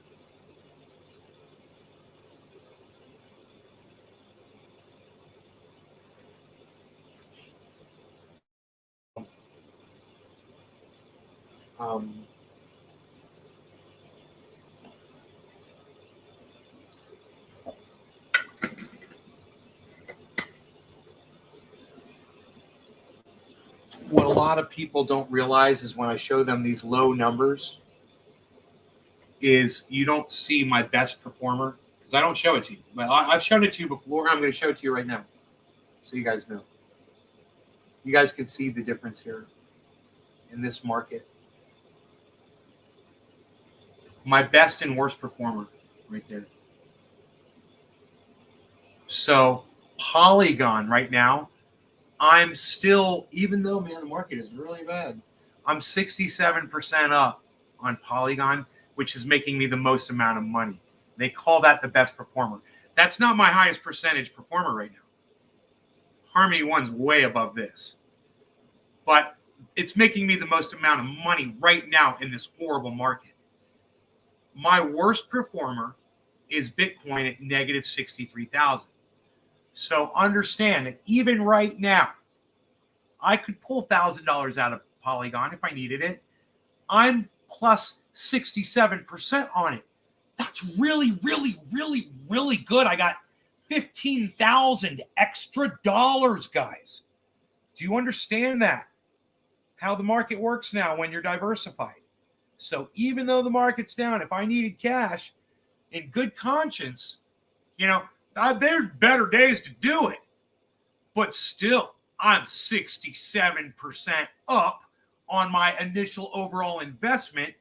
What a lot of people don't realize is when I show them these low numbers is you don't see my best performer because I don't show it to you. But I've shown it to you before. I'm going to show it to you right now so you guys know. You guys can see the difference here in this market. My best and worst performer right there. So Polygon right now, I'm still, even though, man, the market is really bad, I'm 67% up on Polygon, which is making me the most amount of money. They call that the best performer. That's not my highest percentage performer right now. Harmony One's way above this. But it's making me the most amount of money right now in this horrible market. My worst performer is Bitcoin at negative 63,000. So understand that even right now, I could pull $1,000 out of Polygon if I needed it. I'm plus 67% on it. That's really, really, really, really good. I got 15,000 extra dollars, guys. Do you understand that? How the market works now when you're diversified. So even though the market's down, if I needed cash in good conscience, you know, there's better days to do it. But still, I'm 67% up on my initial overall investment.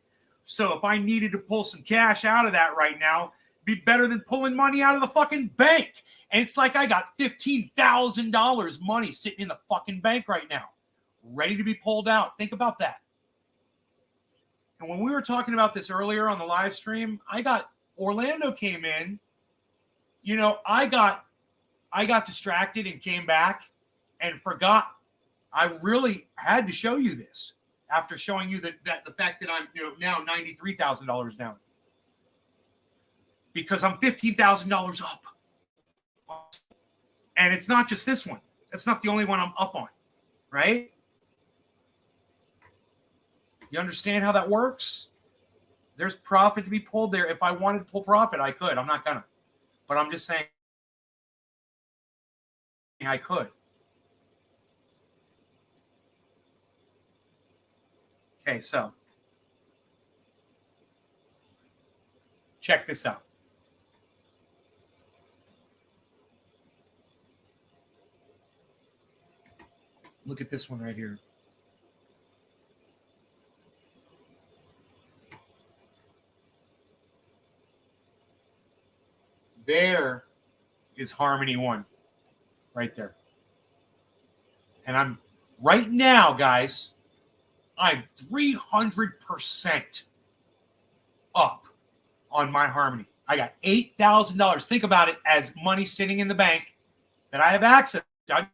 So if I needed to pull some cash out of that right now, it'd be better than pulling money out of the fucking bank. And it's like I got $15,000 money sitting in the fucking bank right now, ready to be pulled out. Think about that. And when we were talking about this earlier on the live stream, Orlando came in. You know, I got distracted and came back and forgot. I really had to show you this after showing you that the fact that I'm now $93,000 down because I'm $15,000 up. And it's not just this one. That's not the only one I'm up on, right? You understand how that works? There's profit to be pulled there. If I wanted to pull profit, I could. I'm not gonna. But I'm just saying I could. Okay, so check this out. Look at this one right here. There is Harmony One right there. And I'm right now, guys, I'm 300% up on my Harmony. I got $8,000. Think about it as money sitting in the bank that I have access to.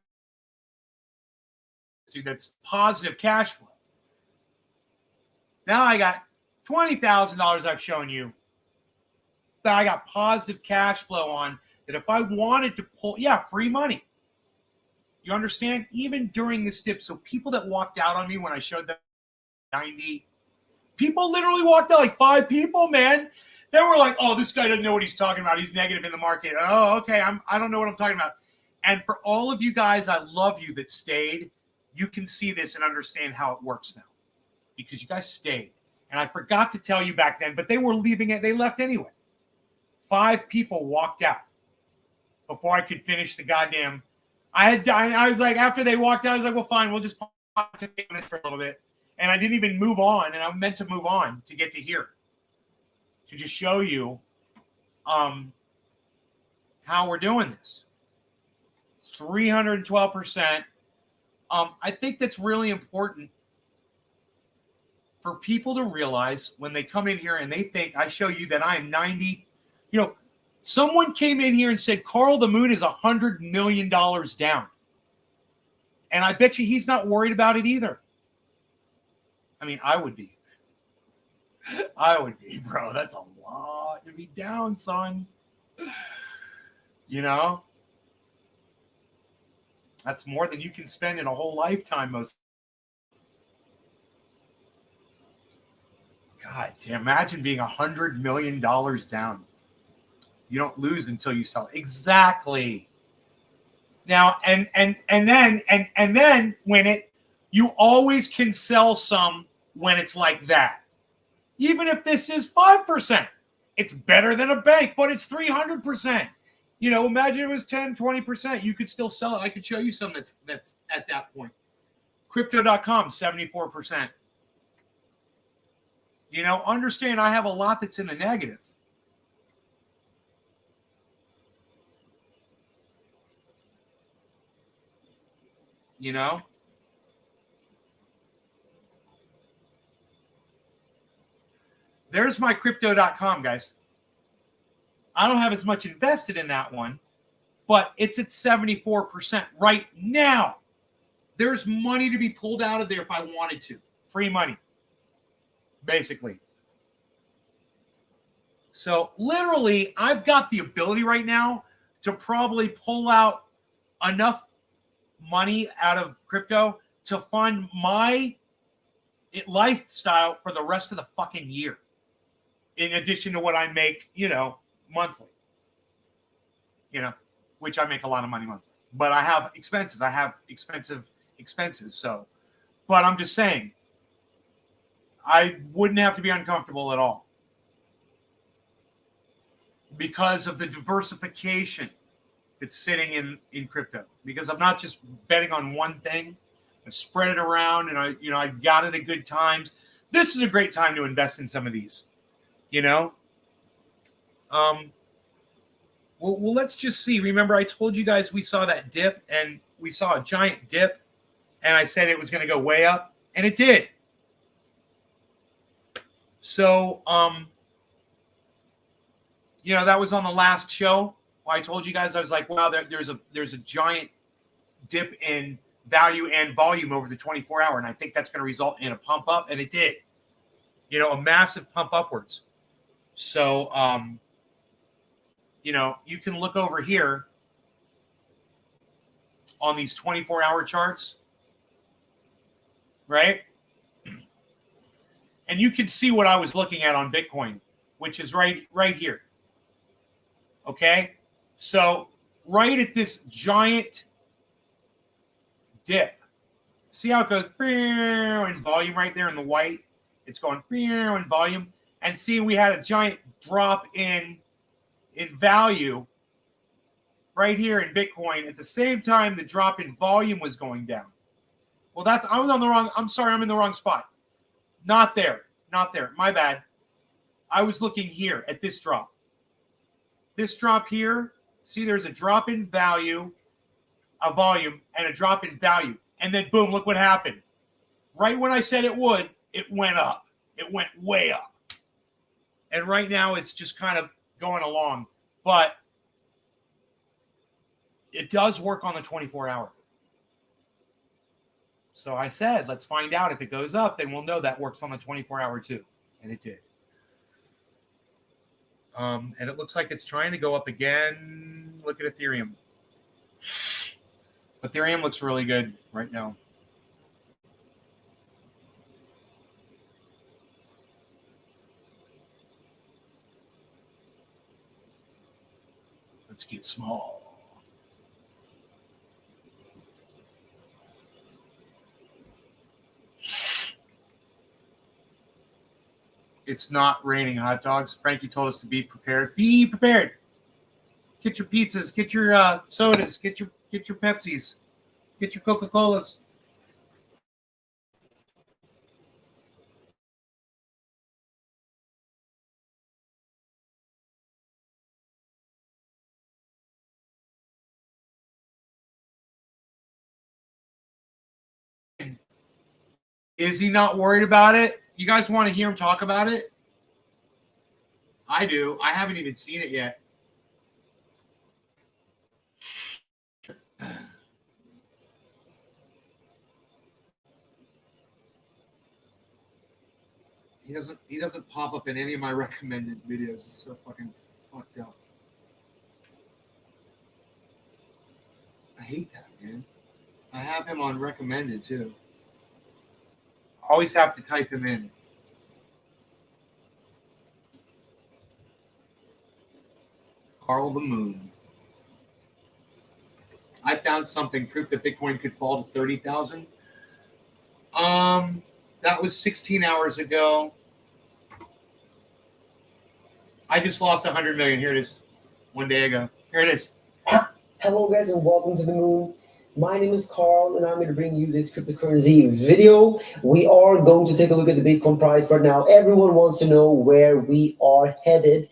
That's positive cash flow. Now I got $20,000 I've shown you that I got positive cash flow on that if I wanted to pull, free money. You understand? Even during this dip. So people that walked out on me when I showed them 90, People literally walked out, like 5 people, man. They were like, oh, this guy doesn't know what he's talking about. He's negative in the market. Oh, okay. I don't know what I'm talking about. And for all of you guys, I love you that stayed. You can see this and understand how it works now because you guys stayed. And I forgot to tell you back then, but they were leaving it. They left anyway. 5 people walked out before I could finish the goddamn. I was like, after they walked out, I was like, well, fine. We'll just pause it for a little bit. And I didn't even move on. And I meant to move on to get to here. To just show you how we're doing this. 312%. I think that's really important for people to realize when they come in here and they think I show you that I am 90. You know, someone came in here and said Carl the Moon is $100 million down. And I bet you he's not worried about it either. I mean, I would be. I would be, bro. That's a lot to be down, son. You know? That's more than you can spend in a whole lifetime, most. God damn, imagine being $100 million down. You don't lose until you sell. Exactly. Now, and then when you always can sell some when it's like that. Even if this is 5%, it's better than a bank, but it's 300%. You know, imagine it was 10, 20%. You could still sell it. I could show you some that's at that point. Crypto.com, 74%. You know, understand I have a lot that's in the negative. You know? There's my crypto.com, guys. I don't have as much invested in that one, but it's at 74% right now. There's money to be pulled out of there if I wanted to. Free money, basically. So literally, I've got the ability right now to probably pull out enough money out of crypto to fund my lifestyle for the rest of the fucking year. In addition to what I make, you know, monthly, you know, which I make a lot of money monthly, but I have expenses. I have expensive expenses. So, but I'm just saying, I wouldn't have to be uncomfortable at all because of the diversification that's sitting in crypto, because I'm not just betting on one thing. I spread it around and I got it at good times. This is a great time to invest in some of these. You know, well, let's just see. Remember, I told you guys we saw that dip, and we saw a giant dip, and I said it was going to go way up, and it did. So, you know, that was on the last show. I told you guys, I was like, wow, there's a giant dip in value and volume over the 24-hour, and I think that's going to result in a pump up, and it did. You know, a massive pump upwards. So, you know, you can look over here on these 24-hour charts, right? And you can see what I was looking at on Bitcoin, which is right here. Okay? So, right at this giant dip. See how it goes in volume right there in the white? It's going in volume. And see, we had a giant drop in value right here in Bitcoin. At the same time, the drop in volume was going down. Well, I'm in the wrong spot. Not there. My bad. I was looking here at this drop. This drop here, see, there's a drop in value, a volume, and a drop in value. And then, boom, look what happened. Right when I said it would, it went up. It went way up. And right now, it's just kind of going along. But it does work on the 24-hour. So I said, let's find out. If it goes up, then we'll know that works on the 24-hour too. And it did. And it looks like it's trying to go up again. Look at Ethereum. Ethereum looks really good right now. Let's get small. It's not raining hot dogs. Frankie told us to be prepared. Be prepared. Get your pizzas. Get your sodas. Get your Pepsis. Get your Coca-Colas. Is he not worried about it? You guys want to hear him talk about it? I do. I haven't even seen it yet. He doesn't pop up in any of my recommended videos. It's so fucking fucked up. I hate that, man. I have him on recommended too. Always have to type him in. Carl the Moon. I found something, proof that Bitcoin could fall to 30,000. That was 16 hours ago. I just lost 100 million. Here it is. One day ago. Here it is. Hello guys and welcome to the moon. My name is Carl and I'm going to bring you this cryptocurrency video. We are going to take a look at the Bitcoin price right now. Everyone wants to know where we are headed.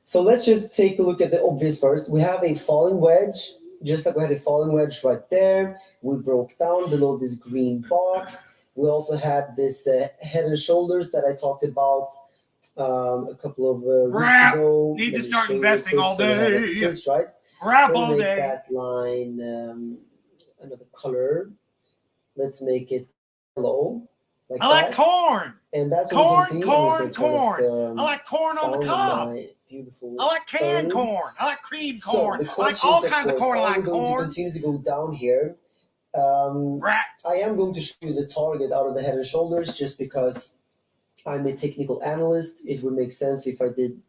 So let's just take a look at the obvious first. We have a falling wedge, just like we had a falling wedge right there. We broke down below this green box. We also had this head and shoulders that I talked about a couple of weeks ago. Need to start investing all day. This, right? Crap We'll all make day. that line another color. Let's make it yellow. Like I like that. corn. And that's Corn, what you can see. corn, There's no kind corn. I like corn on the sound cob. of my beautiful I like canned phone. corn. I like creamed So corn. the I like question all is, kinds of course, corn. I are we like going to corn. continue to go down here? Rat. I am going to show you the target out of the head and shoulders just because I'm a technical analyst. It would make sense if I did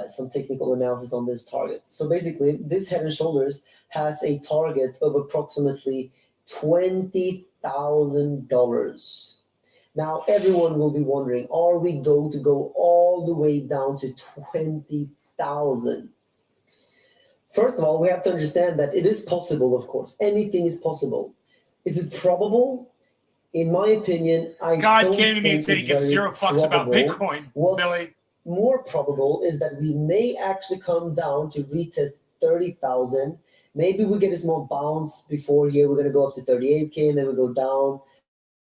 some technical analysis on this target. So basically, this head and shoulders has a target of approximately $20,000. Now, everyone will be wondering, are we going to go all the way down to 20,000? First of all, we have to understand that it is possible, of course. Anything is possible. Is it probable? In my opinion, I God don't came to me and think said he it's gives very zero fucks about probable. Bitcoin, What's Billy. more probable is that we may actually come down to retest 30,000. Maybe we get a small bounce before here. We're going to go up to 38K and then we go down.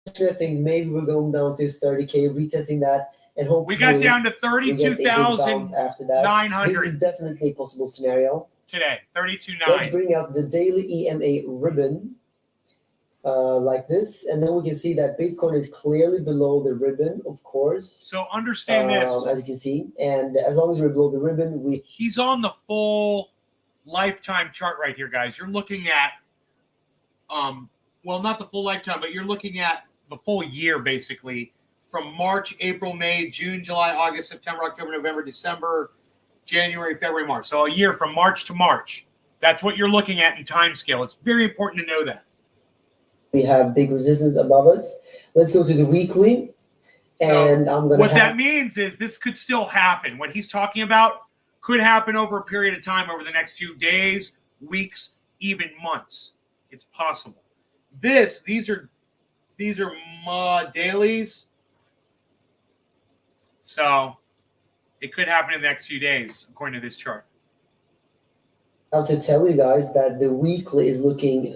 Actually, I think maybe we're going down to 30K, retesting that, and hopefully We got down to we get a big bounce after that. 32,900 This is definitely a possible scenario. today. Let's 32.9. bring out the daily EMA ribbon like this, and then we can see that Bitcoin is clearly below the ribbon, of course. So understand this. As you can see, and as long as we're below the ribbon, He's on the full lifetime chart right here, guys. You're looking at, well, not the full lifetime, but you're looking at the full year, basically, from March, April, May, June, July, August, September, October, November, December, January, February, March. So a year from March to March. That's what you're looking at in time scale. It's very important to know that. we have big resistance above us. Let's go to the weekly, and I'm going to What that means is this could still happen. What he's talking about could happen over a period of time, over the next few days, weeks, even months. It's possible. These are dailies. So it could happen in the next few days, according to this chart. I have to tell you guys that the weekly is looking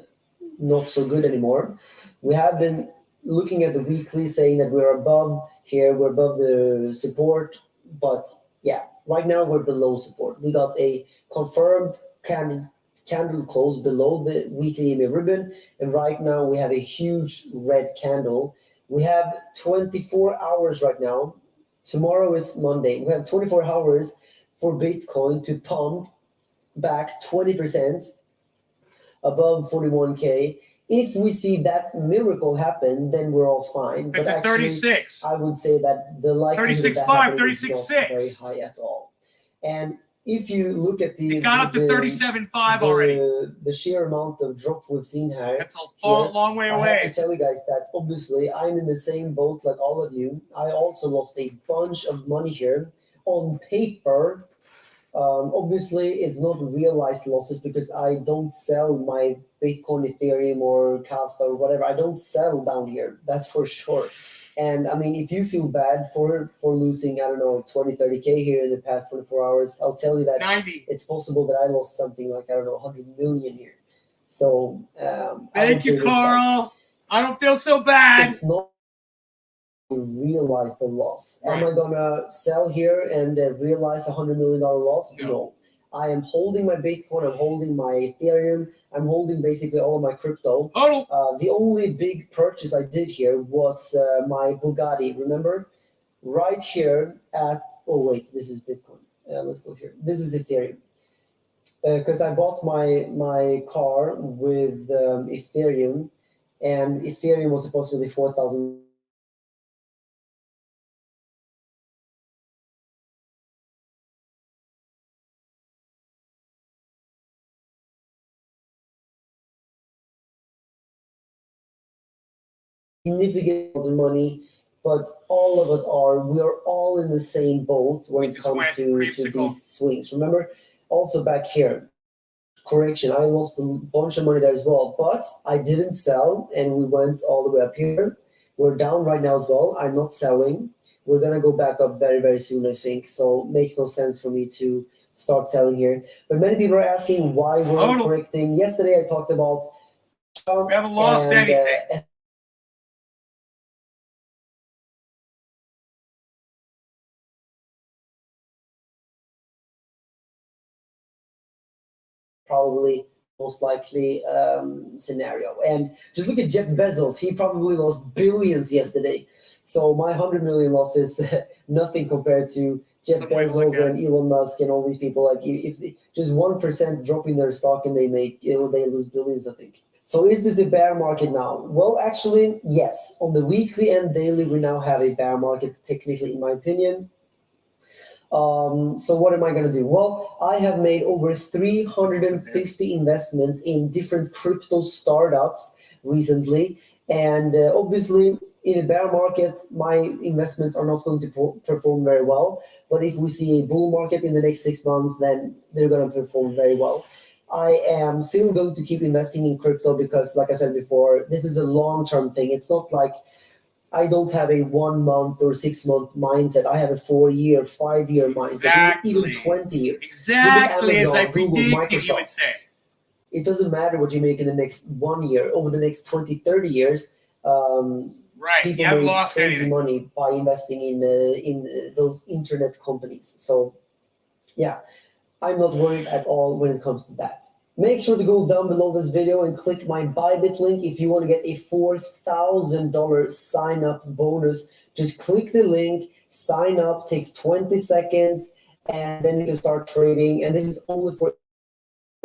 not so good anymore. We have been looking at the weekly saying that we're above here, we're above the support, but yeah, right now we're below support. We got a confirmed candle close below the weekly EMA ribbon, and right now we have a huge red candle. We have 24 hours right now. Tomorrow is Monday. We have 24 hours for Bitcoin to pump back 20% above 41K. If we see that miracle happen, then we're all fine. It's at 36. I would say that the likelihood of that 36.5, happening is not 36.6. very high at all. And if you look at It got up to 37.5 already. the sheer amount of drop we've seen here, That's a long way I have away. to tell you guys that obviously I'm in the same boat like all of you. I also lost a bunch of money here on paper. Obviously, it's not realized losses because I don't sell my Bitcoin, Ethereum, or Casta or whatever. I don't sell down here. That's for sure. And I mean, if you feel bad for losing, I don't know, 20, 30K here in the past 24 hours, I'll tell you that 90. it's possible that I lost something like, I don't know, 100 million here. So, I would Thank say you, this, guys. Carl. I don't feel so bad. It's not to realize the loss. Right. Am I gonna sell here and realize $100 million loss? No. I am holding my Bitcoin. I'm holding my Ethereum. I'm holding basically all of my crypto. Oh, The only big purchase I did here was my Bugatti. Remember, right here at. Oh wait, this is Bitcoin. Let's go here. This is Ethereum. Because I bought my car with Ethereum, and Ethereum was supposed to be 4,000. Significant amounts of money, but all of us we are all in the same boat when We it just comes went to creamsicle. these swings. Remember, also back here, correction, I lost a bunch of money there as well, but I didn't sell, and we went all the way up here. We're down right now as well. I'm not selling. We're gonna go back up very, very soon, I think. So it makes no sense for me to start selling here. But many people are asking why we're Total. correcting. Yesterday I talked about we haven't lost anything. Probably most likely scenario. And just look at Jeff Bezos. He probably lost billions yesterday. So my 100 million loss is nothing compared to Jeff Some way to look Bezos at and Elon Musk and all these people. Like if just 1% drop in their stock and they make, they lose billions, I think. So is this a bear market now? Well, actually, yes. On the weekly and daily, we now have a bear market, technically, in my opinion. So what am I going to do? Well, I have made over 350 investments in different crypto startups recently. And obviously, in a bear market, my investments are not going to perform very well. But if we see a bull market in the next 6 months, then they're going to perform very well. I am still going to keep investing in crypto because, like I said before, this is a long-term thing. It's not like I don't have a 1 month or 6 month mindset. I have a 4-year, 5-year mindset, Exactly. even 20 years. Exactly as I Amazon, Google, predicted you would Microsoft. say. It doesn't matter what you make in the next 1 year. Over the next 20, 30 years, Right. You people haven't make lost crazy anything. money by investing in those internet companies. So, yeah, I'm not worried at all when it comes to that. Make sure to go down below this video and click my Bybit link if you want to get a $4,000 sign-up bonus. Just click the link, sign up, takes 20 seconds, and then you can start trading. And this is only for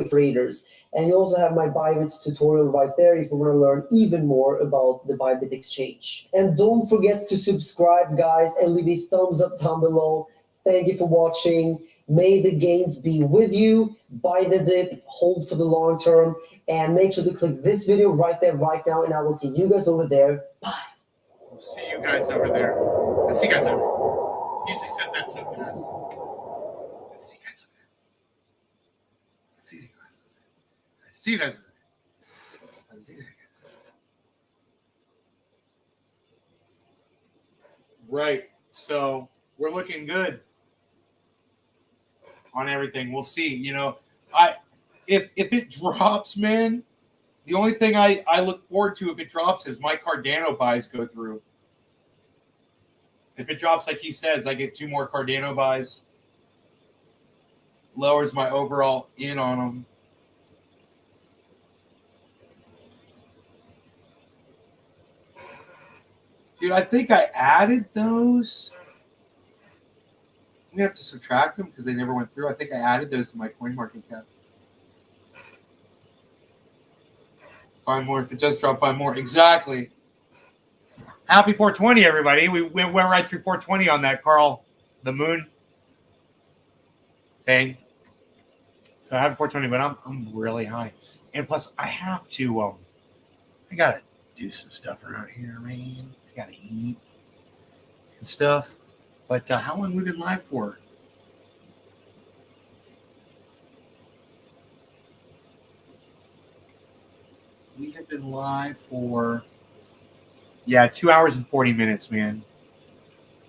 traders. And you also have my Bybit tutorial right there if you want to learn even more about the Bybit exchange. And don't forget to subscribe, guys, and leave a thumbs up down below. Thank you for watching. May the gains be with you. Buy the dip, hold for the long term, and make sure to click this video right there, right now, and I will see you guys over there. Bye. We'll see you guys over there. I'll see you guys over there. He usually says that so fast. I'll see you guys over there. See you guys over there. See you guys over there. I'll see you guys over there. Right. So we're looking good on everything. We'll see. You know, if it drops, man, the only thing I look forward to if it drops is my Cardano buys go through. If it drops like he says, I get 2 more Cardano buys. Lowers my overall in on them. Dude, I think I added those. I'm gonna have to subtract them because they never went through. I think I added those to my CoinMarketCap. Buy more if it does drop. Buy more. Exactly. Happy 420, everybody. We went right through 420 on that Carl the Moon thing. So I have 420, but I'm really high. And plus, I have to. I gotta do some stuff around here, man. I gotta eat and stuff. But how long we been live for? We have been live for 2 hours and 40 minutes, man.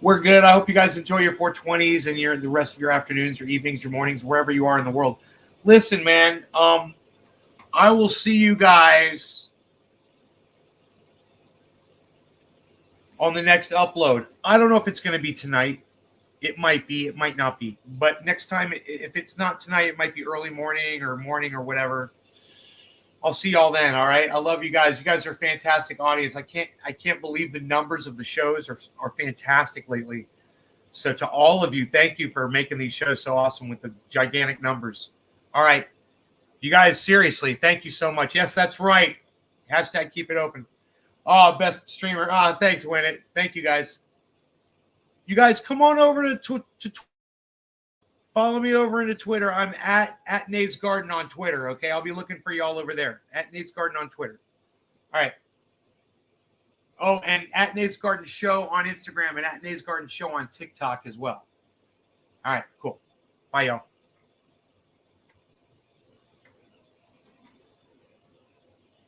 We're good. I hope you guys enjoy your 420s and the rest of your afternoons, your evenings, your mornings, wherever you are in the world. Listen, man, I will see you guys on the next upload. I don't know if it's going to be tonight. It might be. It might not be. But next time, if it's not tonight, it might be early morning or whatever. I'll see y'all then. All right. I love you guys. You guys are a fantastic audience. I can't believe the numbers of the shows are fantastic lately. So to all of you, thank you for making these shows so awesome with the gigantic numbers. All right. You guys, seriously, thank you so much. Yes, that's right. Hashtag keep it open. Oh, best streamer. Thanks, Winnet. Thank you, guys. You guys, come on over to follow me over into Twitter. I'm at Nate's Garden on Twitter. Okay, I'll be looking for you all over there. At Nate's Garden on Twitter. All right. Oh, and at Nate's Garden Show on Instagram and at Nate's Garden Show on TikTok as well. All right, cool. Bye, y'all.